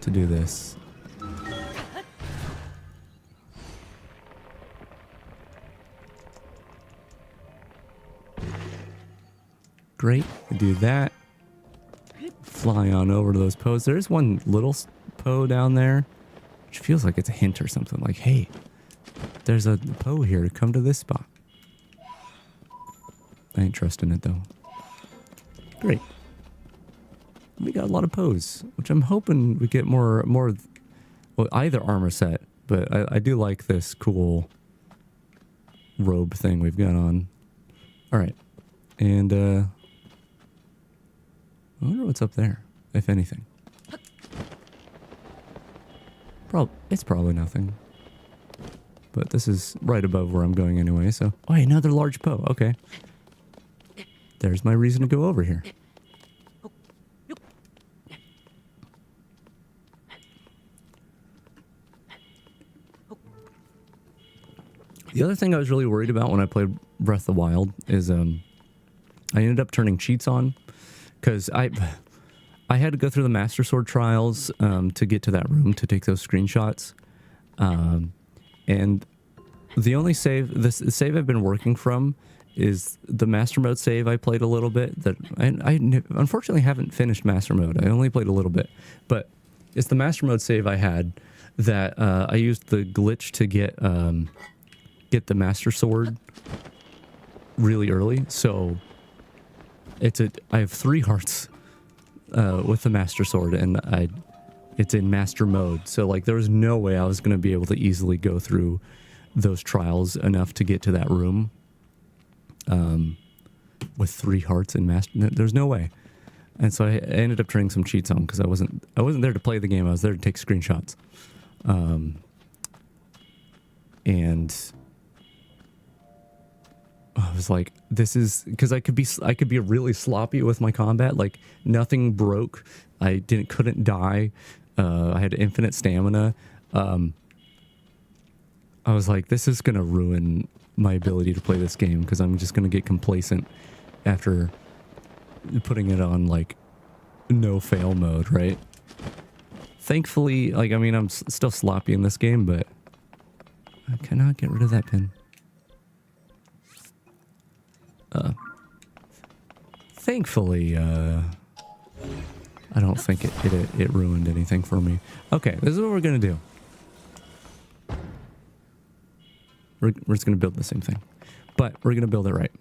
to do this. Great, we do that. Fly on over to those poes. There's one little poe down there, which feels like it's a hint or something. Like, hey, there's a poe here. Come to this spot. I ain't trusting it though. Great. We got a lot of poes, which I'm hoping we get more. Well, either armor set, but I do like this cool robe thing we've got on. All right, and I wonder what's up there, if anything. It's probably nothing. But this is right above where I'm going anyway, so... Oh, another large poe. Okay. There's my reason to go over here. The other thing I was really worried about when I played Breath of the Wild is I ended up turning cheats on because I had to go through the Master Sword trials to get to that room to take those screenshots. And the only save, the save I've been working from is the master mode save. I played a little bit. That I unfortunately haven't finished master mode. I only played a little bit, but it's the master mode save I had that I used the glitch to get the master sword really early. So I have 3 hearts with the master sword, and it's in master mode. So like there was no way I was going to be able to easily go through those trials enough to get to that room with 3 hearts in master. There's no way. And so I ended up turning some cheats on because I wasn't there to play the game. I was there to take screenshots. And I was like, this is because I could be really sloppy with my combat. Like nothing broke. I couldn't die. I had infinite stamina. I was like, this is going to ruin my ability to play this game because I'm just going to get complacent after putting it on like no fail mode, right? Thankfully, like, I mean, I'm still sloppy in this game, but I cannot get rid of that pin. Thankfully, I don't think it ruined anything for me. Okay, this is what we're going to do. We're just going to build the same thing. But we're going to build it right.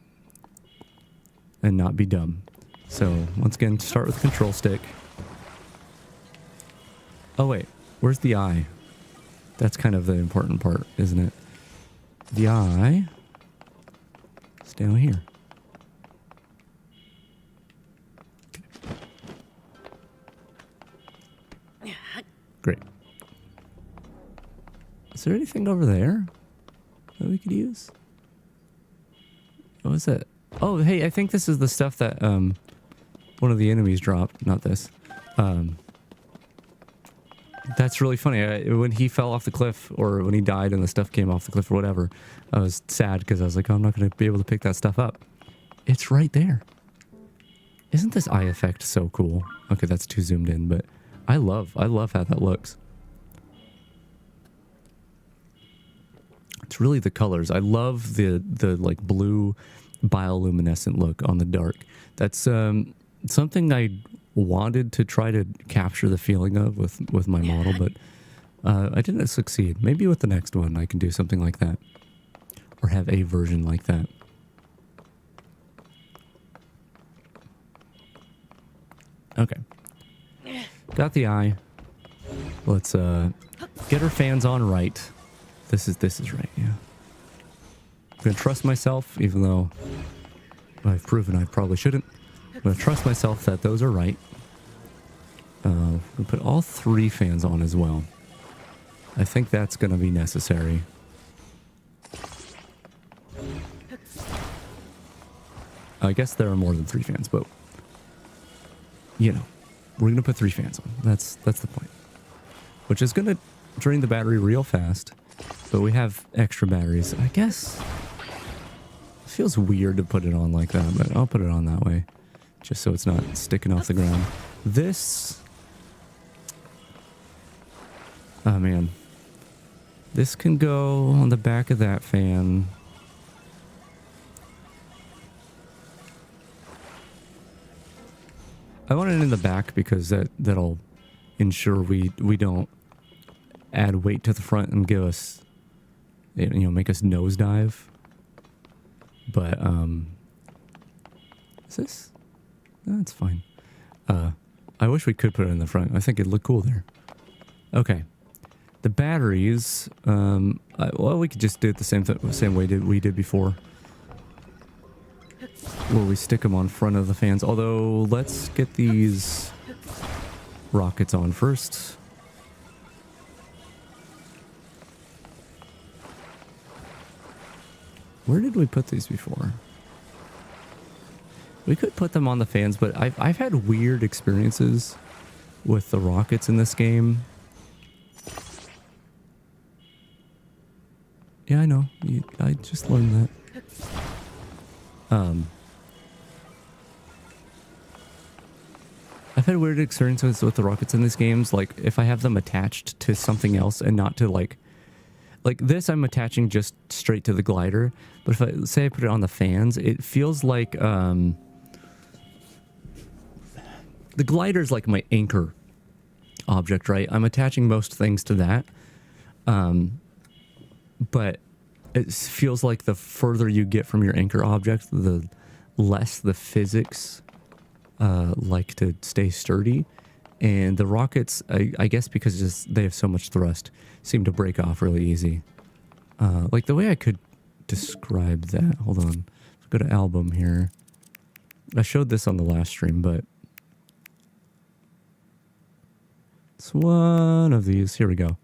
And not be dumb. So, once again, start with the control stick. Oh, wait. Where's the eye? That's kind of the important part, isn't it? The eye is down here. Okay. Great. Is there anything over there that we could use? What is it? Oh, hey, I think this is the stuff that one of the enemies dropped. Not this. That's really funny. When he fell off the cliff, or when he died and the stuff came off the cliff or whatever, I was sad because I was like, oh, I'm not going to be able to pick that stuff up. It's right there. Isn't this eye effect so cool? Okay, that's too zoomed in, but I love how that looks. It's really the colors. I love the like blue bioluminescent look on the dark. That's something I wanted to try to capture the feeling of with my model, but I didn't succeed. Maybe with the next one I can do something like that, or have a version like that. Okay, got the eye. Let's get our fans on right. This is right, yeah. I'm gonna trust myself, even though I've proven I probably shouldn't. I'm gonna trust myself that those are right. We'll put all 3 fans on as well. I think that's gonna be necessary. I guess there are more than 3 fans, but you know, we're gonna put 3 fans on. That's the point. Which is gonna drain the battery real fast, but we have extra batteries. I guess it feels weird to put it on like that, but I'll put it on that way, just so it's not sticking off the ground. This, oh man, this can go on the back of that fan. I want it in the back because that'll ensure we don't add weight to the front and give us, you know, make us nosedive. But is this? That's fine. I wish we could put it in the front. I think it'd look cool there. Okay, the batteries. Well, we could just do it the same way we did before, where we stick them on front of the fans. Although, let's get these rockets on first. Where did we put these before? We could put them on the fans, but I've had weird experiences with the rockets in this game. Yeah, I know. I just learned that. I've had weird experiences with the rockets in these games. Like, if I have them attached to something else and not to, like... Like this, I'm attaching just straight to the glider. But if I say I put it on the fans, it feels like the glider's like my anchor object, right? I'm attaching most things to that. But it feels like the further you get from your anchor object, the less the physics like to stay sturdy. And the rockets, I guess because they have so much thrust, seem to break off really easy. Like the way I could describe that, hold on, let's go to album here. I showed this on the last stream, but it's one of these. Here we go.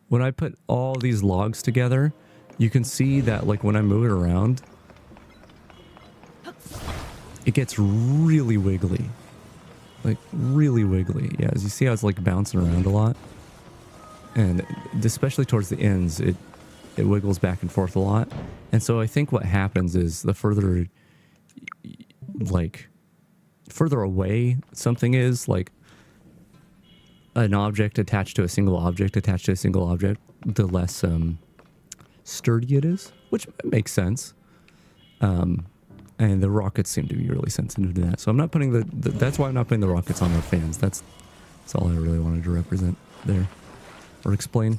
When I put all these logs together, you can see that like when I move it around, it gets really wiggly. Like really wiggly. Yeah, as you see how it's like bouncing around a lot. And especially towards the ends, it wiggles back and forth a lot. And so I think what happens is the further away something is, like an object attached to a single object attached to a single object, the less sturdy it is, which makes sense. And the rockets seem to be really sensitive to that. So I'm not putting that's why I'm not putting the rockets on our fans. That's all I really wanted to represent there. Or explain.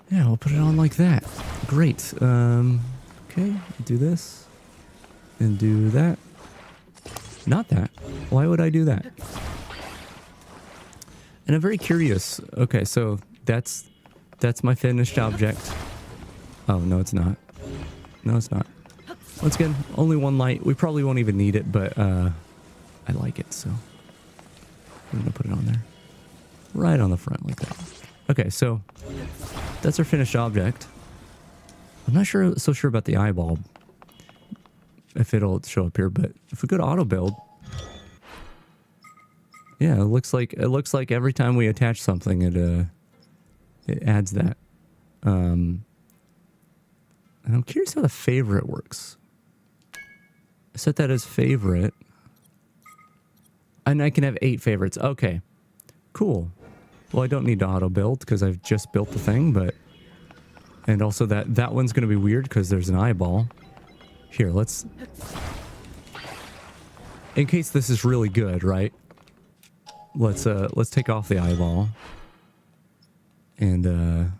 Yeah, we'll put it on like that. Great. Okay, do this. And do that. Not that. Why would I do that? And I'm very curious. Okay, so that's my finished object. Oh, no, it's not. No, it's not. Once again, only one light. We probably won't even need it, but I like it, so I'm gonna put it on there. Right on the front like that. Okay, so that's our finished object. I'm not so sure about the eyeball, if it'll show up here, but if we go to auto build, yeah, it looks like every time we attach something, it adds that. And I'm curious how the favorite works. I set that as favorite. And I can have 8 favorites. Okay. Cool. Well, I don't need to auto build because I've just built the thing, but... And also that one's going to be weird because there's an eyeball. Here, let's... In case this is really good, right? Let's take off the eyeball. And,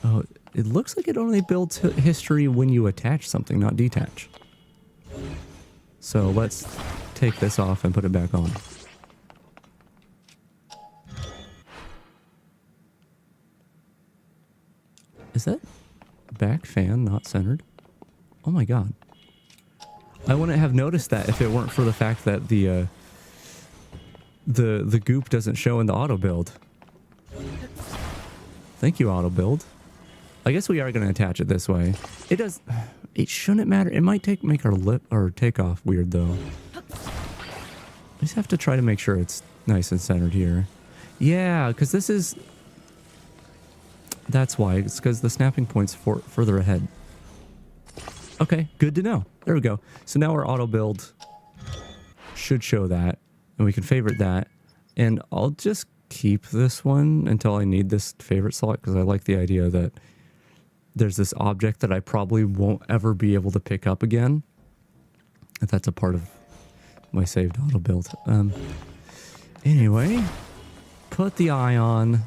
oh, it looks like it only builds history when you attach something, not detach. So let's take this off and put it back on. Is that back fan not centered? Oh my god. I wouldn't have noticed that if it weren't for the fact that the goop doesn't show in the auto build. Thank you, auto build. I guess we are going to attach it this way. It shouldn't matter. It might make our takeoff weird though. I just have to try to make sure it's nice and centered here. Yeah, because that's why. It's because the snapping point's further ahead. Okay, good to know. There we go. So now our auto build should show that, and we can favorite that. And I'll just keep this one until I need this favorite slot because I like the idea that there's this object that I probably won't ever be able to pick up again. If that's a part of my saved auto build. Anyway, put the eye on.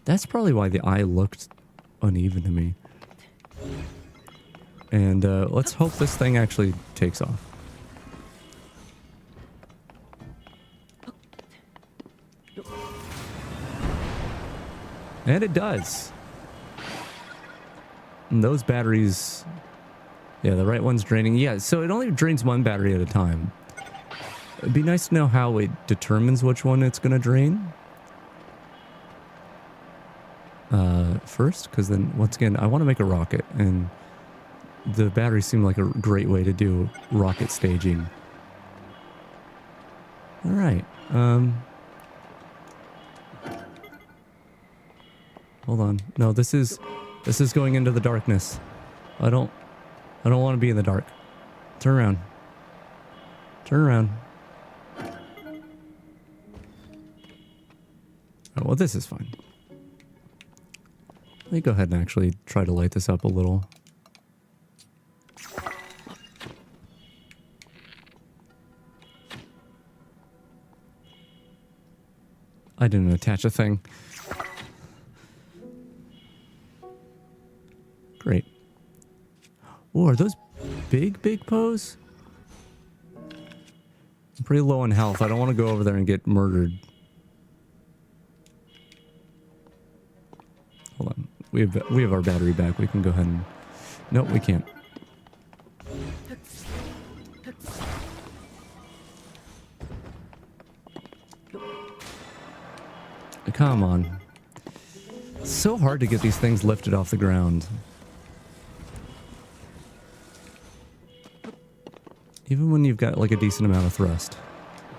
That's probably why the eye looked uneven to me. And let's hope this thing actually takes off. And it does. And those batteries... Yeah, the right one's draining. Yeah, so it only drains one battery at a time. It'd be nice to know how it determines which one it's going to drain. First, because then, once again, I want to make a rocket. And the batteries seem like a great way to do rocket staging. Alright. Hold on. No, this is going into the darkness. I don't want to be in the dark. Turn around. Turn around. Oh, well, this is fine. Let me go ahead and actually try to light this up a little. I didn't attach a thing. Great. Oh, are those big pose? I'm pretty low on health. I don't want to go over there and get murdered. Hold on. We have our battery back. We can go ahead and... Nope, we can't. Come on. It's so hard to get these things lifted off the ground. Even when you've got like a decent amount of thrust.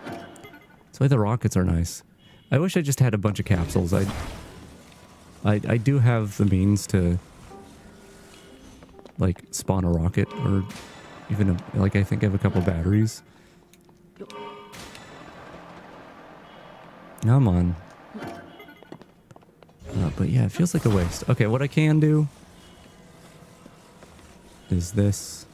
That's why the rockets are nice. I wish I just had a bunch of capsules. I do have the means to like spawn a rocket, or even like I think I have a couple batteries. Come on. But yeah, it feels like a waste. Okay, what I can do is this.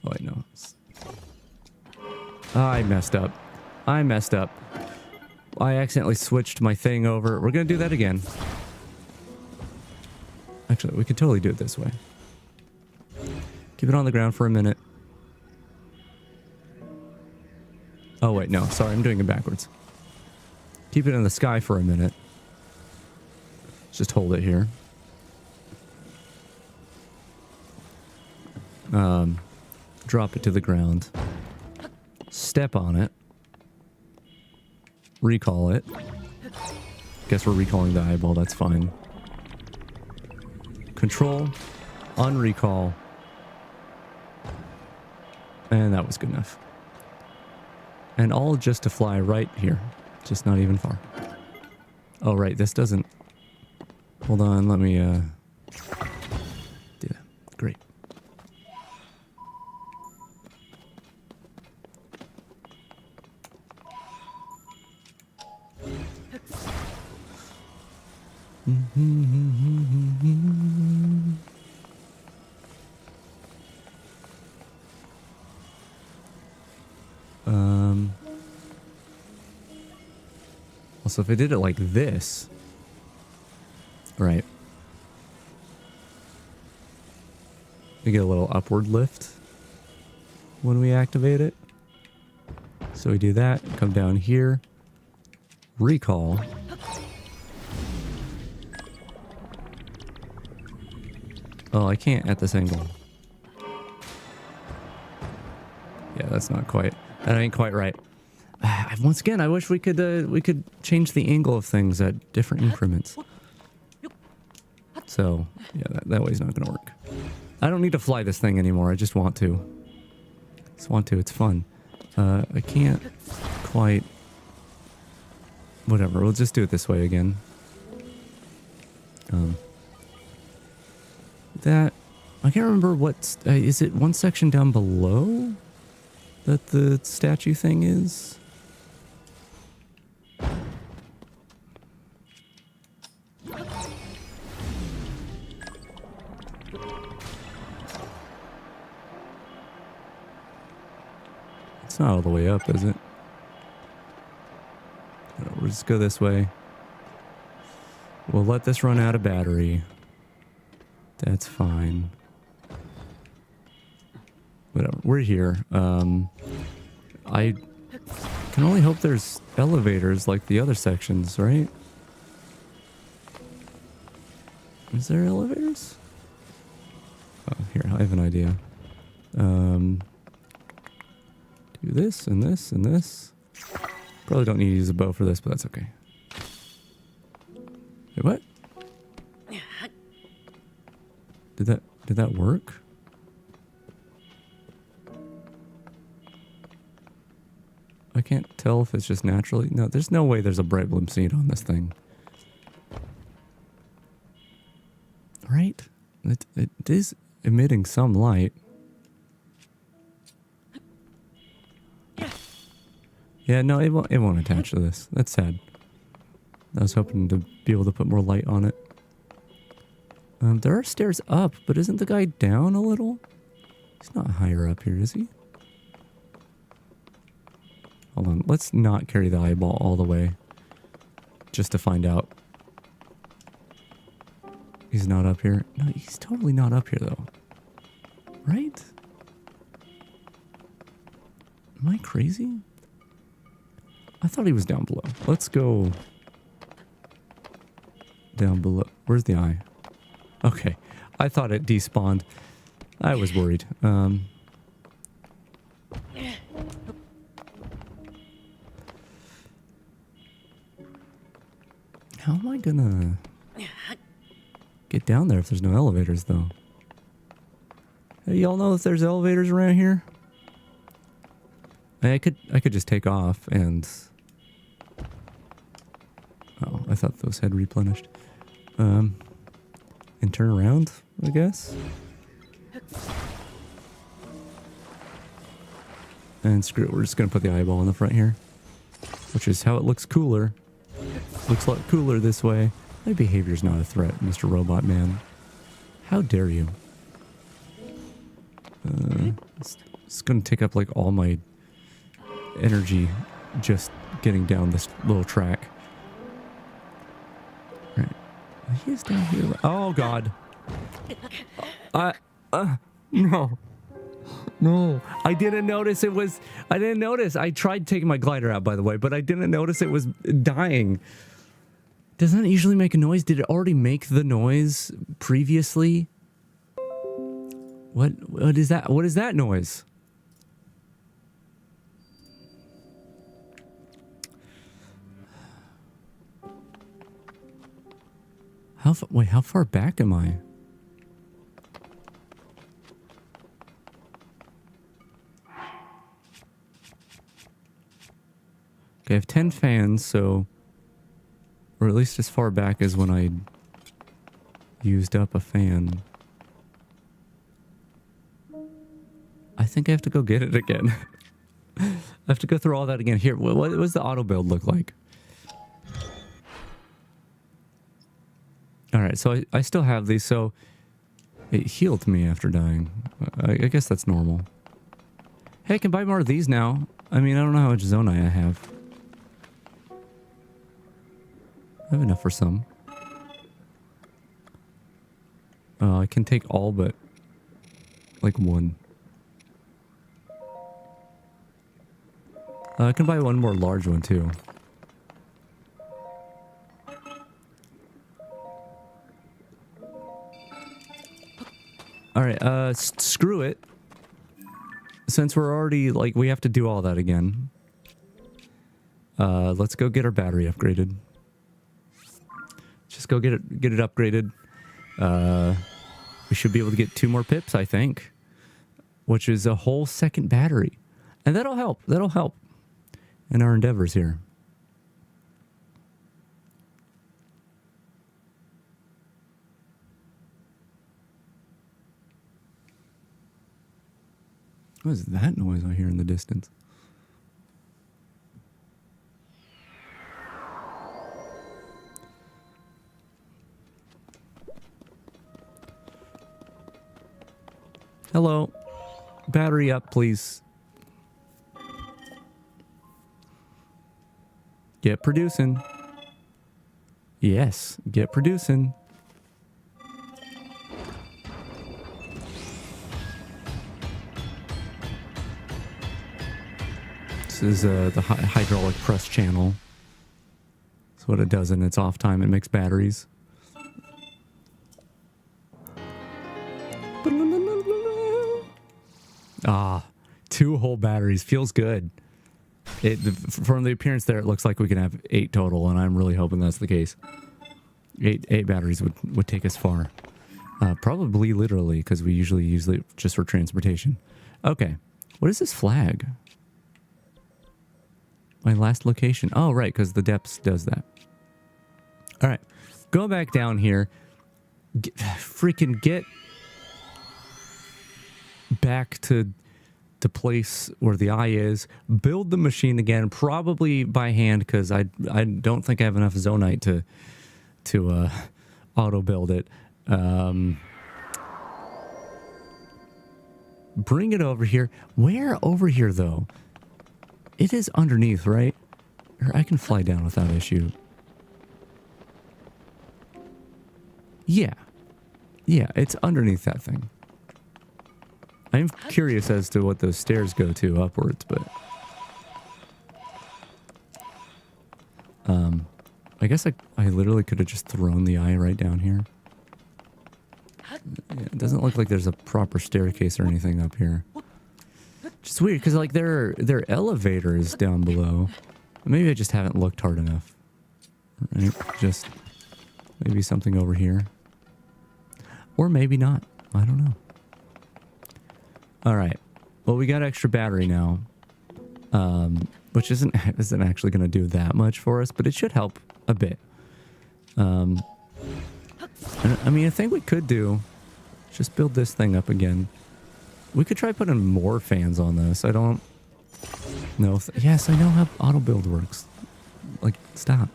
Oh, wait, no. I messed up. I messed up. I accidentally switched my thing over. We're gonna do that again. Actually, we could totally do it this way. Keep it on the ground for a minute. Oh, wait, no. Sorry, I'm doing it backwards. Keep it in the sky for a minute. Just hold it here. Drop it to the ground. Step on it. Recall it. Guess we're recalling the eyeball, that's fine. Control, unrecall, and that was good enough. And all just to fly right here, just not even far. Oh, right, this doesn't... Hold on, let me, do that. Great. Also, if I did it like this, right, we get a little upward lift when we activate it. So we do that, come down here, recall. Oh, I can't at this angle. Yeah, that's not quite. That ain't quite right. Once again, I wish we could change the angle of things at different increments. So yeah, that way's not gonna work. I don't need to fly this thing anymore. I just want to. Just want to. It's fun. I can't quite. Whatever. We'll just do it this way again. That I can't remember what is it. One section down below that the statue thing is. It's not all the way up, is it? No, we'll just go this way. We'll let this run out of battery. That's fine. Whatever. We're here. I can only hope there's elevators like the other sections, right? Is there elevators? Oh, here, I have an idea. Do this and this and this. Probably don't need to use a bow for this, but that's okay. Wait, what? Did that work? can't tell if it's just naturally. No, there's no way there's a bright bloom seed on this thing. Right? It is emitting some light. Yeah, no, it won't attach to this. That's sad. I was hoping to be able to put more light on it. There are stairs up, but isn't the guy down a little? He's not higher up here, is he? Hold on, let's not carry the eyeball all the way. Just to find out. He's not up here. No, he's totally not up here though. Right? Am I crazy? I thought he was down below. Let's go down below. Where's the eye? Okay. I thought it despawned. I was worried. How am I gonna get down there if there's no elevators though? Hey, y'all know if there's elevators around here? I could just take off and... Oh, I thought those had replenished. And turn around, I guess? And screw it, we're just gonna put the eyeball in the front here. Which is how it looks cooler. Looks a lot cooler this way. My behavior's not a threat, Mr. Robot Man. How dare you? It's gonna take up like all my energy just getting down this little track. Right. He is down here. Oh god. No. No. I didn't notice it was... I didn't notice. I tried taking my glider out, by the way, but I didn't notice it was dying. Doesn't it usually make a noise? Did it already make the noise previously? What is that? What is that noise? Wait, how far back am I? Okay, I have 10 fans, so... Or at least as far back as when I used up a fan. I think I have to go get it again. I have to go through all that again. Here, what does the auto build look like? Alright, so I still have these, so it healed me after dying. I guess that's normal. Hey, I can buy more of these now. I mean, I don't know how much Zonai I have. I have enough for some. I can take all but like one. I can buy one more large one too. Alright, screw it. Since we're already, like, we have to do all that again. Let's go get our battery upgraded. Just go get it upgraded. We should be able to get 2 more pips, I think. Which is a whole second battery. And that'll help. That'll help in our endeavors here. What is that noise I hear in the distance? Hello. Battery up, please. Get producing. Yes, get producing. This is the hydraulic press channel. That's what it does in its off time. It makes batteries. Ah, 2 whole batteries. Feels good. From the appearance there, it looks like we can have 8 total, and I'm really hoping that's the case. 8 batteries would take us far. Probably literally, because we usually use it just for transportation. Okay. What is this flag? My last location. Oh, right, because the depths does that. All right. Go back down here. Freaking get back to the place where the eye is. Build the machine again, probably by hand, because I don't think I have enough zonite to auto build it. Bring it over here. Where over here, though? It is underneath, right? Or I can fly down without issue. Yeah. Yeah, it's underneath that thing. I'm curious as to what those stairs go to upwards, but... I guess I literally could have just thrown the eye right down here. Yeah, it doesn't look like there's a proper staircase or anything up here. Just weird, because like there are elevators down below. Maybe I just haven't looked hard enough. Right? Just maybe something over here. Or maybe not. I don't know. Alright. Well, we got extra battery now. Which isn't actually going to do that much for us, but it should help a bit. I mean, a thing we could do, just build this thing up again. We could try putting more fans on this. I don't know. Yes, I know how auto build works. Like, stop.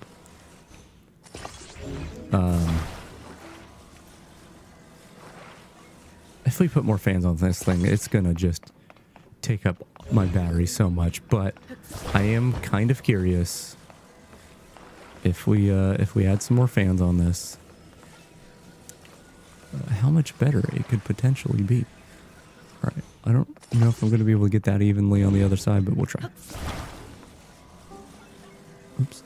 If we put more fans on this thing, it's gonna just take up my battery so much. But I am kind of curious if we add some more fans on this, how much better it could potentially be. All right, I don't know if I'm going to be able to get that evenly on the other side, but we'll try. Oops.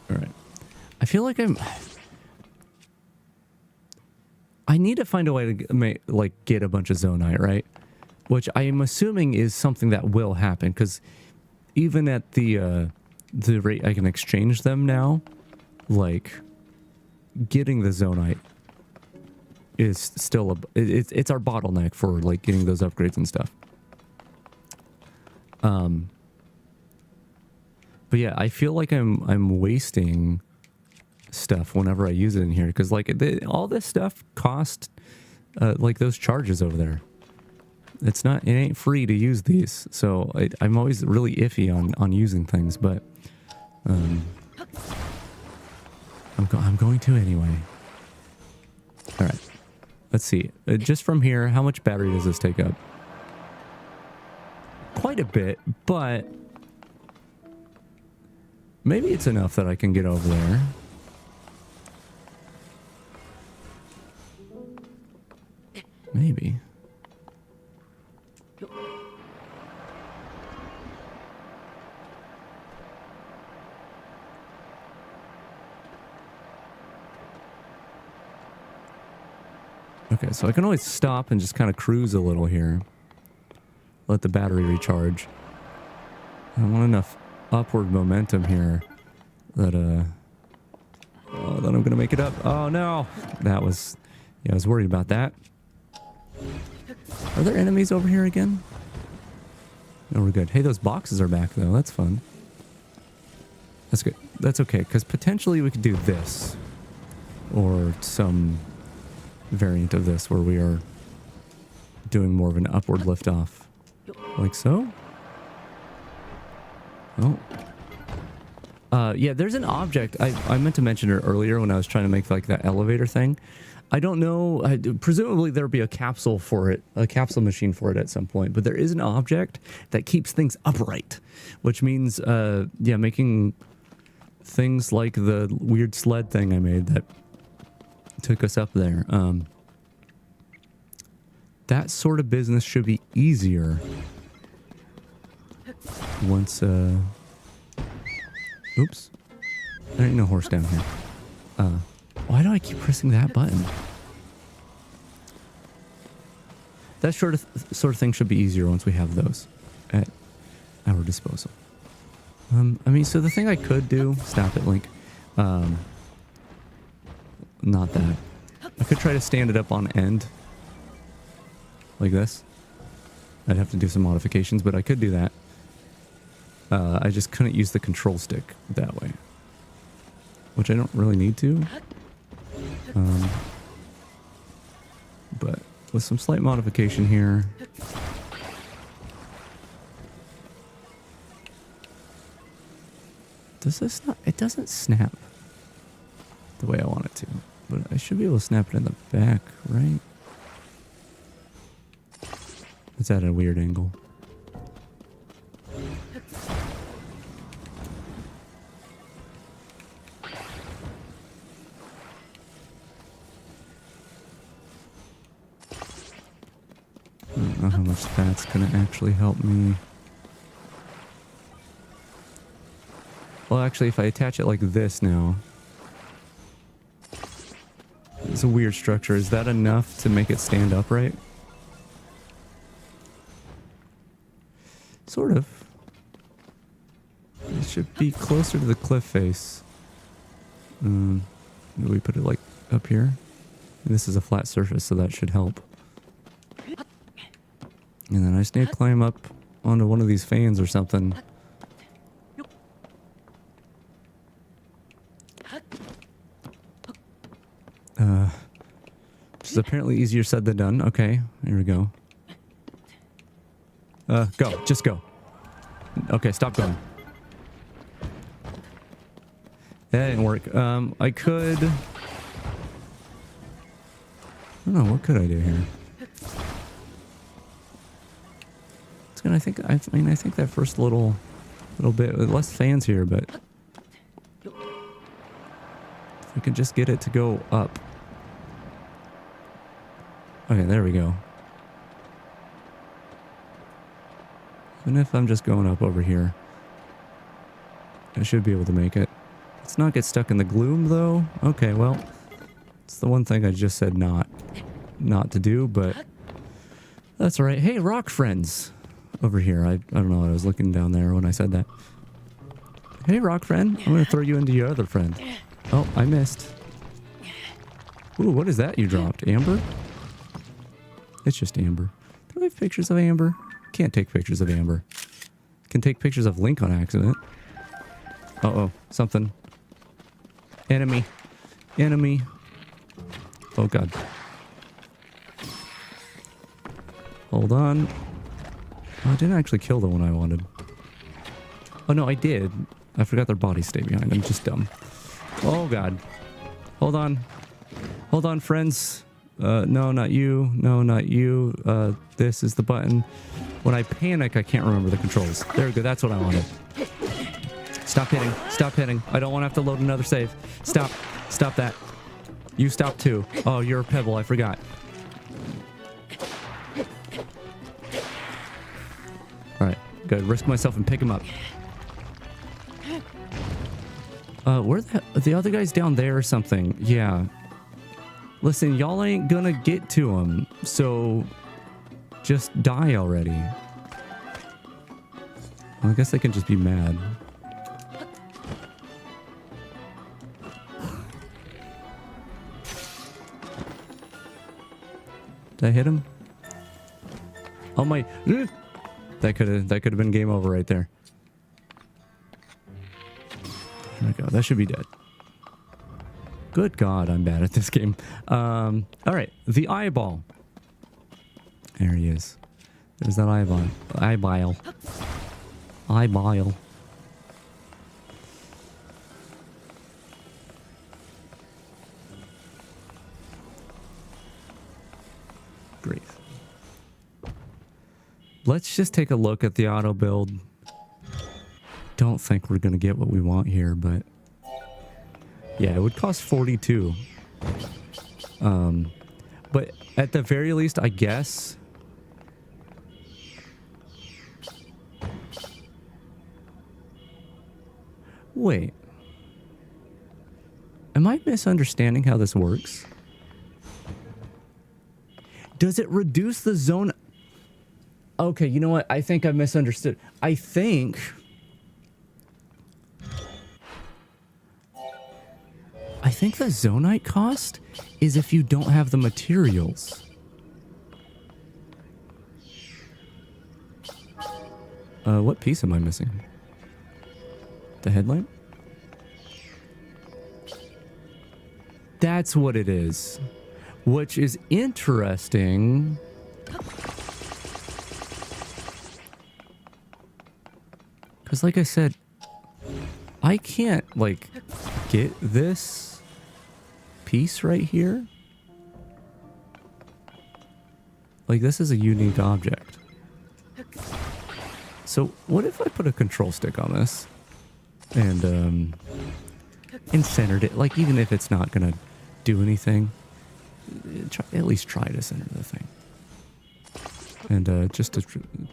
All right. I feel like I need to find a way to get a bunch of zonite, right? Which I am assuming is something that will happen, because even at the rate I can exchange them now, like, getting the zonite is still it's our bottleneck for like getting those upgrades and stuff. But yeah, I feel like I'm wasting stuff whenever I use it in here, because like all this stuff cost like those charges over there. It ain't free to use these, so I'm always really iffy on using things, but I'm going to anyway. All right, let's see. Just from here, how much battery does this take up? Quite a bit, but maybe it's enough that I can get over there. Maybe. Okay, so I can always stop and just kind of cruise a little here. Let the battery recharge. I want enough upward momentum here that that I'm gonna make it up. Oh no! That was... yeah, I was worried about that. Are there enemies over here again? No, we're good. Hey, those boxes are back though. That's fun. That's good. That's okay, because potentially we could do this. Or some variant of this where we are doing more of an upward lift off. Like so? Oh. Yeah, there's an object. I meant to mention it earlier when I was trying to make like that elevator thing. I don't know. Presumably there'll be a capsule for it, a capsule machine for it at some point. But there is an object that keeps things upright, which means, yeah, making things like the weird sled thing I made that took us up there. That sort of business should be easier once, oops. There ain't no horse down here. Why do I keep pressing that button? That sort of thing should be easier once we have those at our disposal. I mean, so the thing I could do... stop it, Link. Not that. I could try to stand it up on end. Like this. I'd have to do some modifications, but I could do that. I just couldn't use the control stick that way, which I don't really need to. But with some slight modification here. Does this not? It doesn't snap the way I want it to, but I should be able to snap it in the back, right? It's at a weird angle. I don't know how much that's gonna actually help me. Well, actually, if I attach it like this now, it's a weird structure. Is that enough to make it stand upright? Sort of. It should be closer to the cliff face. Maybe we put it like up here. And this is a flat surface, so that should help. And then I just need to climb up onto one of these fans or something. Which is apparently easier said than done. Okay, here we go. Go. Just go. Okay, stop going. That didn't work. I could... I don't know, what could I do here? It's gonna, I think that first little bit, with less fans here, but... if we can just get it to go up. Okay, there we go. Even if I'm just going up over here, I should be able to make it. Let's not get stuck in the gloom, though. Okay, well, it's the one thing I just said not to do, but that's all right. Hey, rock friends over here. I don't know. I was looking down there when I said that. Hey, rock friend. I'm going to throw you into your other friend. Oh, I missed. Ooh, what is that you dropped? Amber? It's just amber. Do I have pictures of amber? Can't take pictures of amber. Can take pictures of Link on accident. Uh-oh, something. Enemy. Enemy. Oh, God. Hold on. Oh, I didn't actually kill the one I wanted. Oh, no, I did. I forgot their bodies stay behind. I'm just dumb. Oh, God. Hold on. Hold on, friends. No, not you. No, not you. This is the button. When I panic, I can't remember the controls. There we go. That's what I wanted. Stop hitting. Stop hitting. I don't want to have to load another save. Stop. Stop that. You stop too. Oh, you're a pebble. I forgot. Alright. Good. Risk myself and pick him up. Where the other guy's down there or something? Yeah. Listen, y'all ain't gonna get to him, so just die already. Well, I guess they can just be mad. Did I hit him? Oh my! That could have been game over right there. There we go. That should be dead. Good God, I'm bad at this game. All right, the eyeball. There he is. There's that eyeball. Eyeball. Eyeball. Great. Let's just take a look at the auto build. Don't think we're gonna get what we want here, but yeah, it would cost 42. But at the very least, I guess. Wait. Am I misunderstanding how this works? Does it reduce the zone? Okay, you know what? I think I misunderstood. I think the zonite cost is if you don't have the materials. What piece am I missing? The headlight? That's what it is. Which is interesting. Because like I said, I can't, like, get this piece right here. Like, this is a unique object. So, what if I put a control stick on this? And centered it. Like, even if it's not gonna do anything, at least try to center the thing. And just to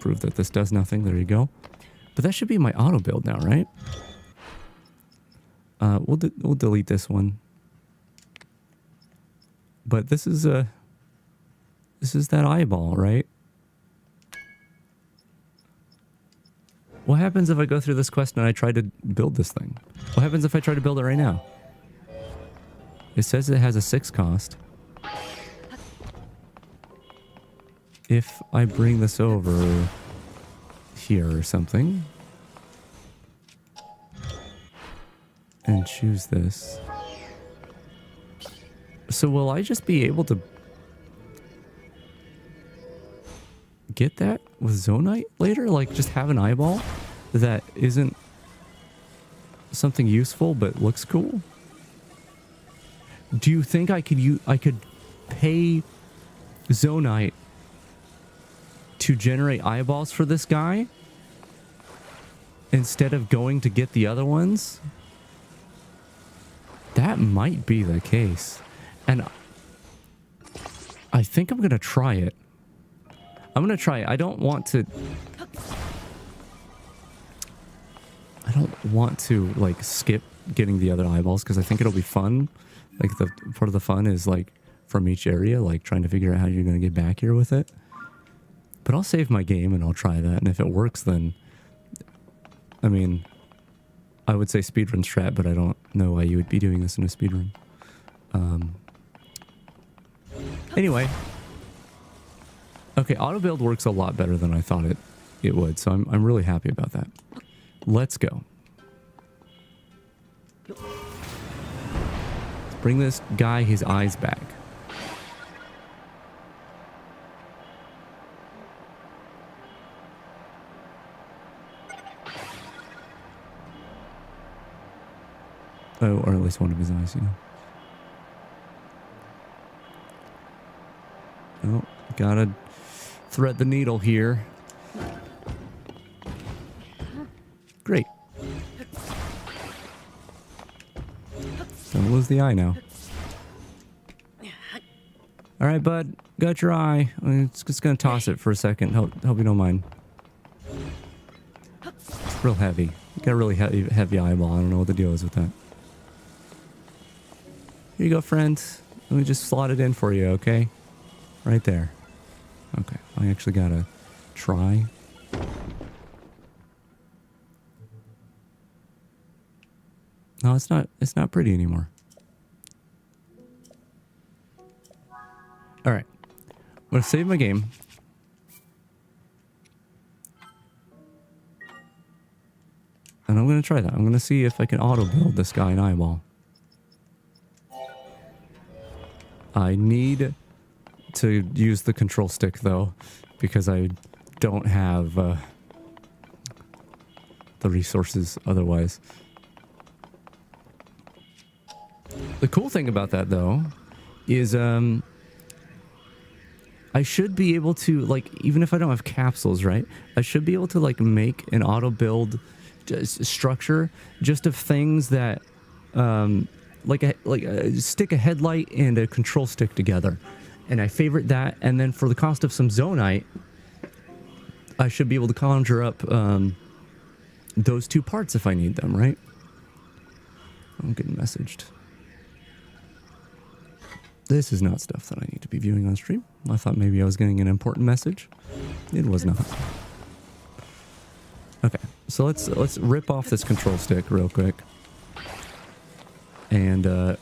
prove that this does nothing, there you go. But that should be my auto build now, right? We'll delete this one. But this is that eyeball, right? What happens if I go through this quest and I try to build this thing? What happens if I try to build it right now? It says it has a 6 cost. If I bring this over here or something and choose this. So will I just be able to get that with Zonite later? Like, just have an eyeball that isn't something useful but looks cool? Do you think I could pay Zonite to generate eyeballs for this guy instead of going to get the other ones? That might be the case. And I think I'm going to try it. I'm going to try it. I don't want to, like, skip getting the other eyeballs because I think it'll be fun. Like, the part of the fun is, like, from each area, like, trying to figure out how you're going to get back here with it. But I'll save my game and I'll try that. And if it works, then, I mean, I would say speedrun strat, but I don't know why you would be doing this in a speedrun. Anyway. Okay, auto build works a lot better than I thought it would, so I'm really happy about that. Let's go. Let's bring this guy his eyes back. Oh, or at least one of his eyes, you know. Oh, gotta thread the needle here. Great. Don't lose the eye now. All right, bud. Got your eye. I'm just gonna toss it for a second. Hope you don't mind. It's real heavy. You got a really heavy eyeball. I don't know what the deal is with that. Here you go, friend. Let me just slot it in for you, okay? Right there. Okay, I actually gotta try. No, it's not pretty anymore. Alright. I'm gonna save my game. And I'm gonna try that. I'm gonna see if I can auto build this guy an eyeball. I need to use the control stick though, because I don't have the resources otherwise. The cool thing about that though is I should be able to, like, even if I don't have capsules, right, I should be able to, like, make an auto build structure just of things that stick a headlight and a control stick together. And I favorite that, and then for the cost of some Zonite, I should be able to conjure up those two parts if I need them, right? I'm getting messaged. This is not stuff that I need to be viewing on stream. I thought maybe I was getting an important message. It was not. Okay, so let's rip off this control stick real quick. And go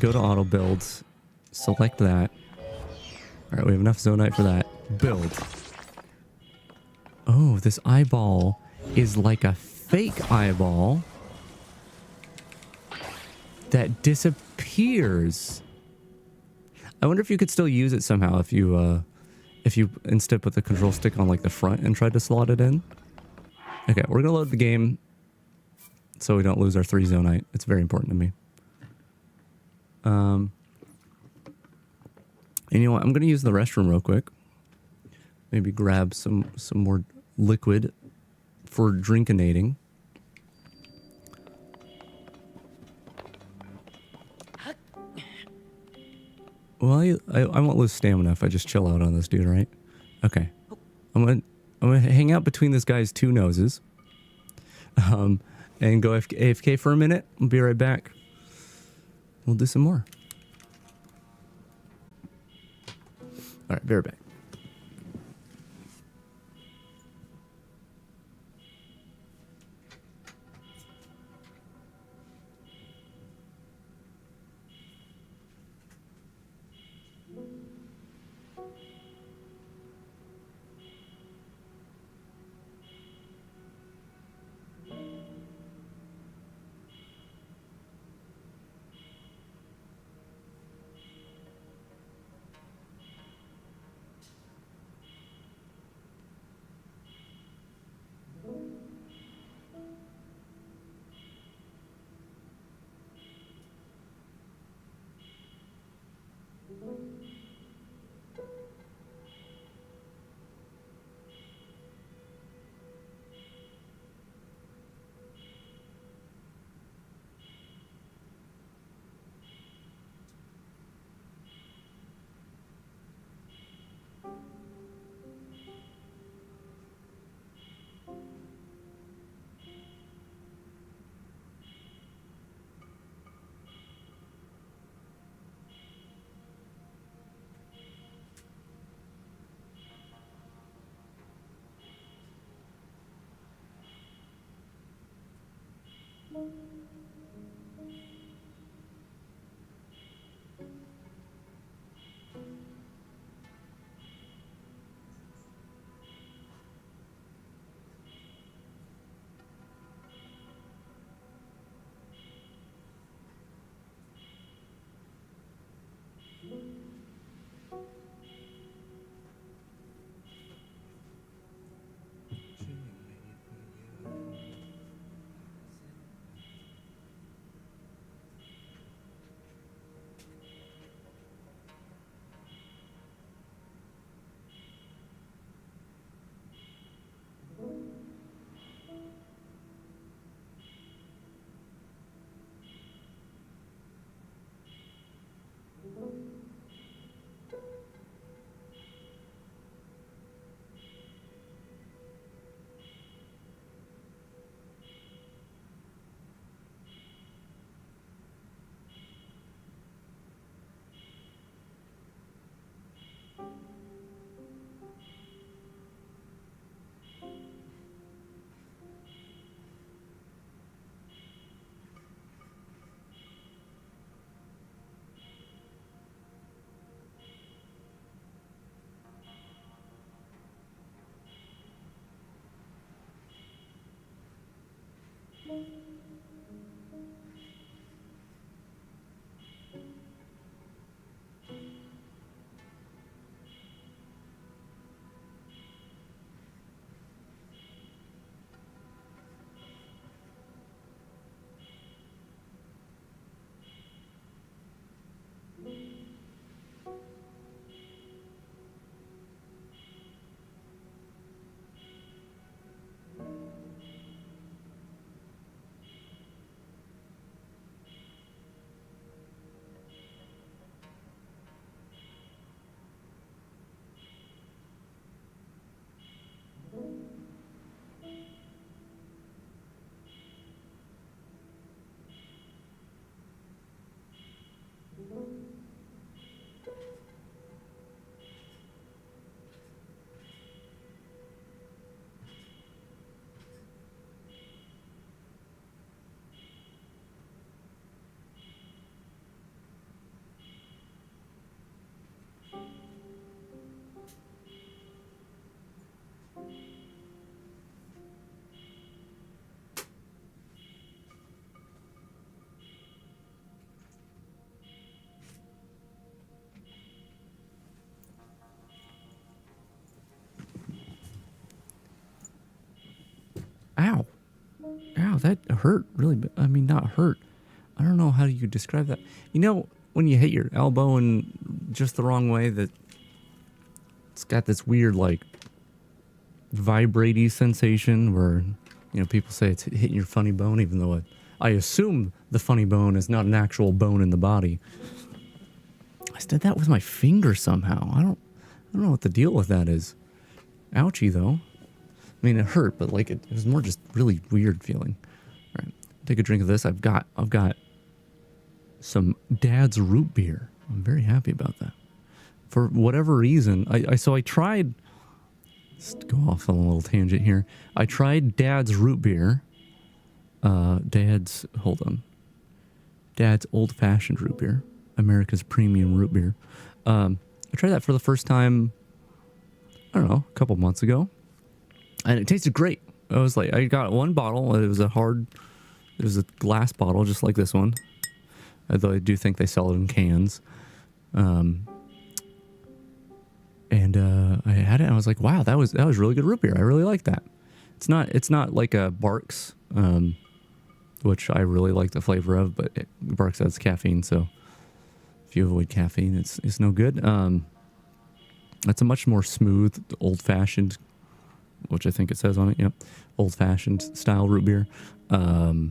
to auto builds. Select that. Alright, we have enough Zonite for that. Build. Oh, this eyeball is like a fake eyeball that disappears. I wonder if you could still use it somehow if you instead put the control stick on like the front and tried to slot it in. Okay, we're gonna load the game so we don't lose our 3 zonite. It's very important to me. And you know what? I'm gonna use the restroom real quick. Maybe grab some more liquid for drinkinating. Well, I won't lose stamina if I just chill out on this dude, right? Okay. I'm gonna hang out between this guy's 2 noses. And go AFK for a minute. I'll be right back. We'll do some more. Alright, be right back. that hurt really. I mean, not hurt. I don't know how you describe that. You know, when you hit your elbow in just the wrong way, that it's got this weird, like, vibraty sensation where, you know, people say it's hitting your funny bone, even though I assume the funny bone is not an actual bone in the body. I did that with my finger somehow. I don't know what the deal with that is. Ouchie though. I mean, it hurt, but like it was more just really weird feeling. All right, take a drink of this. I've got some Dad's root beer. I'm very happy about that. For whatever reason, I tried. Let's go off on a little tangent here. I tried Dad's root beer. Dad's old-fashioned root beer, America's premium root beer. I tried that for the first time, I don't know, a couple months ago, and it tasted great. I was like, I got one bottle. It was a glass bottle, just like this one. Although I do think they sell it in cans. And I had it, and I was like, wow, that was really good root beer. I really like that. It's not like a Barks, which I really like the flavor of, but Barks has caffeine, so if you avoid caffeine, it's no good. It's a much more smooth, old-fashioned, which I think it says on it, yep, old-fashioned style root beer. I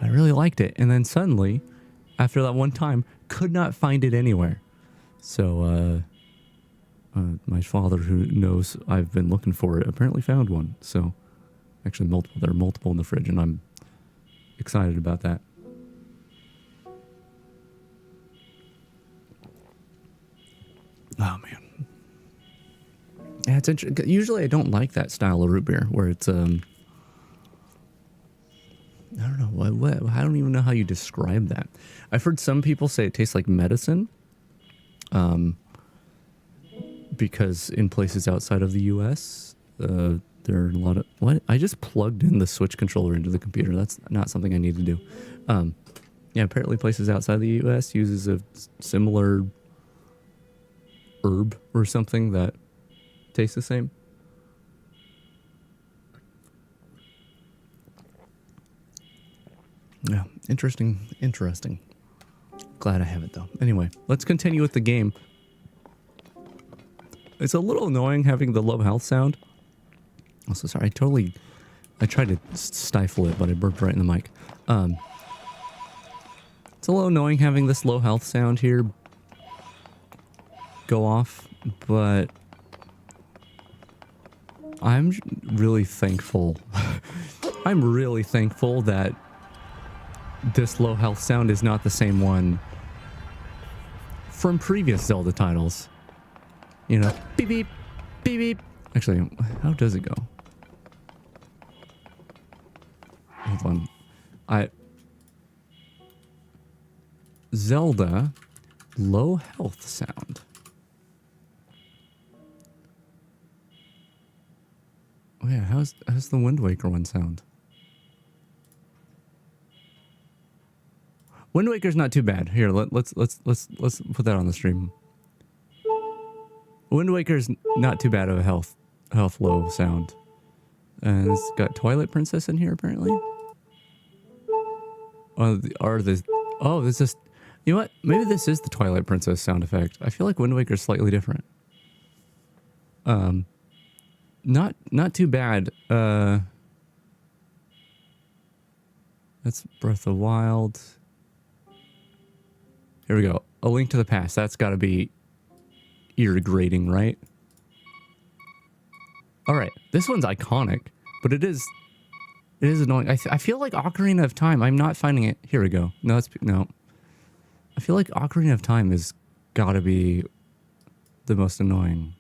really liked it, and then suddenly, after that one time, could not find it anywhere. So, my father, who knows I've been looking for it, apparently found one. So, actually multiple. There are multiple in the fridge, and I'm excited about that. Oh, man. Yeah, it's interesting. Usually I don't like that style of root beer, where it's, I don't know, what, I don't even know how you describe that. I've heard some people say it tastes like medicine. Because in places outside of the U.S., there are a lot of... What? I just plugged in the Switch controller into the computer. That's not something I need to do. Yeah, apparently places outside the U.S. uses a similar herb or something that tastes the same. Yeah, interesting. Glad I have it, though. Anyway, let's continue with the game. It's a little annoying having the low health sound. Also, sorry, I tried to stifle it, but I burped right in the mic. It's a little annoying having this low health sound here go off, but I'm really thankful. I'm really thankful that this low health sound is not the same one from previous Zelda titles. You know, beep, beep, beep, beep. Actually, how does it go? Hold on. Zelda low health sound. Oh yeah, how's the Wind Waker one sound? Wind Waker's not too bad. Here, let's put that on the stream. Wind Waker's not too bad of a health low sound. And it's got Twilight Princess in here apparently. Oh, this is, you know what? Maybe this is the Twilight Princess sound effect. I feel like Wind Waker's slightly different. Not too bad. That's Breath of the Wild. Here we go. A Link to the Past. That's got to be ear grating, right? All right, this one's iconic, but it is annoying. I feel like Ocarina of Time. I'm not finding it. Here we go. No. I feel like Ocarina of Time has got to be the most annoying.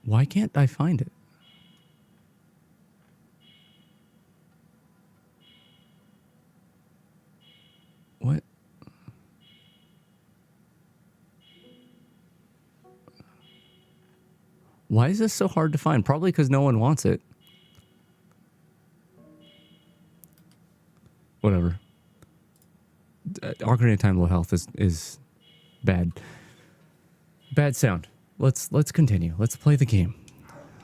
Why can't I find it? What? Why is this so hard to find? Probably because no one wants it. Whatever. Ocarina of Time low health is bad. Bad sound. Let's continue. Let's play the game.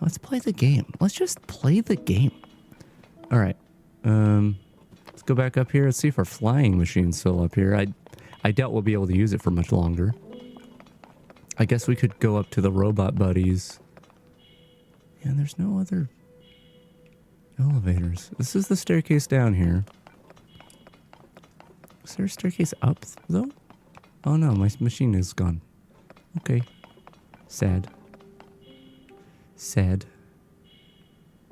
Let's play the game. Let's just play the game. All right. Let's go back up here. Let's see if our flying machine's still up here. I doubt we'll be able to use it for much longer. I guess we could go up to the robot buddies. Yeah, and there's no other elevators. This is the staircase down here. Is there a staircase up, though? Oh no, my machine is gone. Okay. Sad. Sad.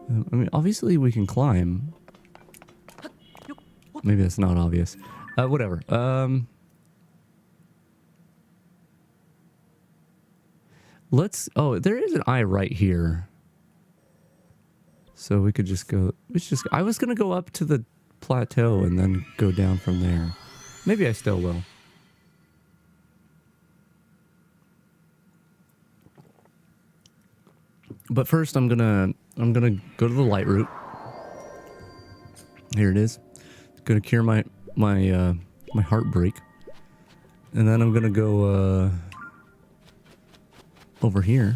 I mean, obviously we can climb. Maybe that's not obvious. Whatever. Let's... Oh, there is an eye right here. So we could just go... I was going to go up to the plateau and then go down from there. Maybe I still will. But first I'm gonna go to the light route. Here it is. Gonna cure my heartbreak. And then I'm gonna go over here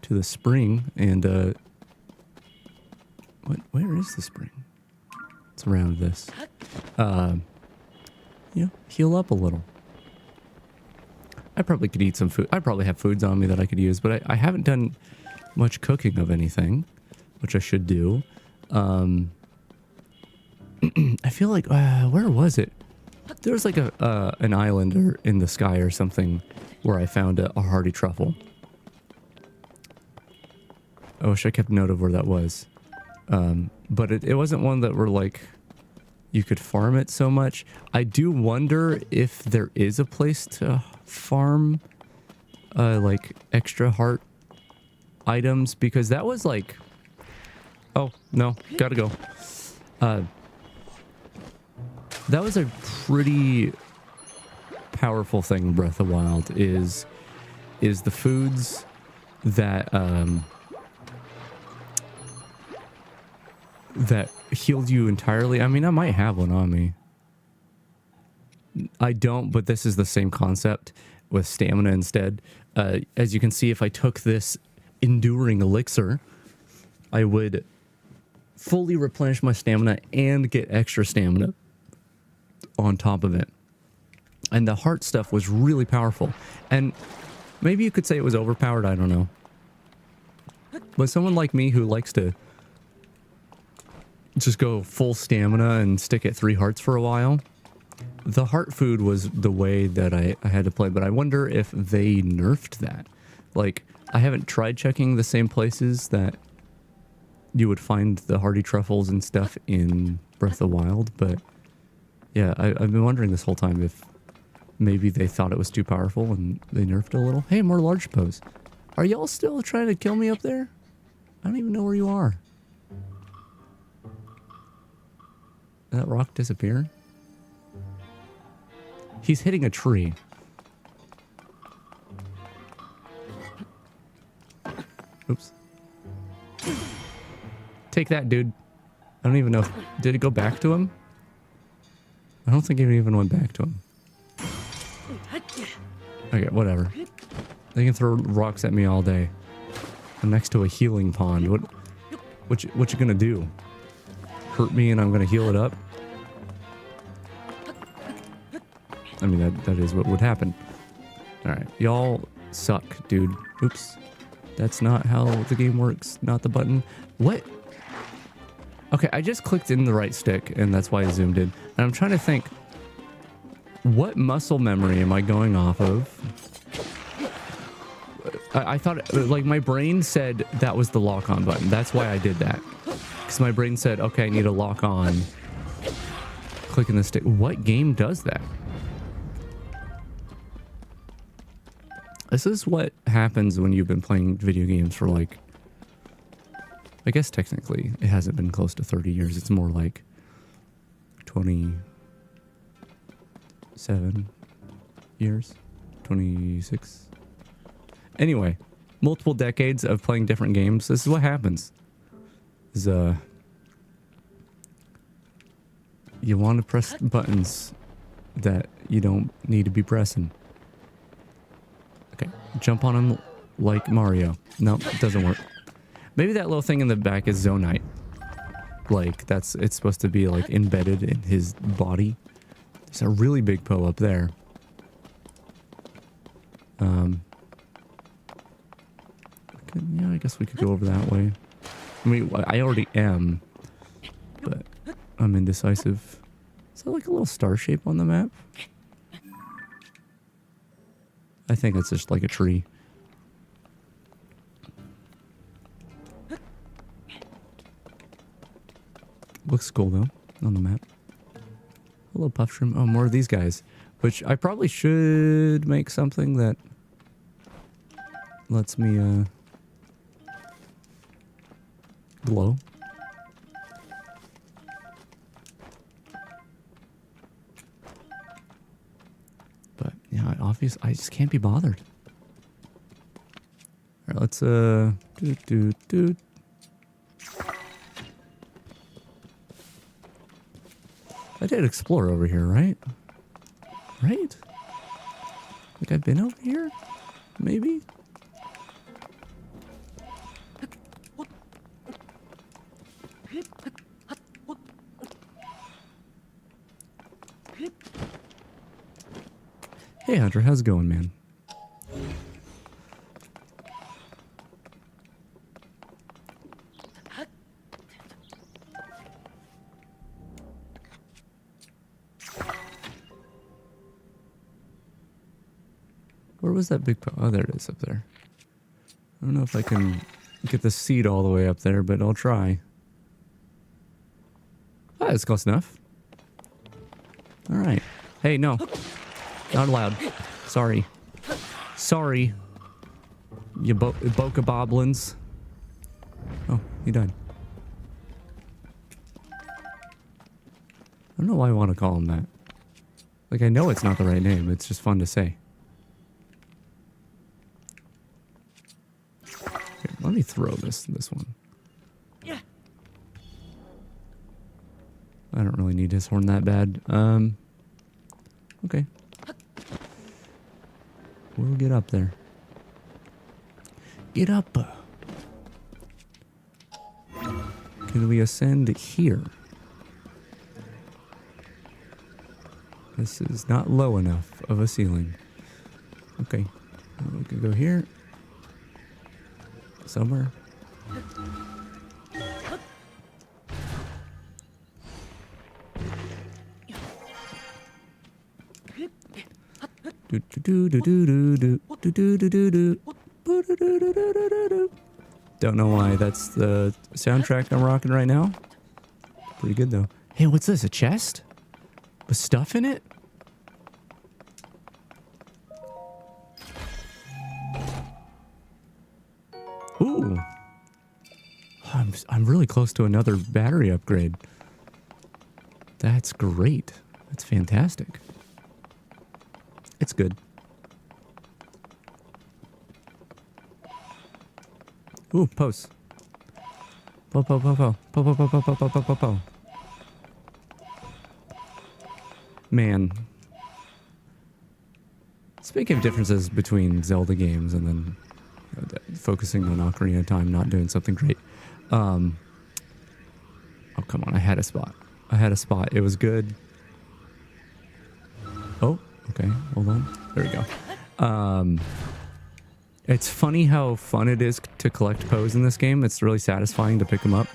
to the spring and where is the spring? It's around this. You know, heal up a little. I probably could eat some food. I probably have foods on me that I could use, but I haven't done much cooking of anything, which I should do. I feel like, where was it? There was like an island or in the sky or something where I found a hardy truffle. I wish I kept note of where that was. But it wasn't one that were like, you could farm it so much. I do wonder if there is a place to farm like extra heart items, because that was like, oh no, gotta go. That was a pretty powerful thing in Breath of the Wild is the foods that that healed you entirely. I mean, I might have one on me. I don't, but this is the same concept with stamina instead. As you can see, if I took this enduring elixir, I would fully replenish my stamina and get extra stamina on top of it. And the heart stuff was really powerful. And maybe you could say it was overpowered, I don't know. But someone like me who likes to just go full stamina and stick at 3 hearts for a while, the heart food was the way that I had to play. But I wonder if they nerfed that. Like, I haven't tried checking the same places that you would find the hardy truffles and stuff in Breath of the Wild, but yeah, I've been wondering this whole time if maybe they thought it was too powerful and they nerfed it a little. Hey, more large pose. Are y'all still trying to kill me up there? I don't even know where you are. Did that rock disappear? He's hitting a tree. Oops. Take that, dude. I don't even know. Did it go back to him? I don't think it even went back to him. Okay, whatever. They can throw rocks at me all day. I'm next to a healing pond. What you gonna do? Hurt me and I'm gonna heal it up? I mean, that is what would happen. Alright, y'all suck, dude. Oops. That's not how the game works. Not the button. What? Okay, I just clicked in the right stick, and that's why I zoomed in. And I'm trying to think, what muscle memory am I going off of? I thought, like, my brain said that was the lock-on button. That's why I did that. Because my brain said, okay, I need to lock on. Clicking the stick. What game does that? This is what happens when you've been playing video games for, like, I guess technically it hasn't been close to 30 years. It's more like 27 years, 26. Anyway, multiple decades of playing different games. This is what happens. you want to press buttons that you don't need to be pressing. Okay, jump on him like Mario. No, it doesn't work. Maybe that little thing in the back is Zonite. Like, it's supposed to be, like, embedded in his body. There's a really big Poe up there. Yeah, I guess we could go over that way. I mean, I already am, but I'm indecisive. Is that like a little star shape on the map? I think it's just like a tree. Looks cool though, on the map. Hello, puff shroom. Oh, more of these guys. Which I probably should make something that lets me, glow. But, yeah, I just can't be bothered. Alright, let's, I did explore over here, right? Right? Like I've been over here? Maybe? Hey Hunter, how's it going, man? Where was that big oh, there it is up there. I don't know if I can get the seed all the way up there, but I'll try. Ah, that's close enough. Alright. Hey, no. Not allowed. Sorry. Sorry. You boca boblins. Oh, he died. I don't know why I want to call him that. Like, I know it's not the right name. It's just fun to say. Here, let me throw this one. Yeah. I don't really need his horn that bad. Okay. We'll get up there. Get up. Can we ascend here? This is not low enough of a ceiling. Okay. We can go here. Somewhere. Don't know why that's the soundtrack I'm rocking right now. Pretty good though. Hey, what's this? A chest? With stuff in it? Ooh. I'm really close to another battery upgrade. That's great. That's fantastic. It's good. Ooh, pose. Po po po po. Po po po po po po po po po. Man. Speaking of differences between Zelda games and then focusing on Ocarina of Time, not doing something great. Oh, come on. I had a spot. It was good. Oh, okay. Hold on. There we go. It's funny how fun it is to collect Poes in this game. It's really satisfying to pick them up.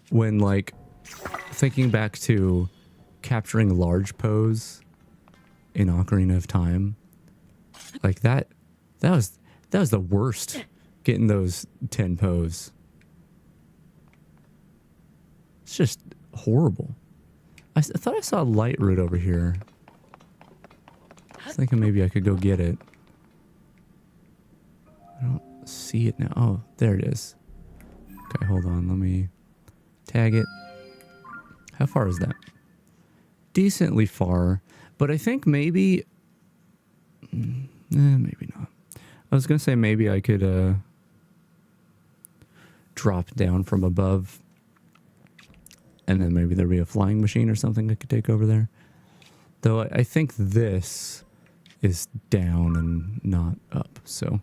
When, like, thinking back to capturing large Poes in Ocarina of Time, like that was the worst, getting those 10 Poes. It's just horrible. I thought I saw a light root over here. I was thinking maybe I could go get it. I don't see it now. Oh, there it is. Okay, hold on. Let me tag it. How far is that? Decently far, but I think maybe... maybe not. I was going to say maybe I could drop down from above. And then maybe there'd be a flying machine or something I could take over there. Though I think this is down and not up, so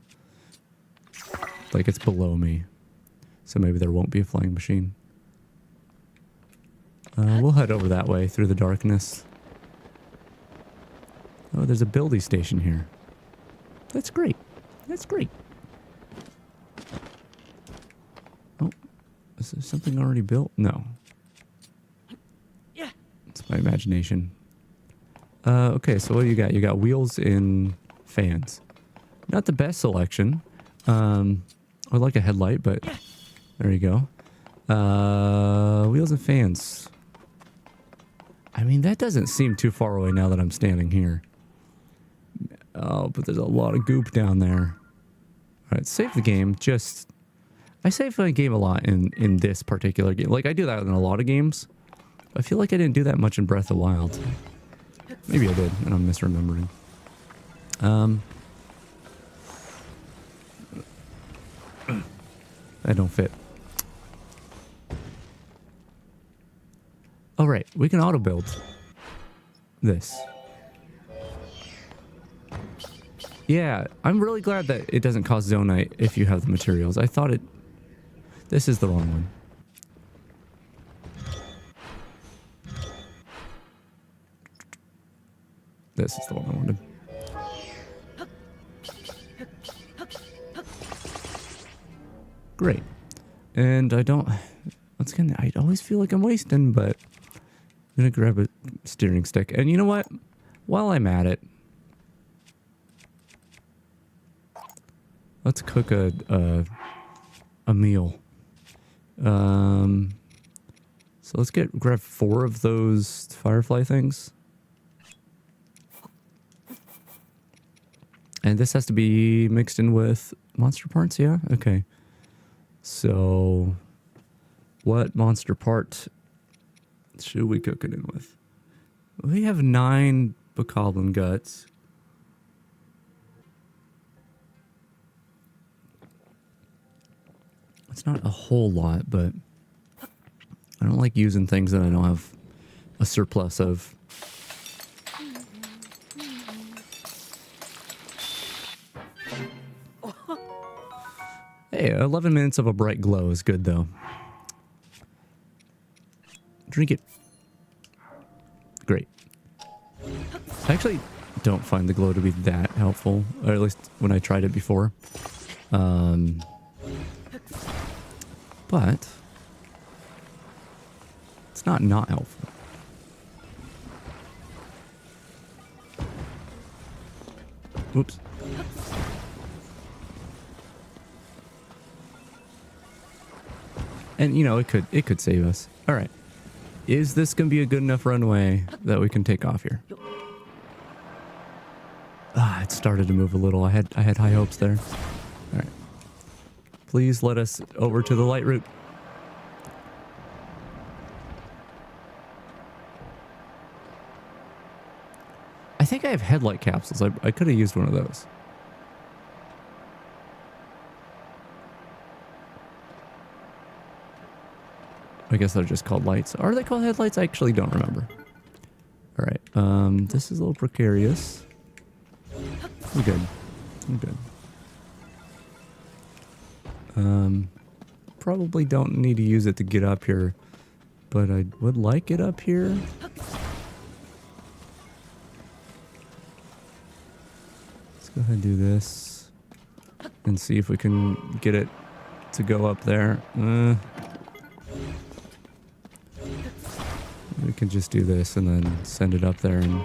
like it's below me. So maybe there won't be a flying machine. We'll head over that way through the darkness. Oh, there's a building station here. That's great. That's great. Oh, is there something already built? No. Yeah. It's my imagination. Okay, so what do you got? You got wheels and fans. Not the best selection. I would like a headlight, but there you go. Wheels and fans. I mean, that doesn't seem too far away now that I'm standing here. Oh, but there's a lot of goop down there. All right, save the game. I save my game a lot in this particular game. Like, I do that in a lot of games. I feel like I didn't do that much in Breath of the Wild. Maybe I did, and I'm misremembering. That don't fit. All right, we can auto build this. Yeah, I'm really glad that it doesn't cause zonite if you have the materials. I thought it... This is the wrong one. This is the one I wanted. Great. And I don't... Once again, I always feel like I'm wasting, but... I'm gonna grab a steering stick. And you know what? While I'm at it... Let's cook a meal. So let's grab 4 of those firefly things. And this has to be mixed in with monster parts, yeah? Okay. So, what monster part should we cook it in with? We have 9 bokoblin guts. It's not a whole lot, but I don't like using things that I don't have a surplus of. Hey, 11 minutes of a bright glow is good, though. Drink it. Great. I actually don't find the glow to be that helpful, or at least when I tried it before. But it's not helpful. Whoops. And you know, it could save us. All right. Is this going to be a good enough runway that we can take off here? Ah, it started to move a little. I had high hopes there. All right. Please let us over to the light route. I think I have headlight capsules. I could have used one of those. I guess they're just called lights. Are they called headlights? I actually don't remember. All right. This is a little precarious. I'm good. I'm good. Probably don't need to use it to get up here, but I would like it up here. Let's go ahead and do this and see if we can get it to go up there. We can just do this and then send it up there and...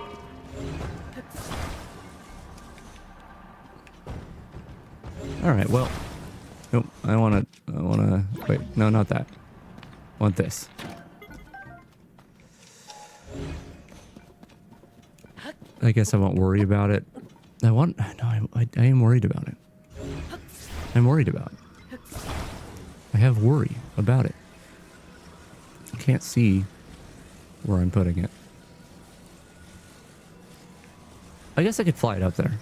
Alright, well... Nope, I wanna... Wait, no, not that. I want this. I guess I won't worry about it. I am worried about it. I'm worried about it. I have worry about it. I can't see where I'm putting it. I guess I could fly it up there.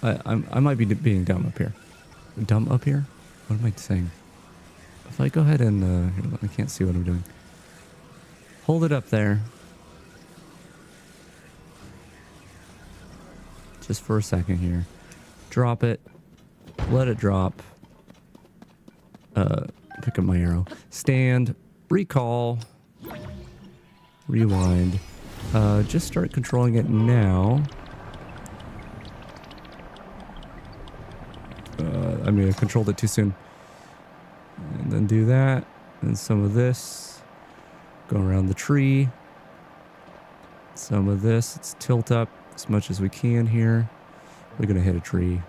I might be being dumb up here. Dumb up here? What am I saying? If I go ahead and, here, I can't see what I'm doing. Hold it up there. Just for a second here. Drop it. Let it drop. Pick up my arrow. Stand. Recall. Rewind. Just start controlling it now. I mean, I controlled it too soon. And then do that. And some of this. Go around the tree. Some of this. Let's tilt up as much as we can here. We're going to hit a tree.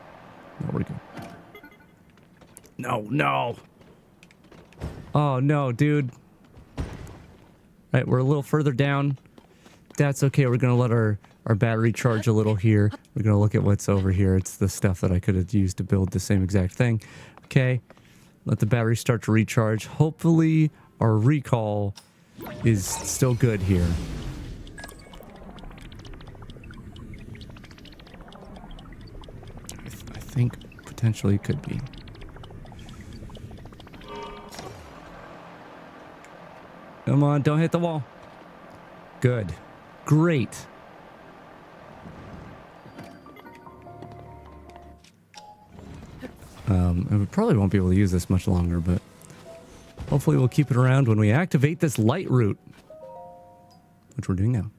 No, we're good. No. Oh, no, dude. Right, we're a little further down. That's okay. We're going to let our battery charge a little here. We're going to look at what's over here. It's the stuff that I could have used to build the same exact thing. Okay. Let the battery start to recharge. Hopefully our recall is still good here. I think potentially it could be. Come on, don't hit the wall. Good. Great. And we probably won't be able to use this much longer, but hopefully we'll keep it around when we activate this light route, which we're doing now.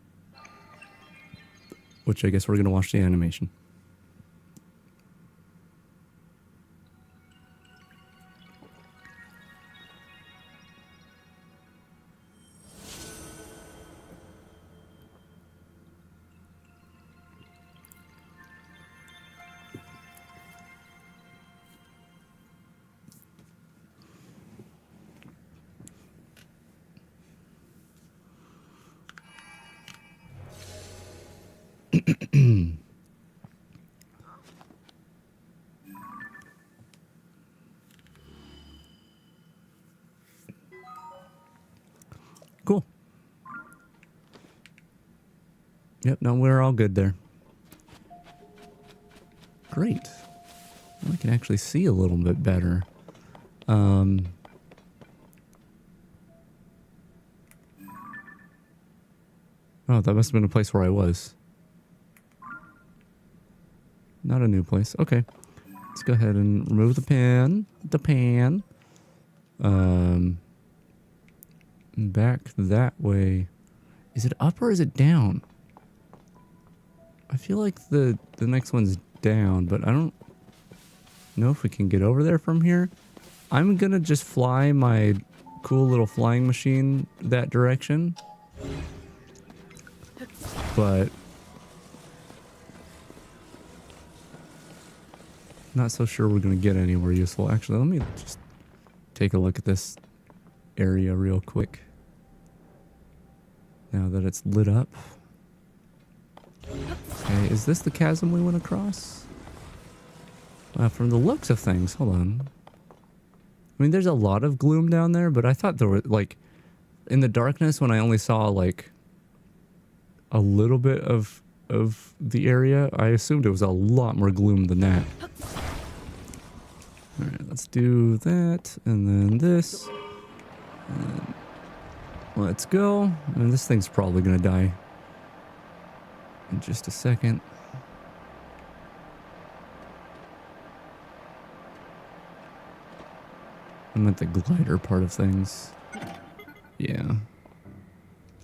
Which I guess we're going to watch the animation. Cool. Yep, no, we're all good there. Great. Now I can actually see a little bit better. Oh, that must have been a place where I was. Not a new place. Okay. Let's go ahead and remove the pan. Back that way. Is it up or is it down? I feel like the next one's down, but I don't know if we can get over there from here. I'm gonna just fly my cool little flying machine that direction. But not so sure we're gonna get anywhere useful. Actually, let me just take a look at this area real quick. Now that it's lit up. Okay, is this the chasm we went across? From the looks of things, hold on. I mean, there's a lot of gloom down there, but I thought there were, like, in the darkness when I only saw, like, a little bit of the area, I assumed it was a lot more gloom than that. Alright, let's do that, and then this. And let's go. And this thing's probably gonna die in just a second. I meant the glider part of things. Yeah.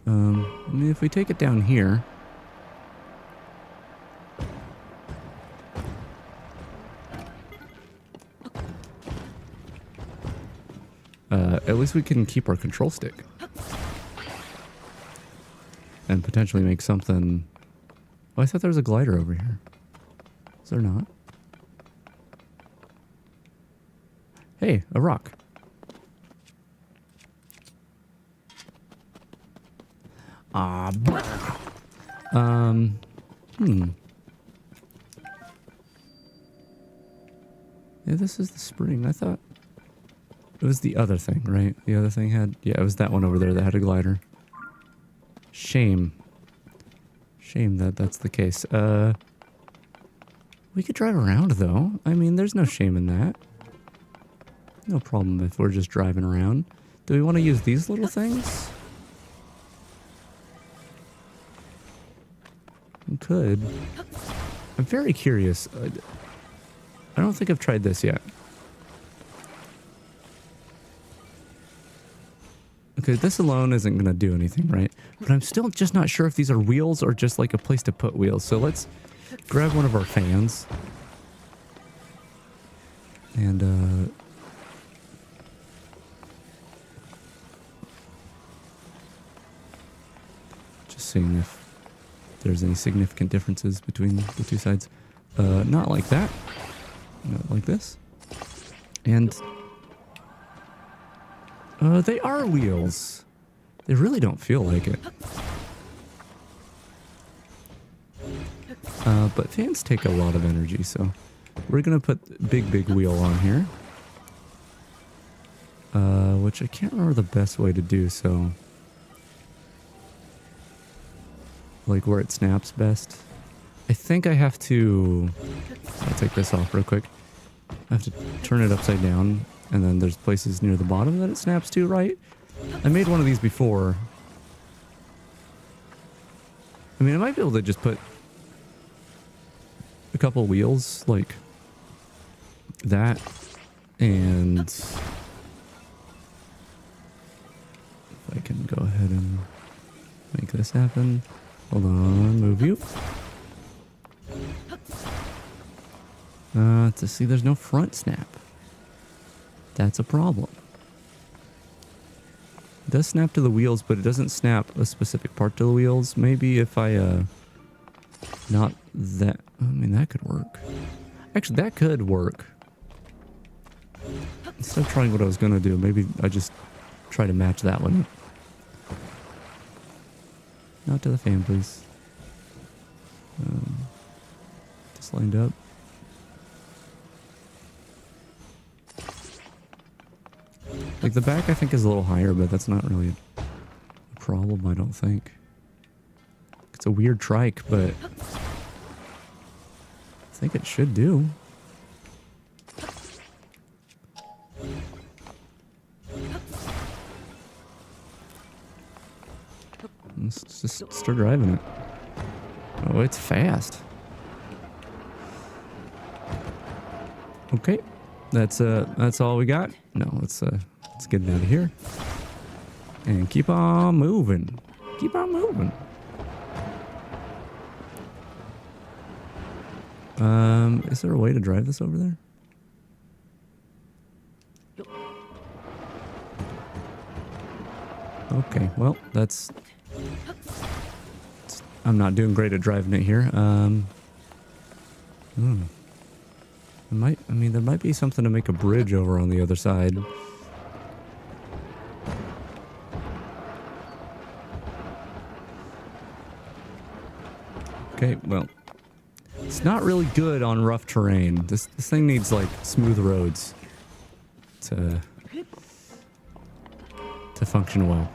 I mean, if we take it down here. At least we can keep our control stick. And potentially make something... Oh, I thought there was a glider over here. Is there not? Hey, a rock. Yeah, this is the spring. I thought it was the other thing, right? The other thing had... Yeah, it was that one over there that had a glider. Shame. Shame that that's the case. We could drive around, though. I mean, there's no shame in that. No problem if we're just driving around. Do we want to use these little things? We could. I'm very curious. I don't think I've tried this yet. Okay, this alone isn't going to do anything, right? But I'm still just not sure if these are wheels or just like a place to put wheels. So let's grab one of our fans. And, just seeing if there's any significant differences between the two sides. Not like that. Not like this. And they are wheels. They really don't feel like it. But fans take a lot of energy, so we're gonna put big wheel on here. Which I can't remember the best way to do, so like where it snaps best. I think I have to, I'll take this off real quick. I have to turn it upside down, and then there's places near the bottom that it snaps to, right? I made one of these before. I mean, I might be able to just put a couple wheels like that, and if I can go ahead and make this happen. Hold on, move you. To see there's no front snap. That's a problem. It does snap to the wheels, but it doesn't snap a specific part to the wheels. Maybe if I, not that, I mean, that could work. Actually, that could work. Instead of trying what I was going to do, maybe I just try to match that one. Not to the fan, please. Just lined up. Like the back I think is a little higher, but that's not really a problem, I don't think. It's a weird trike, but I think it should do. Let's just start driving it. Oh, it's fast. Okay, that's all we got. No, let's get it out of here and keep on moving. Keep on moving. Is there a way to drive this over there? Okay, well, I'm not doing great at driving it here. There might be something to make a bridge over on the other side. Okay, well, it's not really good on rough terrain. This thing needs like smooth roads to function well.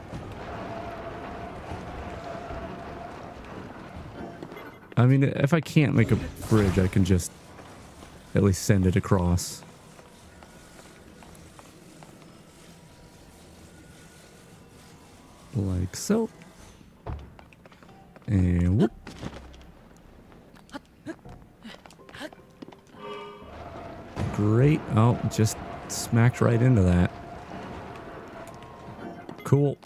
I mean, if I can't make a bridge, I can just at least send it across. Like so. And whoop. Great. Oh, just smacked right into that. Cool.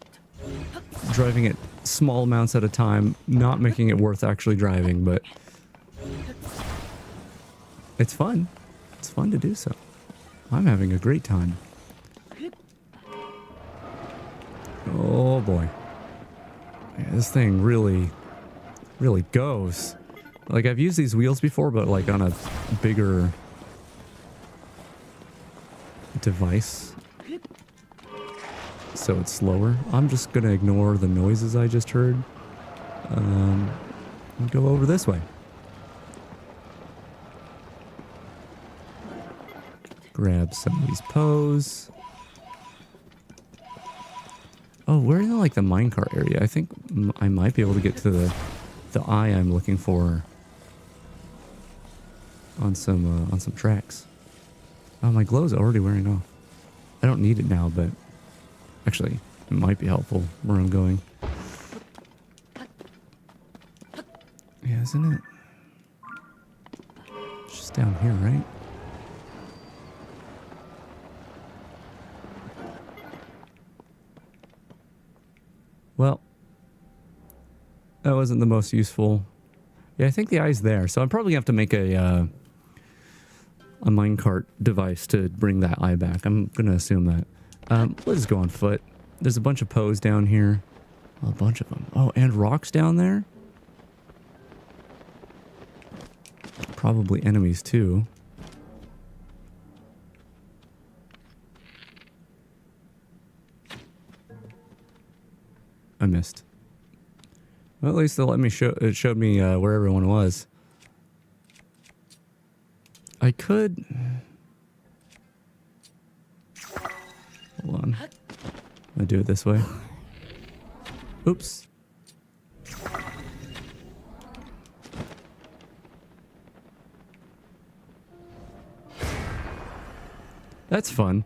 Driving it small amounts at a time, not making it worth actually driving, but it's fun. It's fun to do so. I'm having a great time. Oh boy. Yeah, this thing really goes. Like, I've used these wheels before, but like on a bigger device. So it's slower. I'm just gonna ignore the noises I just heard. And go over this way. Grab some of these poes. Oh, we're in like the minecart area. I think I might be able to get to the eye I'm looking for on some tracks. Oh, my glow's already wearing off. I don't need it now, but actually, it might be helpful where I'm going. Yeah, isn't it? It's just down here, right? Well, that wasn't the most useful. Yeah, I think the eye's there, so I'm probably gonna have to make a minecart device to bring that eye back. I'm gonna assume that. Let's just go on foot. There's a bunch of Poes down here. Oh, a bunch of them. Oh, and rocks down there? Probably enemies too. I missed. Well, at least they let me show. It showed me where everyone was. I could. Hold on. I'm gonna do it this way. Oops. That's fun.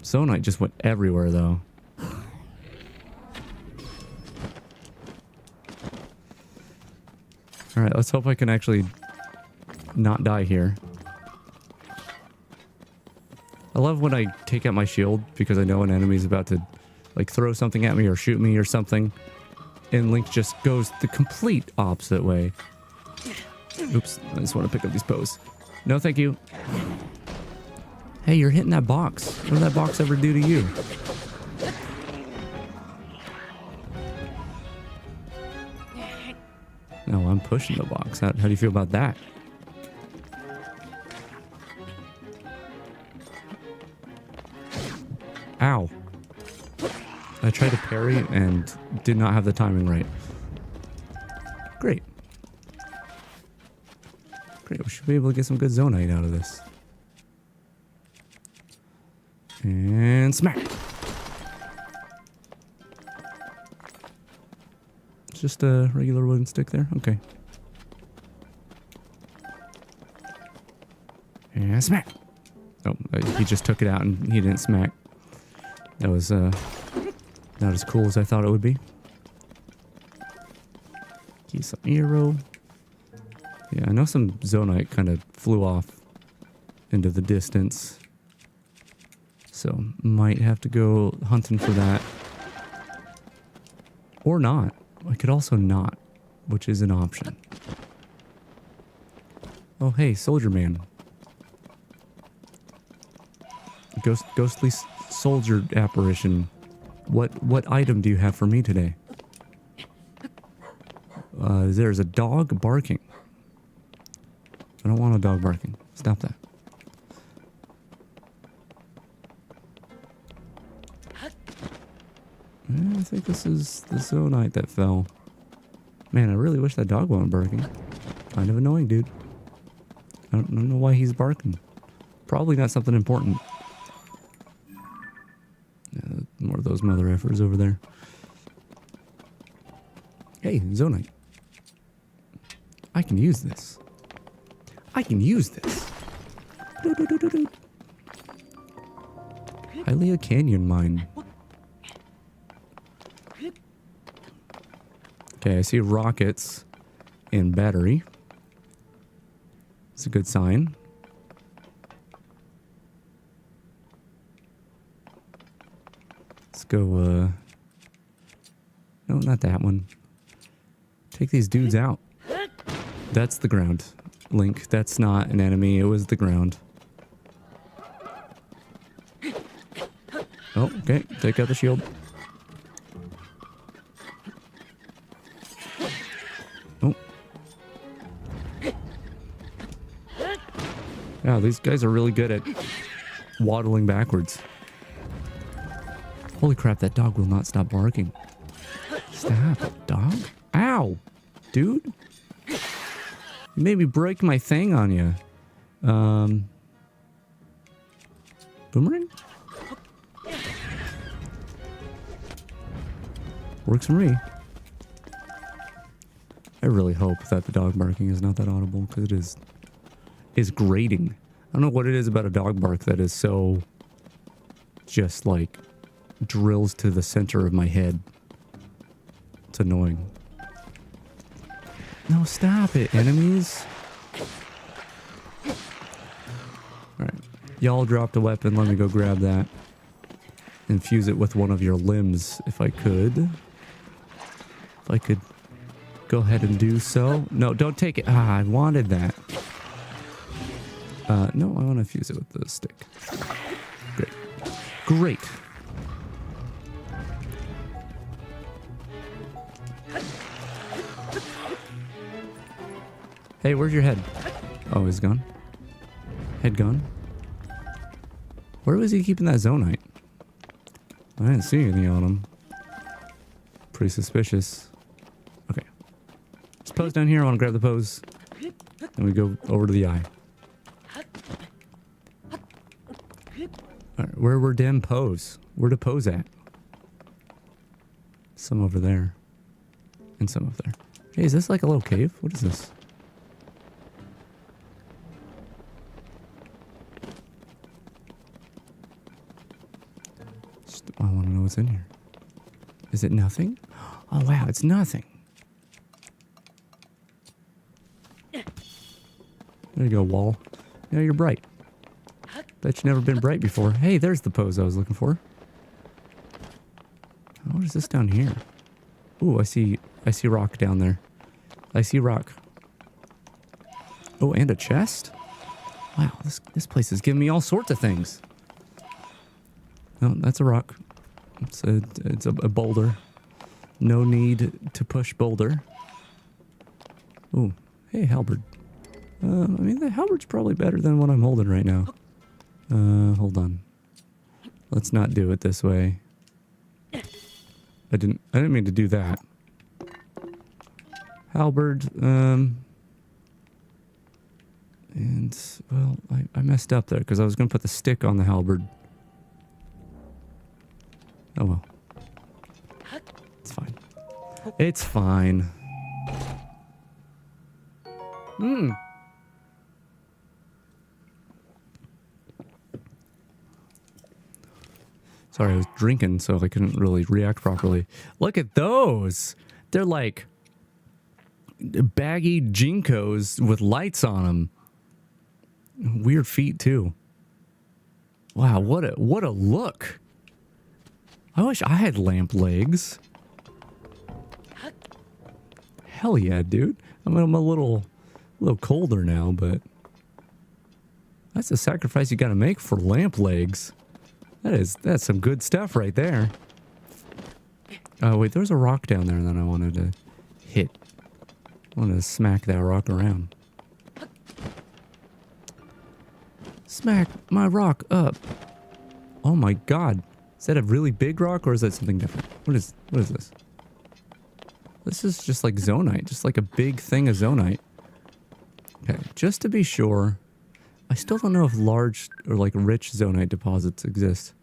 Zonite just went everywhere though. Alright, let's hope I can actually not die here. I love when I take out my shield because I know an enemy's about to like throw something at me or shoot me or something. And Link just goes the complete opposite way. Oops, I just want to pick up these Poes. No, thank you. Hey, you're hitting that box. What did that box ever do to you? No, I'm pushing the box. How do you feel about that? Ow. I tried to parry and did not have the timing right. Great. Great, we should be able to get some good zonite out of this. And smack! It's just a regular wooden stick there? Okay. And smack! Oh, he just took it out and he didn't smack. That was not as cool as I thought it would be. Get some arrow. Yeah, I know some zonite kind of flew off into the distance. So, might have to go hunting for that. Or not. I could also not, which is an option. Oh, hey, Soldier Man. Ghostly soldier apparition. What item do you have for me today? There's a dog barking. I don't want a dog barking. Stop that. I think this is the zonite that fell. Man, I really wish that dog wasn't barking. Kind of annoying, dude. I don't know why he's barking. Probably not something important. More of those mother effers over there. Hey, zonite. I can use this. I can use this. Hylia Canyon Mine. Okay, I see rockets and battery. It's a good sign. Let's go, no, not that one. Take these dudes out. That's the ground, Link. That's not an enemy. It was the ground. Oh, okay. Take out the shield. Oh. Yeah, these guys are really good at waddling backwards. Holy crap, that dog will not stop barking. Stop, dog. Ow! Dude? You made me break my thing on you. Boomerang? Works for me. I really hope that the dog barking is not that audible, because it is grating. I don't know what it is about a dog bark that is so just like drills to the center of my head. It's annoying. No, stop it, enemies. Alright. Y'all dropped a weapon. Let me go grab that. Infuse it with one of your limbs, if I could. If I could go ahead and do so. No, don't take it. Ah, I wanted that. No, I want to fuse it with the stick. Great. Great. Hey, where's your head? Oh, he's gone. Head gone. Where was he keeping that zonite? I didn't see anything on him. Pretty suspicious. Okay. Let's pose down here. I want to grab the pose. Then we go over to the eye. Alright, where were dem pose? Where to pose at? Some over there. And some over there. Hey, is this like a little cave? What is this? I want to know what's in here. Is it nothing? Oh wow, it's nothing. There you go, wall. Yeah, you're bright. Bet you've never been bright before. Hey, there's the pose I was looking for. What is this down here? Ooh, I see rock down there. I see rock. Oh, and a chest? Wow, this place is giving me all sorts of things. No, that's a rock. It's a boulder. No need to push boulder. Ooh, hey, halberd. I mean, the halberd's probably better than what I'm holding right now. Hold on. Let's not do it this way. I didn't mean to do that. Halberd, and, well, I messed up there because I was going to put the stick on the halberd. Oh well. It's fine. It's fine. Hmm. Sorry, I was drinking, so I couldn't really react properly. Look at those! They're like baggy Jinkos with lights on them. Weird feet too. Wow, what a look! I wish I had lamp legs. Hell yeah, dude. I mean, I'm a little colder now, but that's a sacrifice you gotta make for lamp legs. That's some good stuff right there. Oh wait, there's a rock down there that I wanted to hit. I wanted to smack that rock around. Smack my rock up. Oh my god. Is that a really big rock or is that something different? What is this? This is just like zonite, just like a big thing of zonite. Okay, just to be sure, I still don't know if large or like rich zonite deposits exist.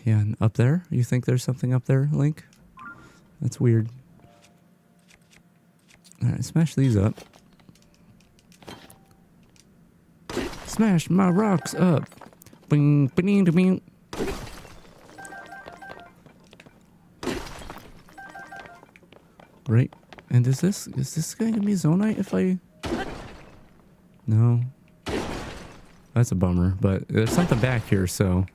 Yeah, and up there? You think there's something up there, Link? That's weird. Alright, smash these up. Smash my rocks up. Bing, bing, bing. Right. And is this going to be zonite if I... No. That's a bummer, but there's something back here, so...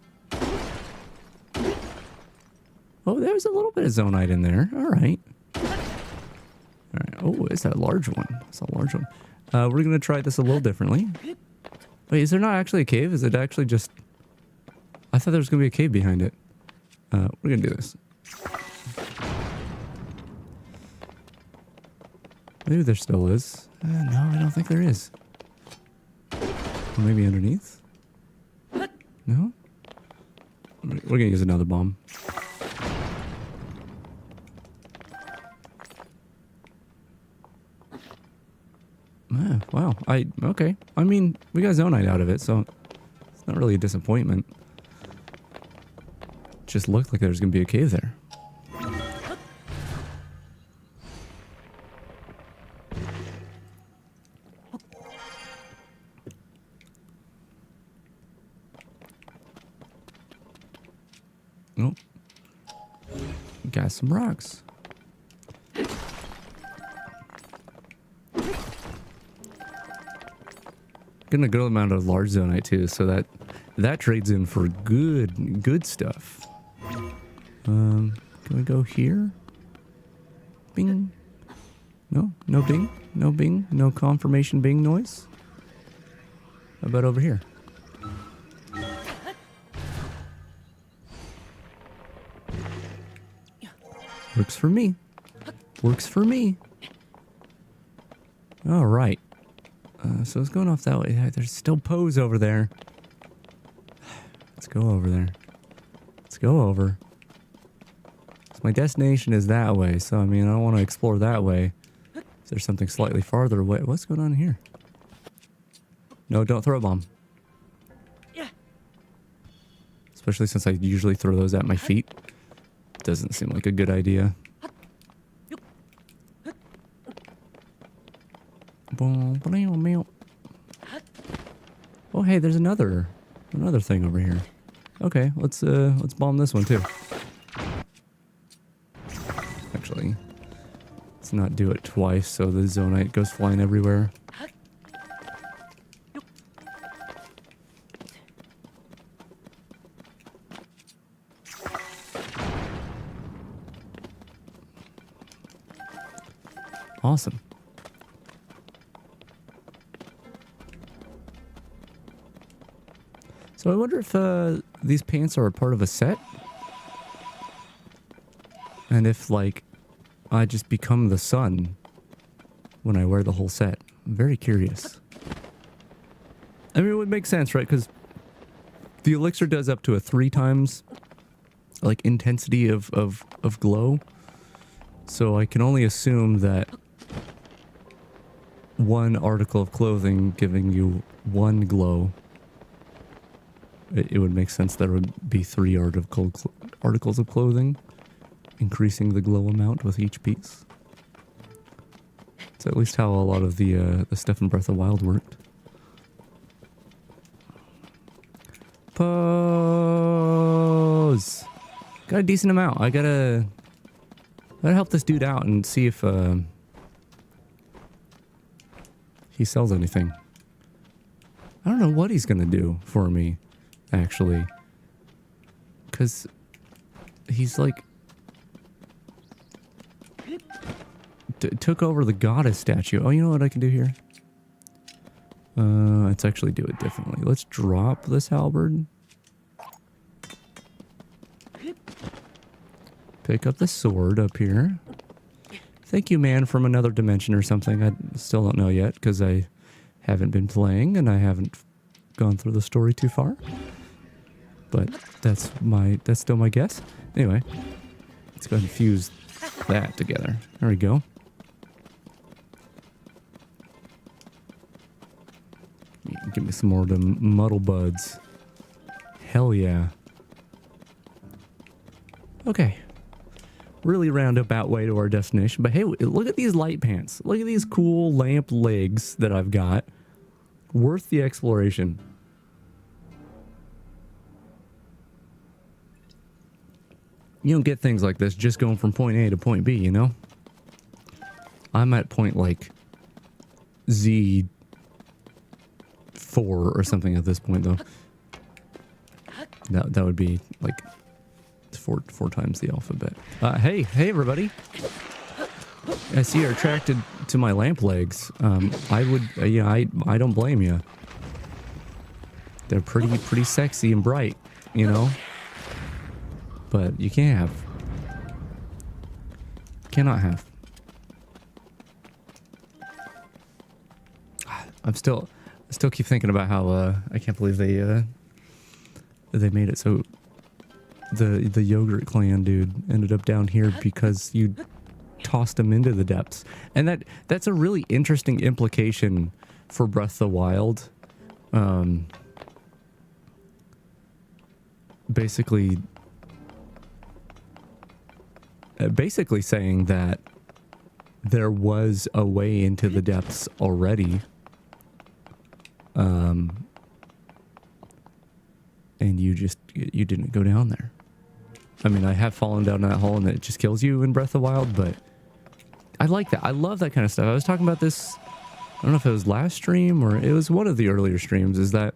Oh, there's a little bit of zonite in there. Alright. Alright. Oh, it's that large one. It's a large one. We're going to try this a little differently. Wait, is there not actually a cave? Is it actually just... I thought there was going to be a cave behind it. We're going to do this. Maybe there still is. No, I don't think there is. Or maybe underneath? No? We're going to use another bomb. Wow. Okay. I mean, we got zonite out of it, so it's not really a disappointment. Just looked like there was going to be a cave there. got some rocks. Getting a good amount of large zonite too, so that trades in for good stuff. Can we go here? Bing. No bing. No bing. No confirmation bing noise. How about over here? Works for me. Works for me. All right. So it's going off that way. There's still Poes over there. Let's go over there. Let's go over. So my destination is that way, so I mean, I don't want to explore that way. If there's something slightly farther away. What's going on here? No, don't throw a bomb. Yeah. Especially since I usually throw those at my feet. Doesn't seem like a good idea. Oh, hey, there's another thing over here. Okay, let's bomb this one too. Actually, let's not do it twice so the zonite goes flying everywhere. Awesome. So I wonder if these pants are a part of a set? And if, like, I just become the sun when I wear the whole set. I'm very curious. I mean, it would make sense, right? Because the elixir does up to a 3 times, like, intensity of glow. So I can only assume that one article of clothing giving you 1 glow, it would make sense there would be 3 articles of clothing, increasing the glow amount with each piece. It's at least how a lot of the stuff in Breath of the Wild worked. Pose! Got a decent amount. I gotta help this dude out and see if he sells anything. I don't know what he's gonna do for me, actually. Because he's like... took over the goddess statue. Oh, you know what I can do here? Let's actually do it differently. Let's drop this halberd. Pick up the sword up here. Thank you, man, from another dimension or something. I still don't know yet because I haven't been playing and I haven't gone through the story too far. But that's still my guess. Anyway, let's go ahead and fuse that together. There we go. Give me some more of them muddle buds. Hell yeah. Okay. Really roundabout way to our destination. But hey, look at these light pants. Look at these cool lamp legs that I've got. Worth the exploration. You don't get things like this just going from point A to point B, you know? I'm at point like Z4 or something at this point, though. That would be like four times the alphabet. Hey everybody! I see you're attracted to my lamp legs. I would, I don't blame you. They're pretty sexy and bright, you know. But you can't have. Cannot have. I still keep thinking about how I can't believe they made it so the yogurt clan dude ended up down here because you tossed him into the depths. And that's a really interesting implication for Breath of the Wild. Basically saying that there was a way into the depths already. And you didn't go down there. I mean, I have fallen down that hole and it just kills you in Breath of the Wild, but I like that. I love that kind of stuff. I was talking about this, I don't know if it was last stream or it was one of the earlier streams, is that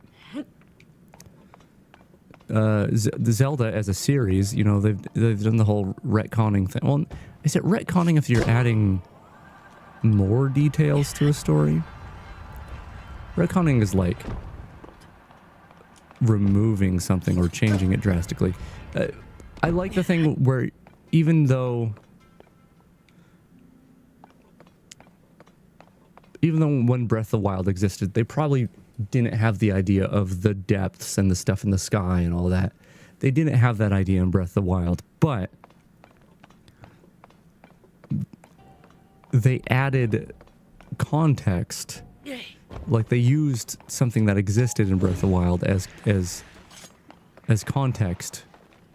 the Zelda as a series, you know, they've done the whole retconning thing. Well, is it retconning if you're adding more details to a story? Retconning is like removing something or changing it drastically. I like the thing where even though when Breath of the Wild existed, they probably didn't have the idea of the depths and the stuff in the sky and all that. They didn't have that idea in Breath of the Wild, but they added context. Like they used something that existed in Breath of the Wild as context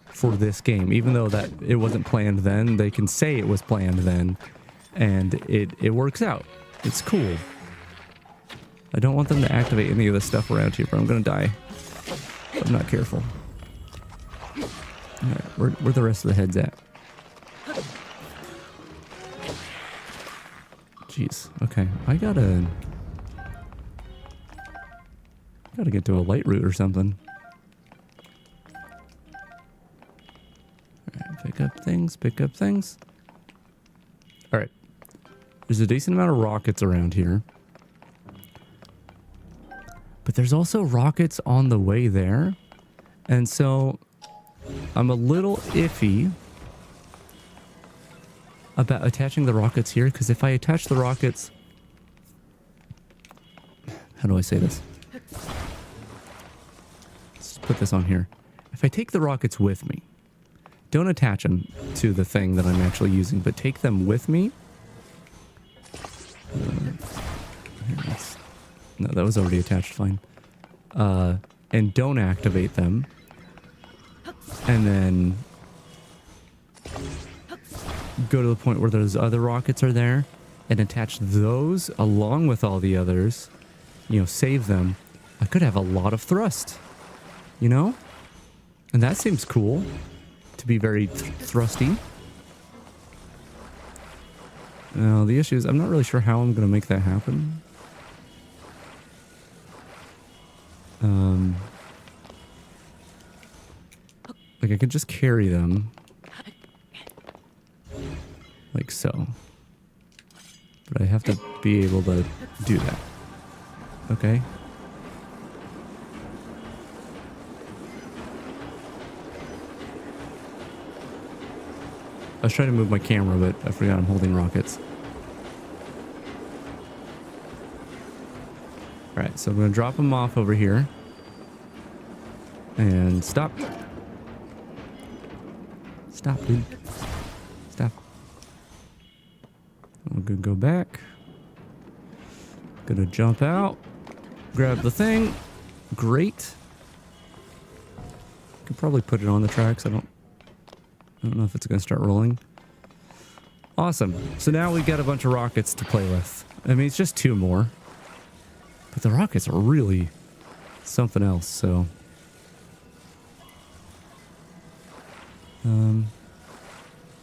for this game. Even though that it wasn't planned then, they can say it was planned then, and it works out. It's cool. I don't want them to activate any of this stuff around here, but I'm gonna die if I'm not careful. Alright, where the rest of the heads at? Jeez, okay. I gotta get to a light route or something. Alright, pick up things. Alright. There's a decent amount of rockets around here. But there's also rockets on the way there. And so I'm a little iffy about attaching the rockets here, because if I attach the rockets... How do I say this? Let's put this on here. If I take the rockets with me, don't attach them to the thing that I'm actually using, but take them with me. No, that was already attached, fine. And don't activate them. And then go to the point where those other rockets are there and attach those along with all the others. You know, save them. I could have a lot of thrust. You know? And that seems cool. To be very thrusty. Now, the issue is I'm not really sure how I'm going to make that happen. Like I could just carry them. Like so. But I have to be able to do that. Okay. I was trying to move my camera, but I forgot I'm holding rockets. Alright, so I'm going to drop them off over here. And stop. Stop, dude. Stop. I'm going to go back. Gonna jump out. Grab the thing. Great. Could probably put it on the tracks. I don't know if it's going to start rolling. Awesome. So now we got a bunch of rockets to play with. I mean, it's just 2 more. But the rockets are really something else, so...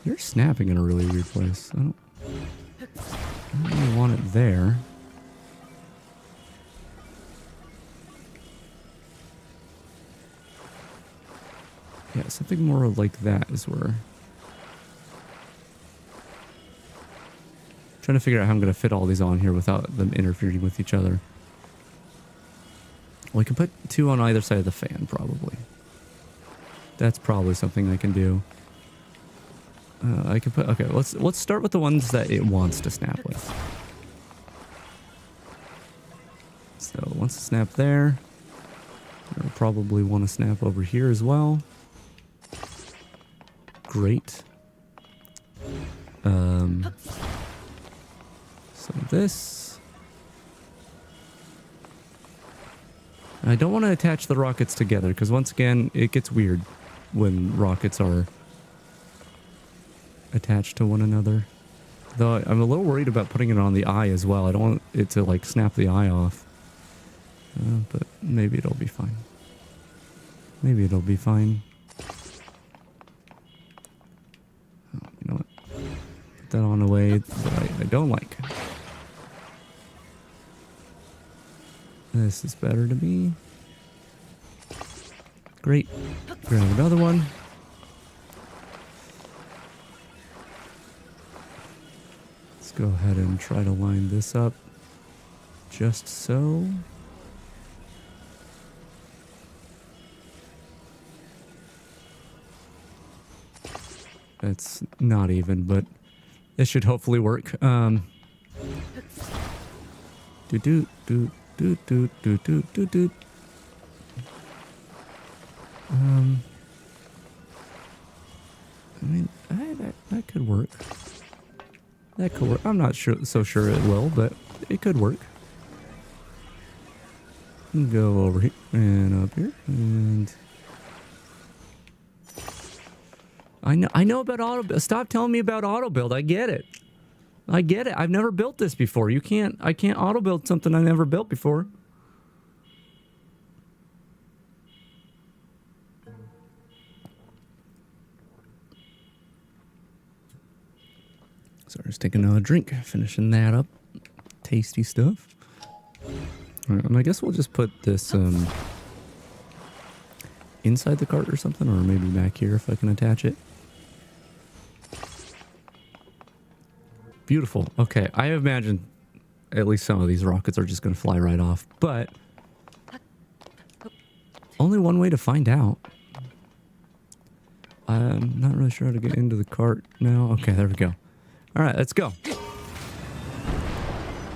You're snapping in a really weird place. I don't really want it there. Yeah, something more like that is where... Trying to figure out how I'm going to fit all these on here without them interfering with each other. Well, I can put 2 on either side of the fan, probably. That's probably something I can do. I can put... Okay, let's start with the ones that it wants to snap with. So, it wants to snap there. It'll probably want to snap over here as well. Great. So this... I don't want to attach the rockets together, because once again, it gets weird when rockets are attached to one another. Though I'm a little worried about putting it on the eye as well. I don't want it to like snap the eye off. But maybe it'll be fine. Maybe it'll be fine. that on a way that I don't like. This is better to me. Great. Grab another one. Let's go ahead and try to line this up just so. It's not even, but it should hopefully work. Do do do do do do do do do. I mean, that could work. That could work. I'm not so sure it will, but it could work. Go over here and up here, and I know about auto build. Stop telling me about auto build. I get it. I get it. I've never built this before. I can't auto build something I never built before. So just taking another drink, finishing that up. Tasty stuff. All right, and I guess we'll just put this inside the cart or something, or maybe back here if I can attach it. Beautiful. Okay, I imagine at least some of these rockets are just going to fly right off, but only one way to find out. I'm not really sure how to get into the cart now. Okay, there we go. All right, let's go.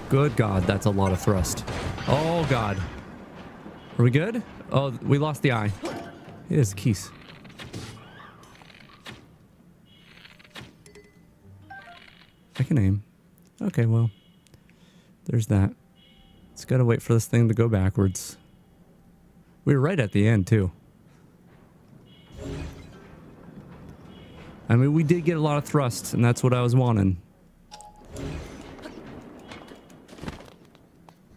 Good God, that's a lot of thrust. Oh God. Are we good? Oh, we lost the eye. It is keys. I can aim. Okay, well, there's that. It's gotta wait for this thing to go backwards. We were right at the end, too. I mean, we did get a lot of thrust, and that's what I was wanting.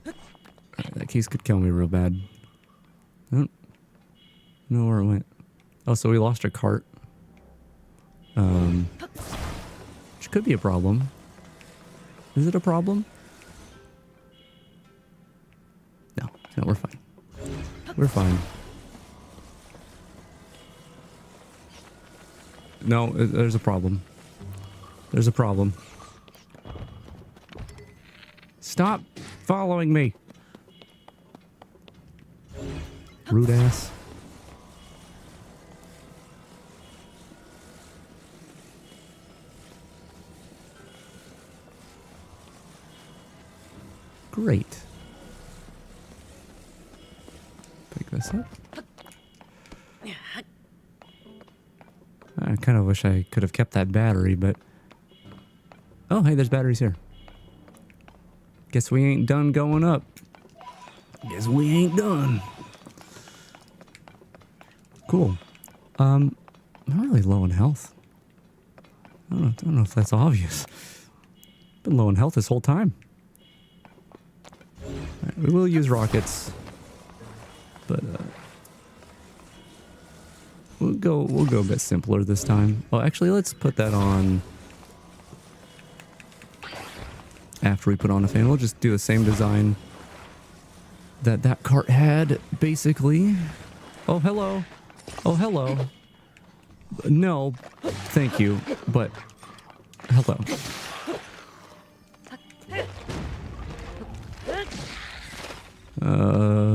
That keys could kill me real bad. I don't know where it went. Oh, so we lost our cart. Which could be a problem. Is it a problem? No, we're fine. We're fine. No, there's a problem. There's a problem. Stop following me. Rude ass. Great. Pick this up. I kind of wish I could have kept that battery, but... Oh, hey, there's batteries here. Guess we ain't done going up. Guess we ain't done. Cool. I'm really low in health. I don't know if that's obvious. Been low in health this whole time. Right, we will use rockets, but we'll go a bit simpler this time. Well, actually, let's put that on after we put on a fan. We'll just do the same design that cart had, basically. Oh, hello. Oh, hello. No, thank you, but hello.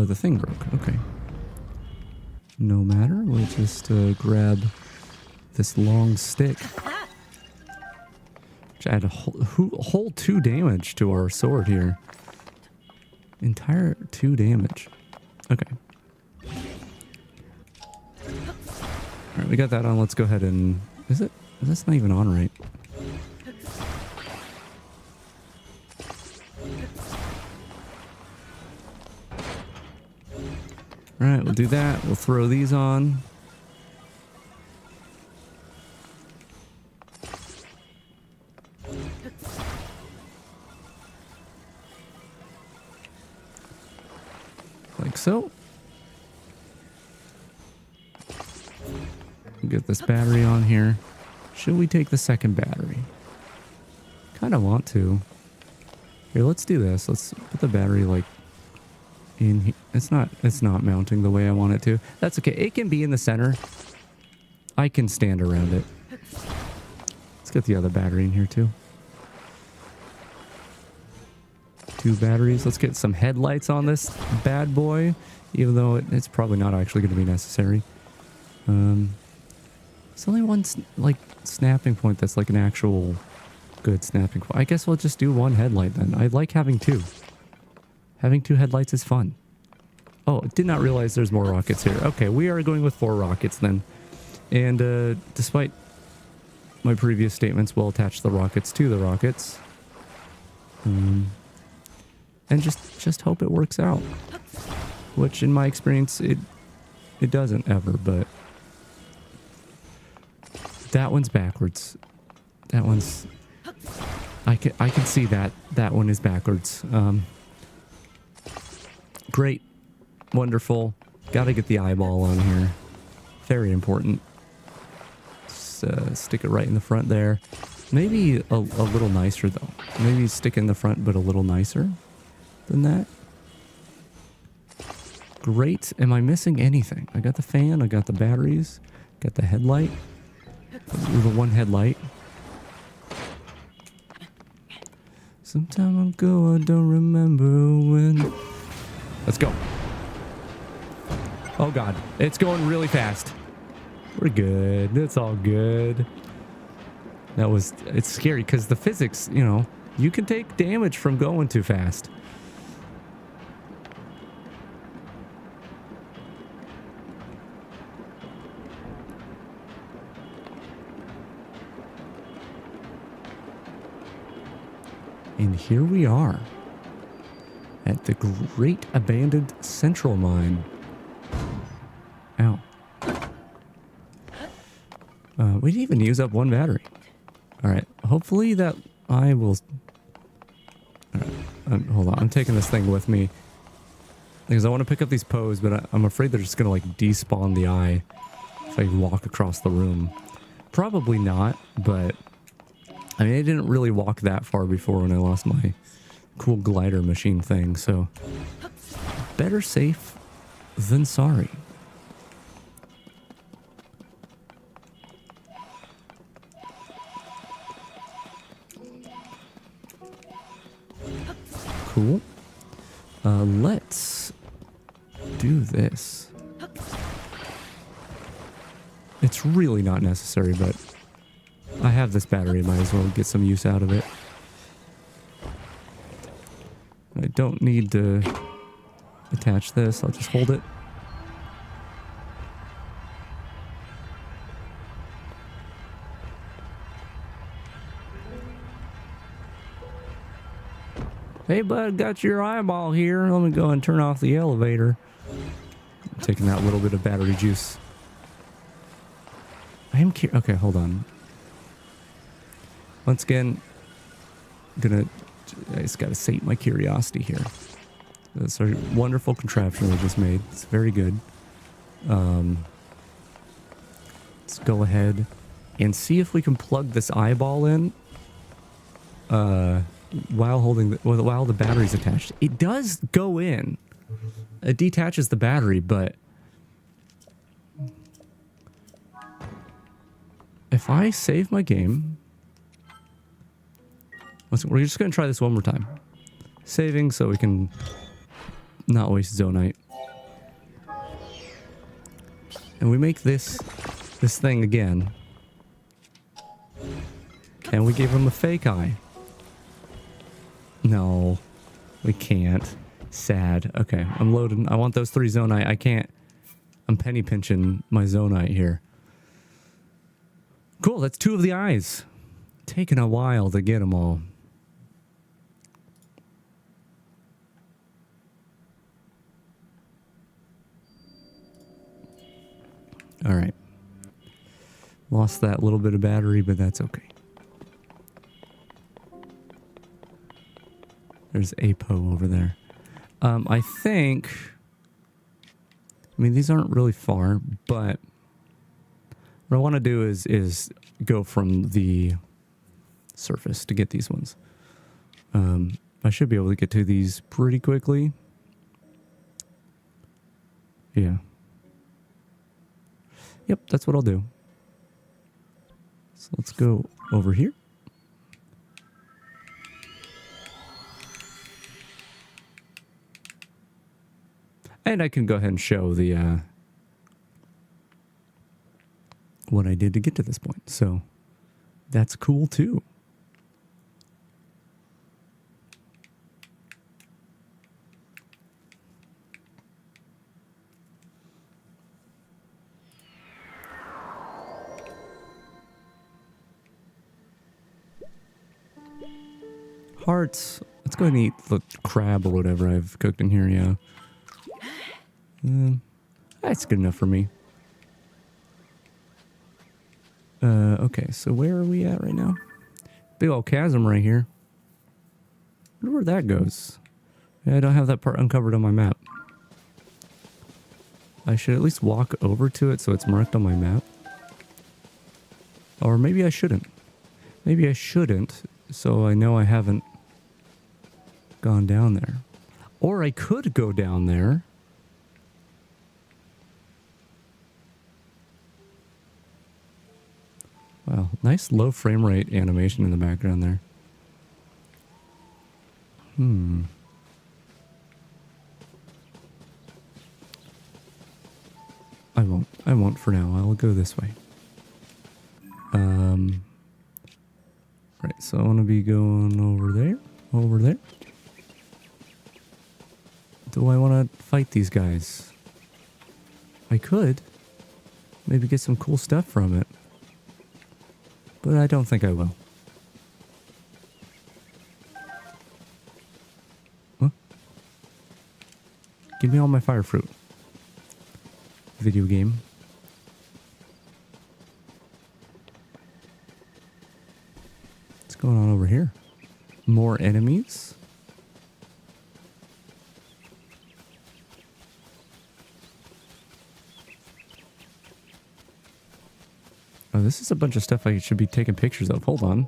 The thing broke. Okay. No matter. We'll just grab this long stick. Which add a whole 2 damage to our sword here. Entire 2 damage. Okay. Alright, we got that on. Let's go ahead and... Is it? That's not even on right. Alright, we'll do that. We'll throw these on. Like so. Get this battery on here. Should we take the second battery? Kind of want to. Here, let's do this. Let's put the battery like in here. It's not mounting the way I want it to. That's okay. It can be in the center. I can stand around it. Let's get the other battery in here too. 2 batteries. Let's get some headlights on this bad boy, even though it's probably not actually going to be necessary. It's only one like snapping point that's like an actual good snapping point. I guess we'll just do 1 headlight then. I like having 2. Having 2 headlights is fun. Oh, did not realize there's more rockets here. Okay, we are going with 4 rockets then. And despite my previous statements, we'll attach the rockets to the rockets. And just hope it works out. Which in my experience, it doesn't ever, but that one's backwards. That one's... I can see that one is backwards. Great. Wonderful. Gotta get the eyeball on here. Very important. Just, stick it right in the front there. Maybe a little nicer though. Maybe stick it in the front but a little nicer than that. Great. Am I missing anything? I got the fan, I got the batteries, got the headlight. The 1 headlight. Some time ago, I don't remember when. Let's go. Oh god, it's going really fast. We're good. It's all good. It's scary because the physics, you know, you can take damage from going too fast. And here we are at the great abandoned central mine. Ow. We didn't even use up 1 battery. Alright, hopefully that I will... Alright, hold on, I'm taking this thing with me. Because I want to pick up these Poes, but I'm afraid they're just going to like despawn the eye if I walk across the room. Probably not, but... I mean, I didn't really walk that far before when I lost my cool glider machine thing, so... Better safe than sorry. Cool. Let's do this. It's really not necessary, but I have this battery. Might as well get some use out of it. I don't need to attach this. I'll just hold it. Hey bud, got your eyeball here. Let me go and turn off the elevator. I'm taking that little bit of battery juice. I am curious. Okay, hold on. Once again, I just gotta sate my curiosity here. That's a wonderful contraption we just made. It's very good. Let's go ahead and see if we can plug this eyeball in. While the battery's attached. It does go in. It detaches the battery, but if I save my game, we're just going to try this one more time. Saving so we can not waste zonite. And we make this thing again. Can we give him a fake eye? No, we can't. Sad. Okay, I'm loading. I want those 3 zonite. I can't. I'm penny pinching my zonite here. Cool, that's 2 of the eyes. Taking a while to get them all. All right. Lost that little bit of battery, but that's okay. There's a Poe over there. I think... I mean, these aren't really far, but... What I want to do is go from the surface to get these ones. I should be able to get to these pretty quickly. Yeah. Yep, that's what I'll do. So let's go over here. And I can go ahead and show the what I did to get to this point. So that's cool too. Hearts. Let's go ahead and eat the crab or whatever I've cooked in here, yeah. That's good enough for me. Okay, so where are we at right now? Big old chasm right here. I wonder where that goes. Yeah, I don't have that part uncovered on my map. I should at least walk over to it so it's marked on my map. Or maybe I shouldn't. Maybe I shouldn't, so I know I haven't gone down there. Or I could go down there. Wow, nice low frame rate animation in the background there. I won't for now. I'll go this way. Right, so I want to be going over there. Over there. Do I want to fight these guys? I could. Maybe get some cool stuff from it. But I don't think I will. Huh? Give me all my fire fruit. Video game. What's going on over here? More enemies? Oh, this is a bunch of stuff I should be taking pictures of. Hold on.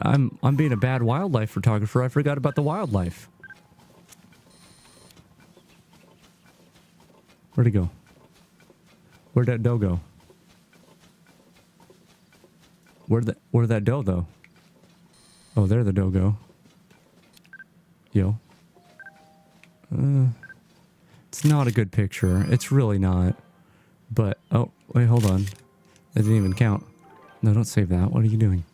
I'm being a bad wildlife photographer. I forgot about the wildlife. Where'd it go? Where'd that doe go? Where'd that doe though? Oh, there the doe go. Yo. It's not a good picture. It's really not. But, oh, wait, hold on. That didn't even count. No, don't save that. What are you doing?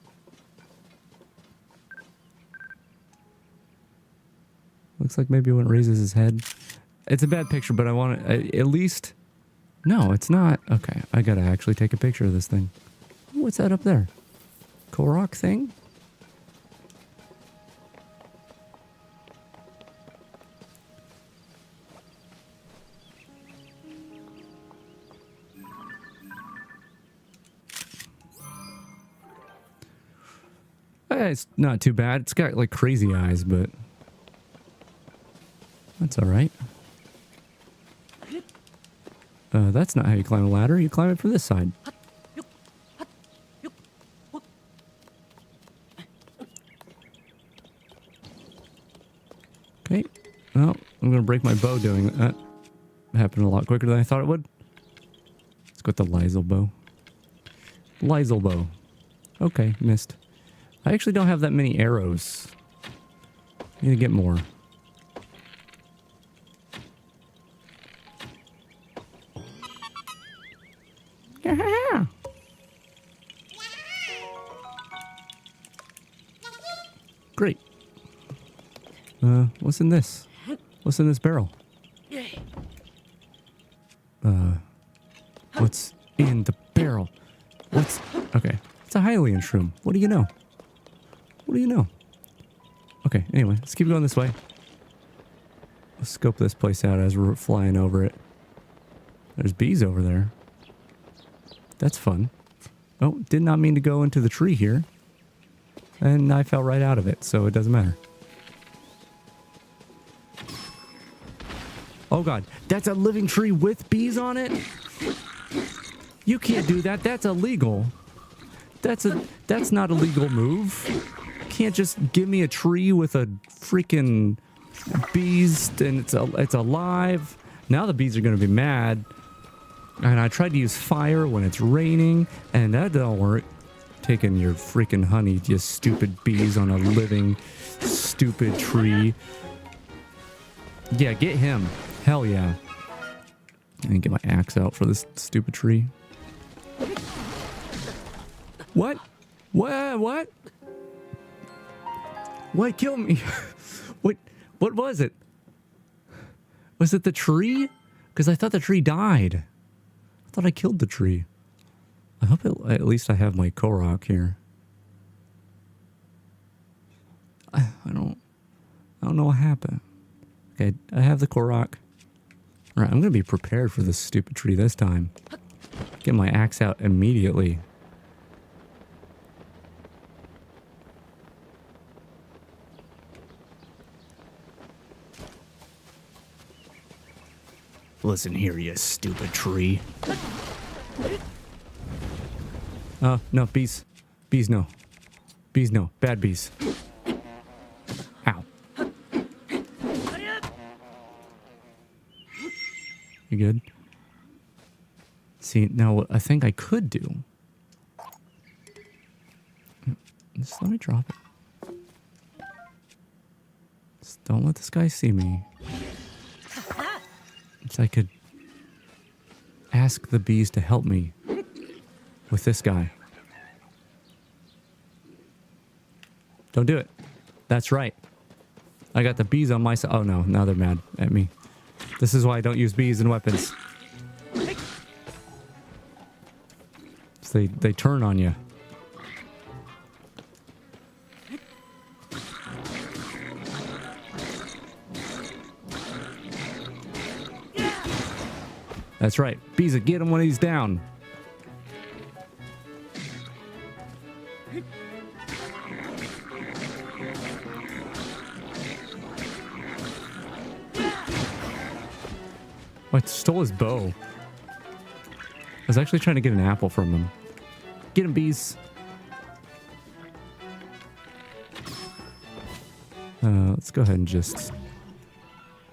Looks like maybe when it raises his head. It's a bad picture, but I want to at least... No, it's not. Okay, I gotta actually take a picture of this thing. What's that up there? Korok thing? It's not too bad. It's got like crazy eyes, but that's all right. That's not how you climb a ladder. You climb it from this side. Okay. Well, I'm going to break my bow doing that. Happened a lot quicker than I thought it would. Let's go with the Lysel bow. Lysel bow. Okay, missed. I actually don't have that many arrows. Need to get more. Yeah. Great. What's in this? What's in this barrel? What's in the barrel? What's... Okay. It's a Hylian shroom. What do you know? What do you know? Okay, anyway, let's keep going this way. Let's scope this place out as we're flying over it. There's bees over there. That's fun. Oh, did not mean to go into the tree here. And I fell right out of it, so it doesn't matter. Oh god, that's a living tree with bees on it? You can't do that, that's illegal. that's not a legal move. You can't just give me a tree with a freaking beast and it's alive. Now the bees are gonna be mad. And I tried to use fire when it's raining, and that don't work. Taking your freaking honey, you stupid bees, on a living stupid tree. Yeah, get him. Hell yeah. I need to get my axe out for this stupid tree. What? What? What killed me? What was it? Was it the tree? Because I thought the tree died. I thought I killed the tree. I hope at least I have my Korok here. I don't know what happened. Okay, I have the Korok. All right, I'm gonna be prepared for this stupid tree this time. Get my axe out immediately. Listen here, you stupid tree. Oh, no, bees. Bees, no. Bees, no. Bad bees. Ow. You good? See, now what I think I could do... Just let me drop it. Just don't let this guy see me. So I could ask the bees to help me with this guy. Don't do it. That's right. I got the bees on my side. Oh no, now they're mad at me. This is why I don't use bees in weapons. So they turn on you. That's right. Bees, get him when he's down. Oh, I stole his bow. I was actually trying to get an apple from him. Get him, bees. Let's go ahead and just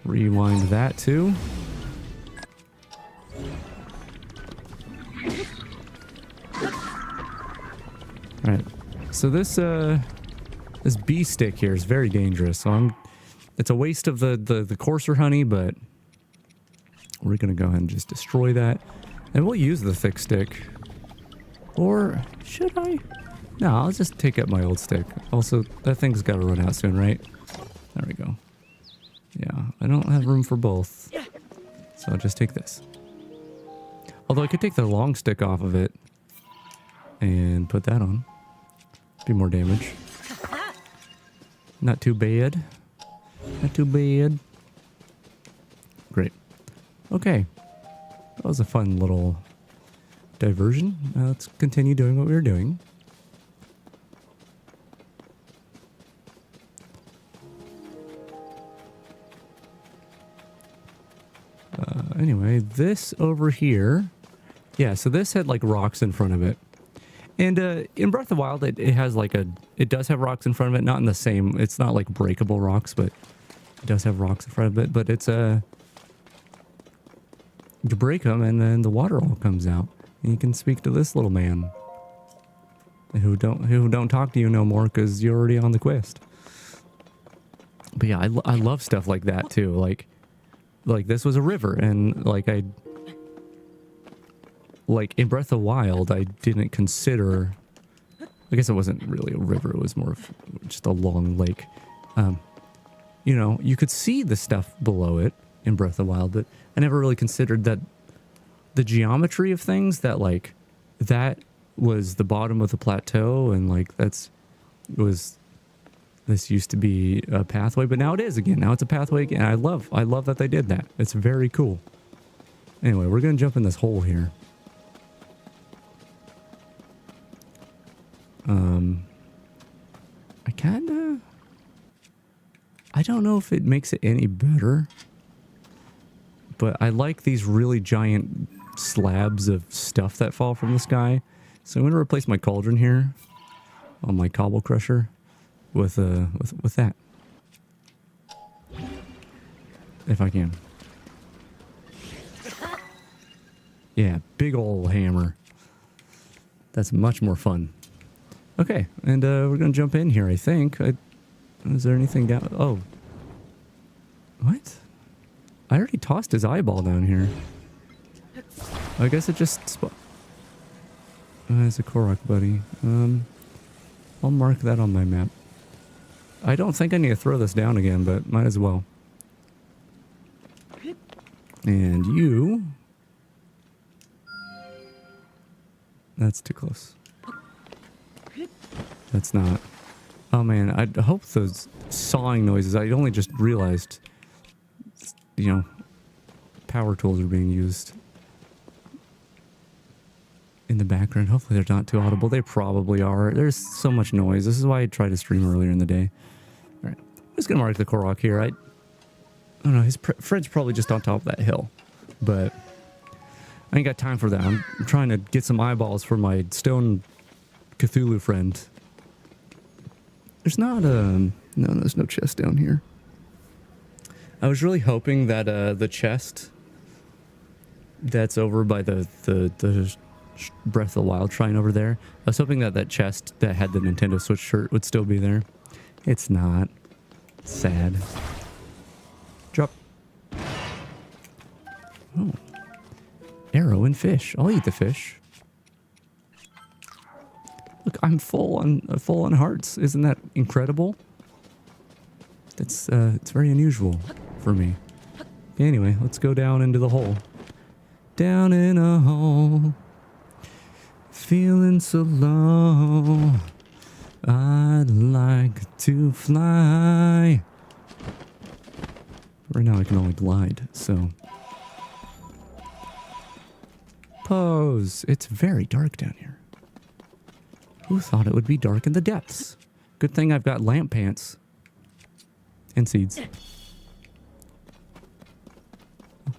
rewind that too. Alright, so this bee stick here is very dangerous. So it's a waste of the coarser honey, but we're gonna go ahead and just destroy that. And we'll use the thick stick. Or should I? No, I'll just take out my old stick. Also, that thing's gotta run out soon, right? There we go. Yeah, I don't have room for both. So I'll just take this. Although I could take the long stick off of it and put that on. Do more damage. Not too bad. Not too bad. Great. Okay. That was a fun little diversion. Let's continue doing what we were doing. Anyway, this over here. Yeah, so this had like rocks in front of it. And in Breath of the Wild, it has like it does have rocks in front of it. Not in the same, it's not like breakable rocks, but it does have rocks in front of it. But it's you break them and then the water all comes out. And you can speak to this little man. Who don't talk to you no more because you're already on the quest. But yeah, I love stuff like that too. Like this was a river, and like in Breath of the Wild, I didn't consider. I guess it wasn't really a river; it was more of just a long lake. You know, you could see the stuff below it in Breath of the Wild, but I never really considered that the geometry of things. That like that was the bottom of the plateau, and like this used to be a pathway, but now it is again. Now it's a pathway again. I love that they did that. It's very cool. Anyway, we're gonna jump in this hole here. I don't know if it makes it any better, but I like these really giant slabs of stuff that fall from the sky. So I'm going to replace my cauldron here on my cobble crusher with that. If I can. Yeah, big old hammer. That's much more fun. Okay, and we're going to jump in here, I think. Is there anything down? Oh. What? I already tossed his eyeball down here. I guess it just... There's a Korok buddy. I'll mark that on my map. I don't think I need to throw this down again, but might as well. And you... That's too close. That's not... Oh man, I hope those sawing noises... I only just realized... You know... Power tools are being used... in the background. Hopefully they're not too audible. They probably are. There's so much noise. This is why I tried to stream earlier in the day. Alright. I'm just gonna mark the Korok here. I don't know. His friend's probably just on top of that hill. But... I ain't got time for that. I'm trying to get some eyeballs for my stone Cthulhu friend. There's not no, there's no chest down here. I was really hoping that the chest that's over by the Breath of the Wild shrine over there, I was hoping that that chest that had the Nintendo Switch shirt would still be there. It's not. Sad. Drop. Oh. Arrow and fish. I'll eat the fish. Look, I'm full on hearts. Isn't that incredible? That's it's very unusual for me. Anyway, let's go down into the hole. Down in a hole. Feeling so low. I'd like to fly. Right now I can only glide, so... Pose. It's very dark down here. Who thought it would be dark in the depths? Good thing I've got lamp pants. And seeds.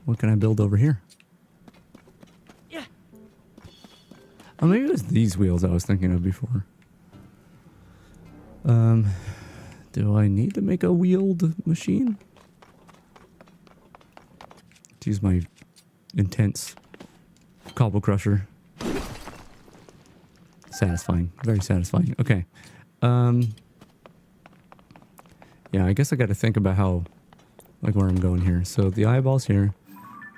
What can I build over here? Yeah. Oh, maybe it was these wheels I was thinking of before. Do I need to make a wheeled machine? To use my intense cobble crusher. Satisfying. Very satisfying. Okay. Yeah, I guess I got to think about how, like, where I'm going here. So the eyeball's here.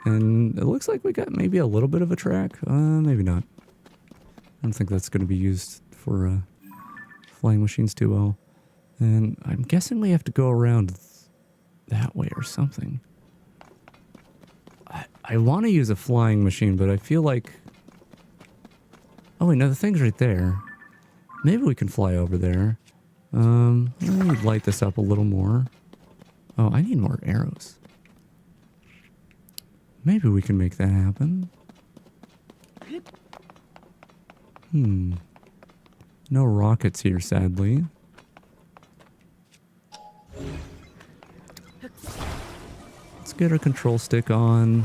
And it looks like we got maybe a little bit of a track. Maybe not. I don't think that's going to be used for flying machines too well. And I'm guessing we have to go around that way or something. I want to use a flying machine, but I feel like... Oh wait, no, the thing's right there. Maybe we can fly over there. Let me light this up a little more. Oh, I need more arrows. Maybe we can make that happen. No rockets here, sadly. Let's get our control stick on.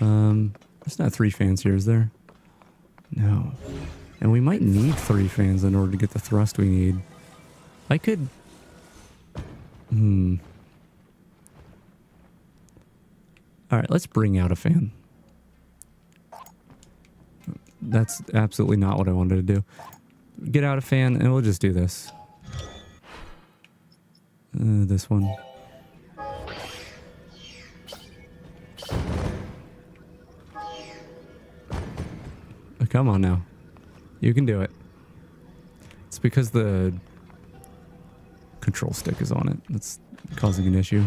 There's not 3 fans here, is there? No. And we might need 3 fans in order to get the thrust we need. I could... Alright, let's bring out a fan. That's absolutely not what I wanted to do. Get out a fan, and we'll just do this. This one. Oh, come on now. You can do it. It's because the control stick is on it. That's causing an issue.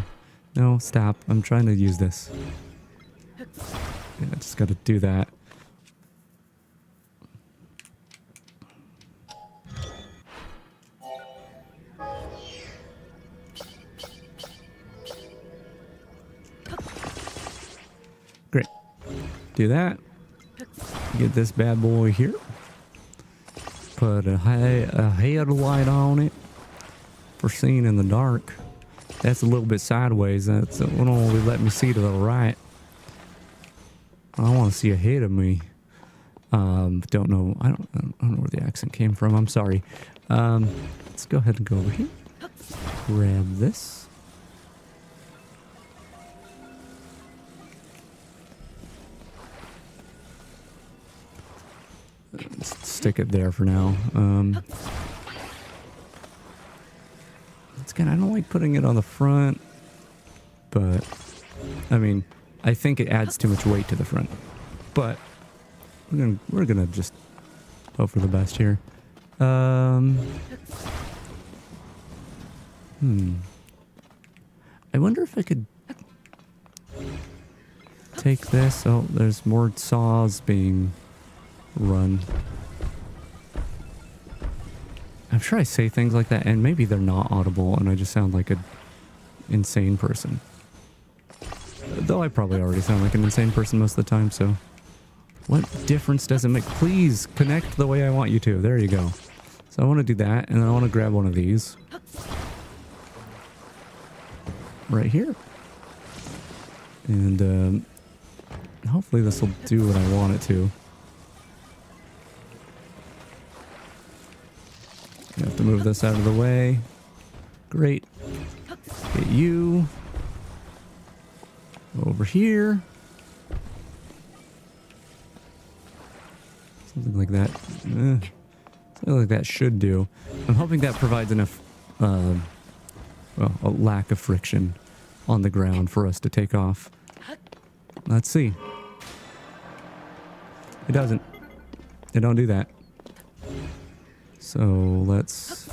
No, stop. I'm trying to use this. Yeah, I just gotta do that. Great. Do that. Get this bad boy here. Put a headlight on it for seeing in the dark. That's a little bit sideways. That's it won't only let me see to the right. I want to see ahead of me. Don't know. I don't know where the accent came from. I'm sorry. Let's go ahead and go over here. Grab this. Let's stick it there for now. Again, I don't like putting it on the front, but I mean, I think it adds too much weight to the front. But we're gonna just hope for the best here. I wonder if I could take this. Oh, there's more saws being run. I'm sure I say things like that, and maybe they're not audible, and I just sound like an insane person. Though I probably already sound like an insane person most of the time, so... What difference does it make? Please connect the way I want you to. There you go. So I want to do that, and then I want to grab one of these. Right here. And, hopefully this will do what I want it to. You have to move this out of the way. Great. Get you over here. Something like that. Something like that should do. I'm hoping that provides enough, well, a lack of friction on the ground for us to take off. Let's see. It doesn't. It don't do that. So let's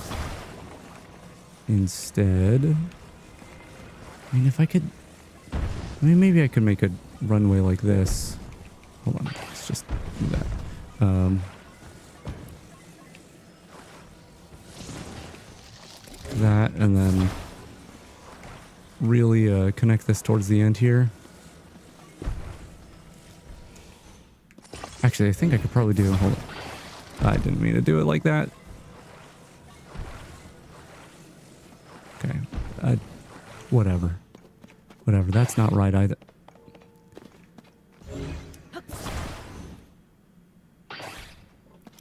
instead, I mean, if I could, I mean, maybe I could make a runway like this. Hold on, let's just do that. That, and then really connect this towards the end here. Actually, I think I could probably do, hold on. I didn't mean to do it like that. Okay. Whatever. Whatever. That's not right either.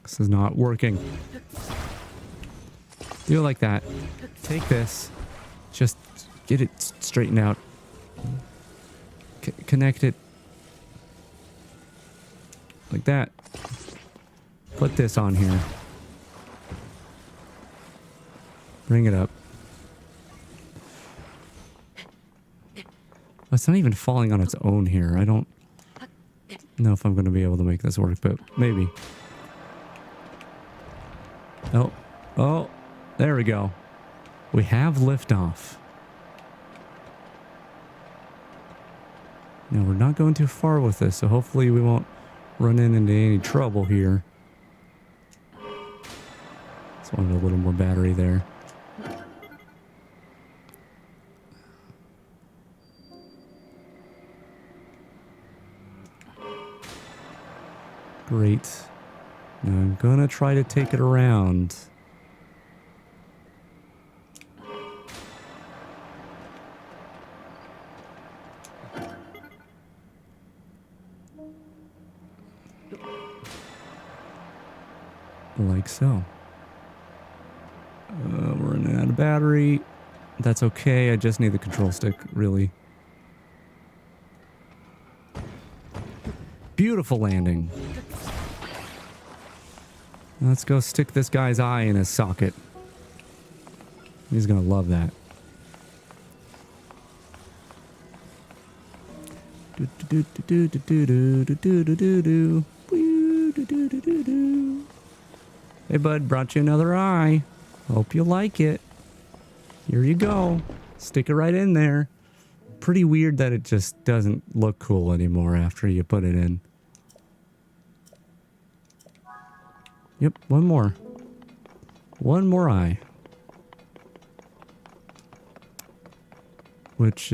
This is not working. Do it like that. Take this. Just get it straightened out. Connect it. Like that. Put this on here. Bring it up. It's not even falling on its own here. I don't know if I'm going to be able to make this work, but maybe. Oh. Oh. There we go. We have liftoff. Now, we're not going too far with this, so hopefully we won't run into any trouble here. Just wanted a little more battery there. Great. Now I'm gonna try to take it around. Like so. We're running out of battery. That's okay. I just need the control stick, really. Beautiful landing. Let's go stick this guy's eye in his socket. He's gonna love that. Hey bud, brought you another eye. Hope you like it. Here you go. Stick it right in there. Pretty weird that it just doesn't look cool anymore after you put it in. Yep, one more. One more eye. Which,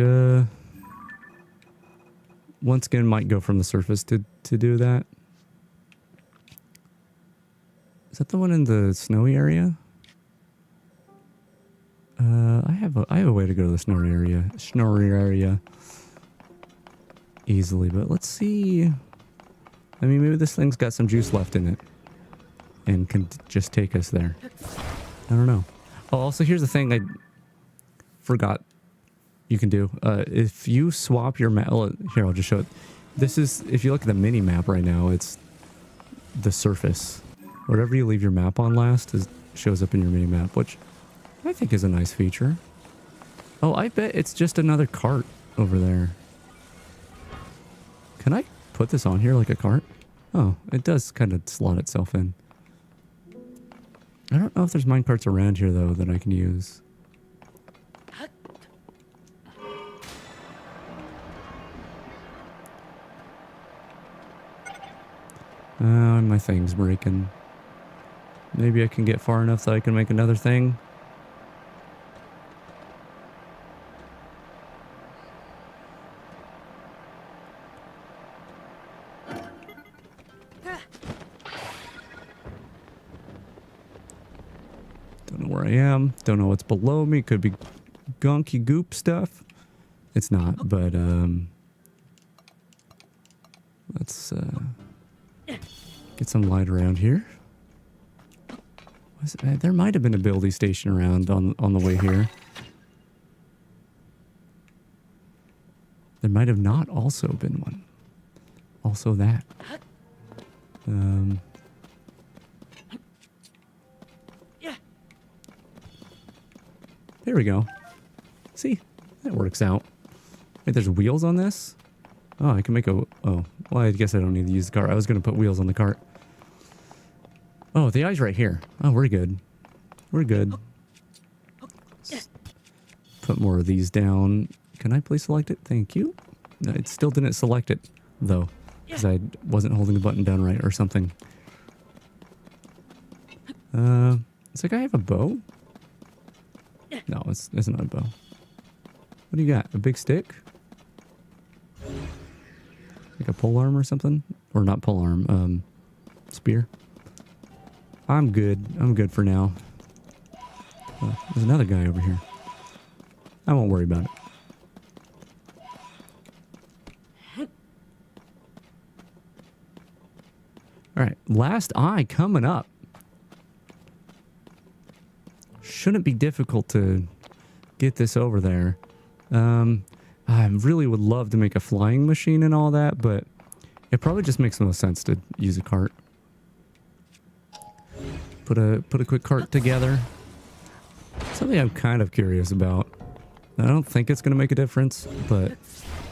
once again might go from the surface to do that. Is that the one in the snowy area? I have a way to go to the snowy area easily, but let's see I mean, maybe this thing's got some juice left in it and can just take us there. I don't know. Oh, also, here's the thing I forgot you can do. If you swap your map... Here, I'll just show it. This is... If you look at the mini-map right now, it's the surface. Whatever you leave your map on last shows up in your mini-map, which I think is a nice feature. Oh, I bet it's just another cart over there. Can I put this on here like a cart? Oh, it does kind of slot itself in. I don't know if there's minecarts around here, though, that I can use. My thing's breaking. Maybe I can get far enough so I can make another thing. Don't know where I am. Don't know what's below me. Could be gonky goop stuff. It's not, but let's get some light around here. There might have been a building station around on the way here. There might have not also been one. Also that. There we go. See? That works out. Wait, there's wheels on this? Oh, I can make a... Oh, well, I guess I don't need to use the cart. I was going to put wheels on the cart. Oh, the eye's right here. Oh, we're good. We're good. Let's put more of these down. Can I please select it? Thank you. No, it still didn't select it, though, because I wasn't holding the button down right or something. It's like I have a bow? No, it's not a bow. What do you got? A big stick? Like a polearm or something? Or not polearm, spear. I'm good. I'm good for now. There's another guy over here. I won't worry about it. Alright, last eye coming up. Shouldn't be difficult to get this over there. I really would love to make a flying machine and all that, but it probably just makes the most sense to use a cart. Put a quick cart together. Something I'm kind of curious about. I don't think it's going to make a difference, but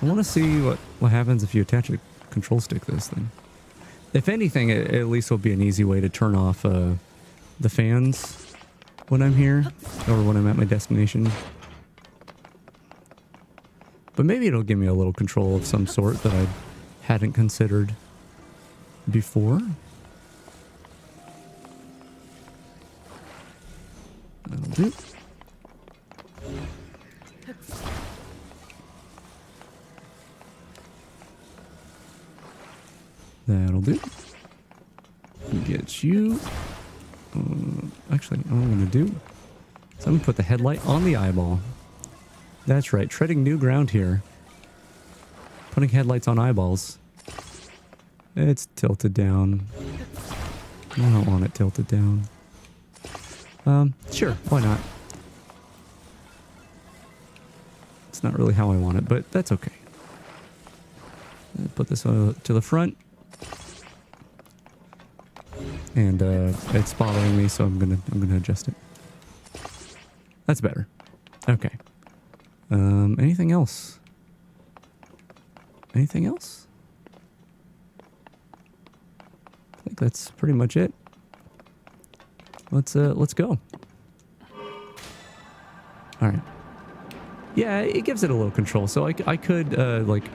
I want to see what happens if you attach a control stick to this thing. If anything, it at least will be an easy way to turn off the fans when I'm here or when I'm at my destination. But maybe it'll give me a little control of some sort that I hadn't considered before. That'll do. That'll do. Get you. Actually, what I'm going to do is I'm going to put the headlight on the eyeball. That's right, treading new ground here. Putting headlights on eyeballs. It's tilted down. I don't want it tilted down. Sure, why not? It's not really how I want it, but that's okay. Put this to the front. And it's bothering me, so I'm gonna adjust it. That's better. Okay. Anything else? Anything else? I think that's pretty much it. Let's go. All right. Yeah, it gives it a little control, so I could like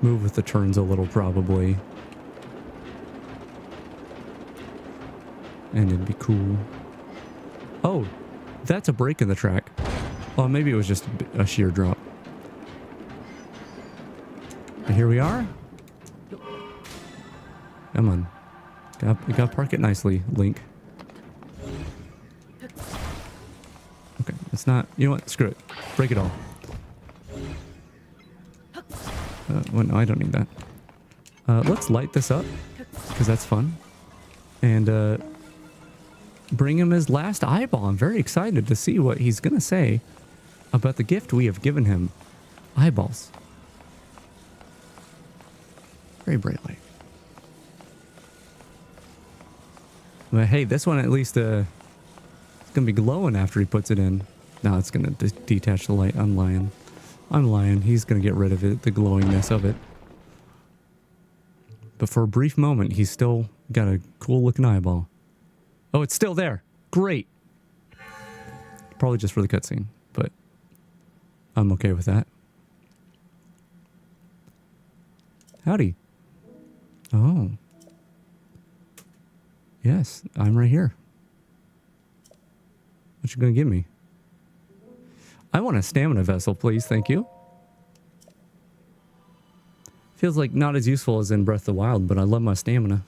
move with the turns a little probably, and it'd be cool. Oh, that's a break in the track. Oh, maybe it was just a sheer drop. And here we are. Come on. We got to park it nicely, Link. Okay, it's not... You know what? Screw it. Break it all. Well, no, I don't need that. Let's light this up, because that's fun. And bring him his last eyeball. I'm very excited to see what he's going to say about the gift we have given him. Eyeballs. Very bright light. But hey, this one at least it's going to be glowing after he puts it in. No, it's going to detach the light. I'm lying. I'm lying. He's going to get rid of it, the glowingness of it. But for a brief moment, he's still got a cool looking eyeball. Oh, it's still there. Great. Probably just for the cutscene, but I'm okay with that. Howdy. Oh. Yes, I'm right here. What you gonna give me? I want a stamina vessel, please. Thank you. Feels like not as useful as in Breath of the Wild, but I love my stamina.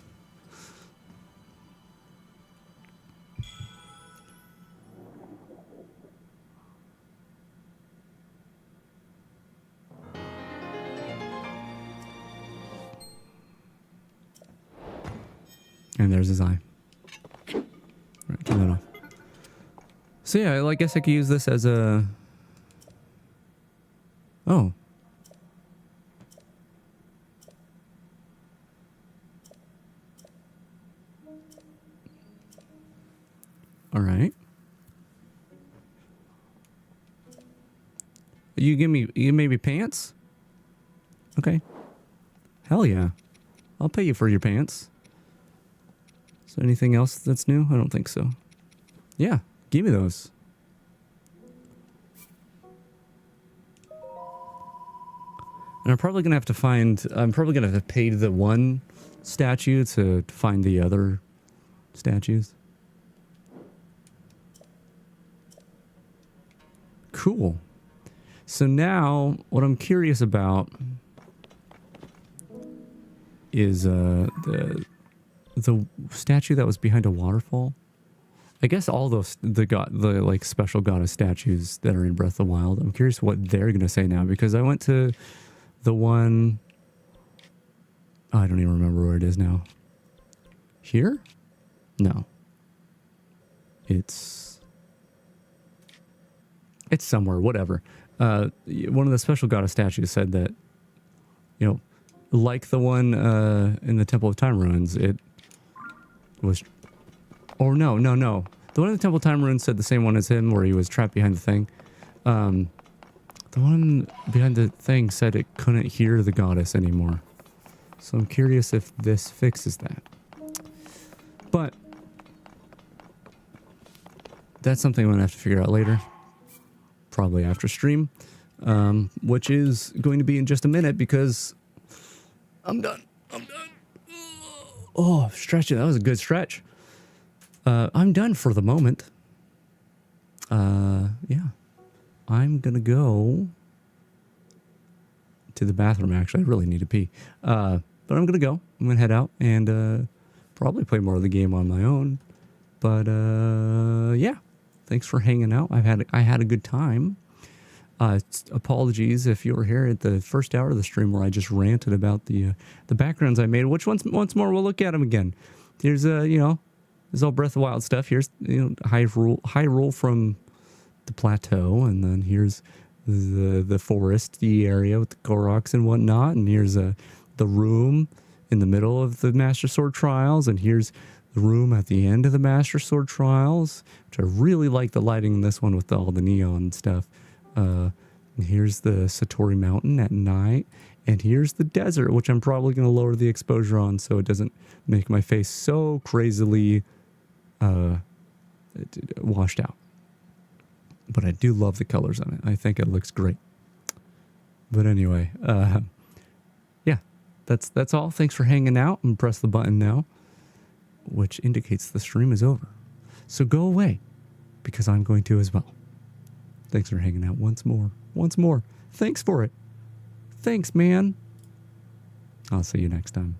And there's his eye. Right, turn that off. So yeah, I guess I could use this as a... Oh. All right. You give me pants? Okay. Hell yeah. I'll pay you for your pants. Is there anything else that's new? I don't think so. Yeah, give me those. And I'm probably gonna have to pay the one statue to find the other statues. Cool. So now, what I'm curious about is the statue that was behind a waterfall. I guess all those the like special goddess statues that are in Breath of the Wild. I'm curious what they're gonna say now, because I went to the one. Oh, I don't even remember where it is now. Here? No. It's somewhere. Whatever. One of the special goddess statues said that, you know, like the one in the Temple of Time Ruins, it was... Or no. The one in the Temple of Time Ruins said the same one as him, where he was trapped behind the thing. The one behind the thing said it couldn't hear the goddess anymore. So I'm curious if this fixes that. But that's something I'm going to have to figure out later. Probably after stream. Which is going to be in just a minute, because I'm done. Oh, stretching. That was a good stretch. I'm done for the moment. Yeah. I'm gonna go to the bathroom, actually. I really need to pee. But I'm gonna go. I'm gonna head out and probably play more of the game on my own. But yeah. Thanks for hanging out. I had a good time. Apologies if you were here at the first hour of the stream where I just ranted about the backgrounds I made. Which once more we'll look at them again. Here's you know, this is all Breath of the Wild stuff. Here's, you know, Hyrule from the plateau, and then here's the foresty area with the Koroks and whatnot, and here's the room in the middle of the Master Sword Trials, and here's the room at the end of the Master Sword Trials, which I really like the lighting in this one with all the neon stuff. And here's the Satori Mountain at night, and here's the desert, which I'm probably going to lower the exposure on so it doesn't make my face so crazily washed out. But I do love the colors on it. I think it looks great. But anyway, yeah, that's all. Thanks for hanging out, and press the button now, which indicates the stream is over. So go away, because I'm going to as well. Thanks for hanging out once more. Thanks for it. Thanks, man. I'll see you next time.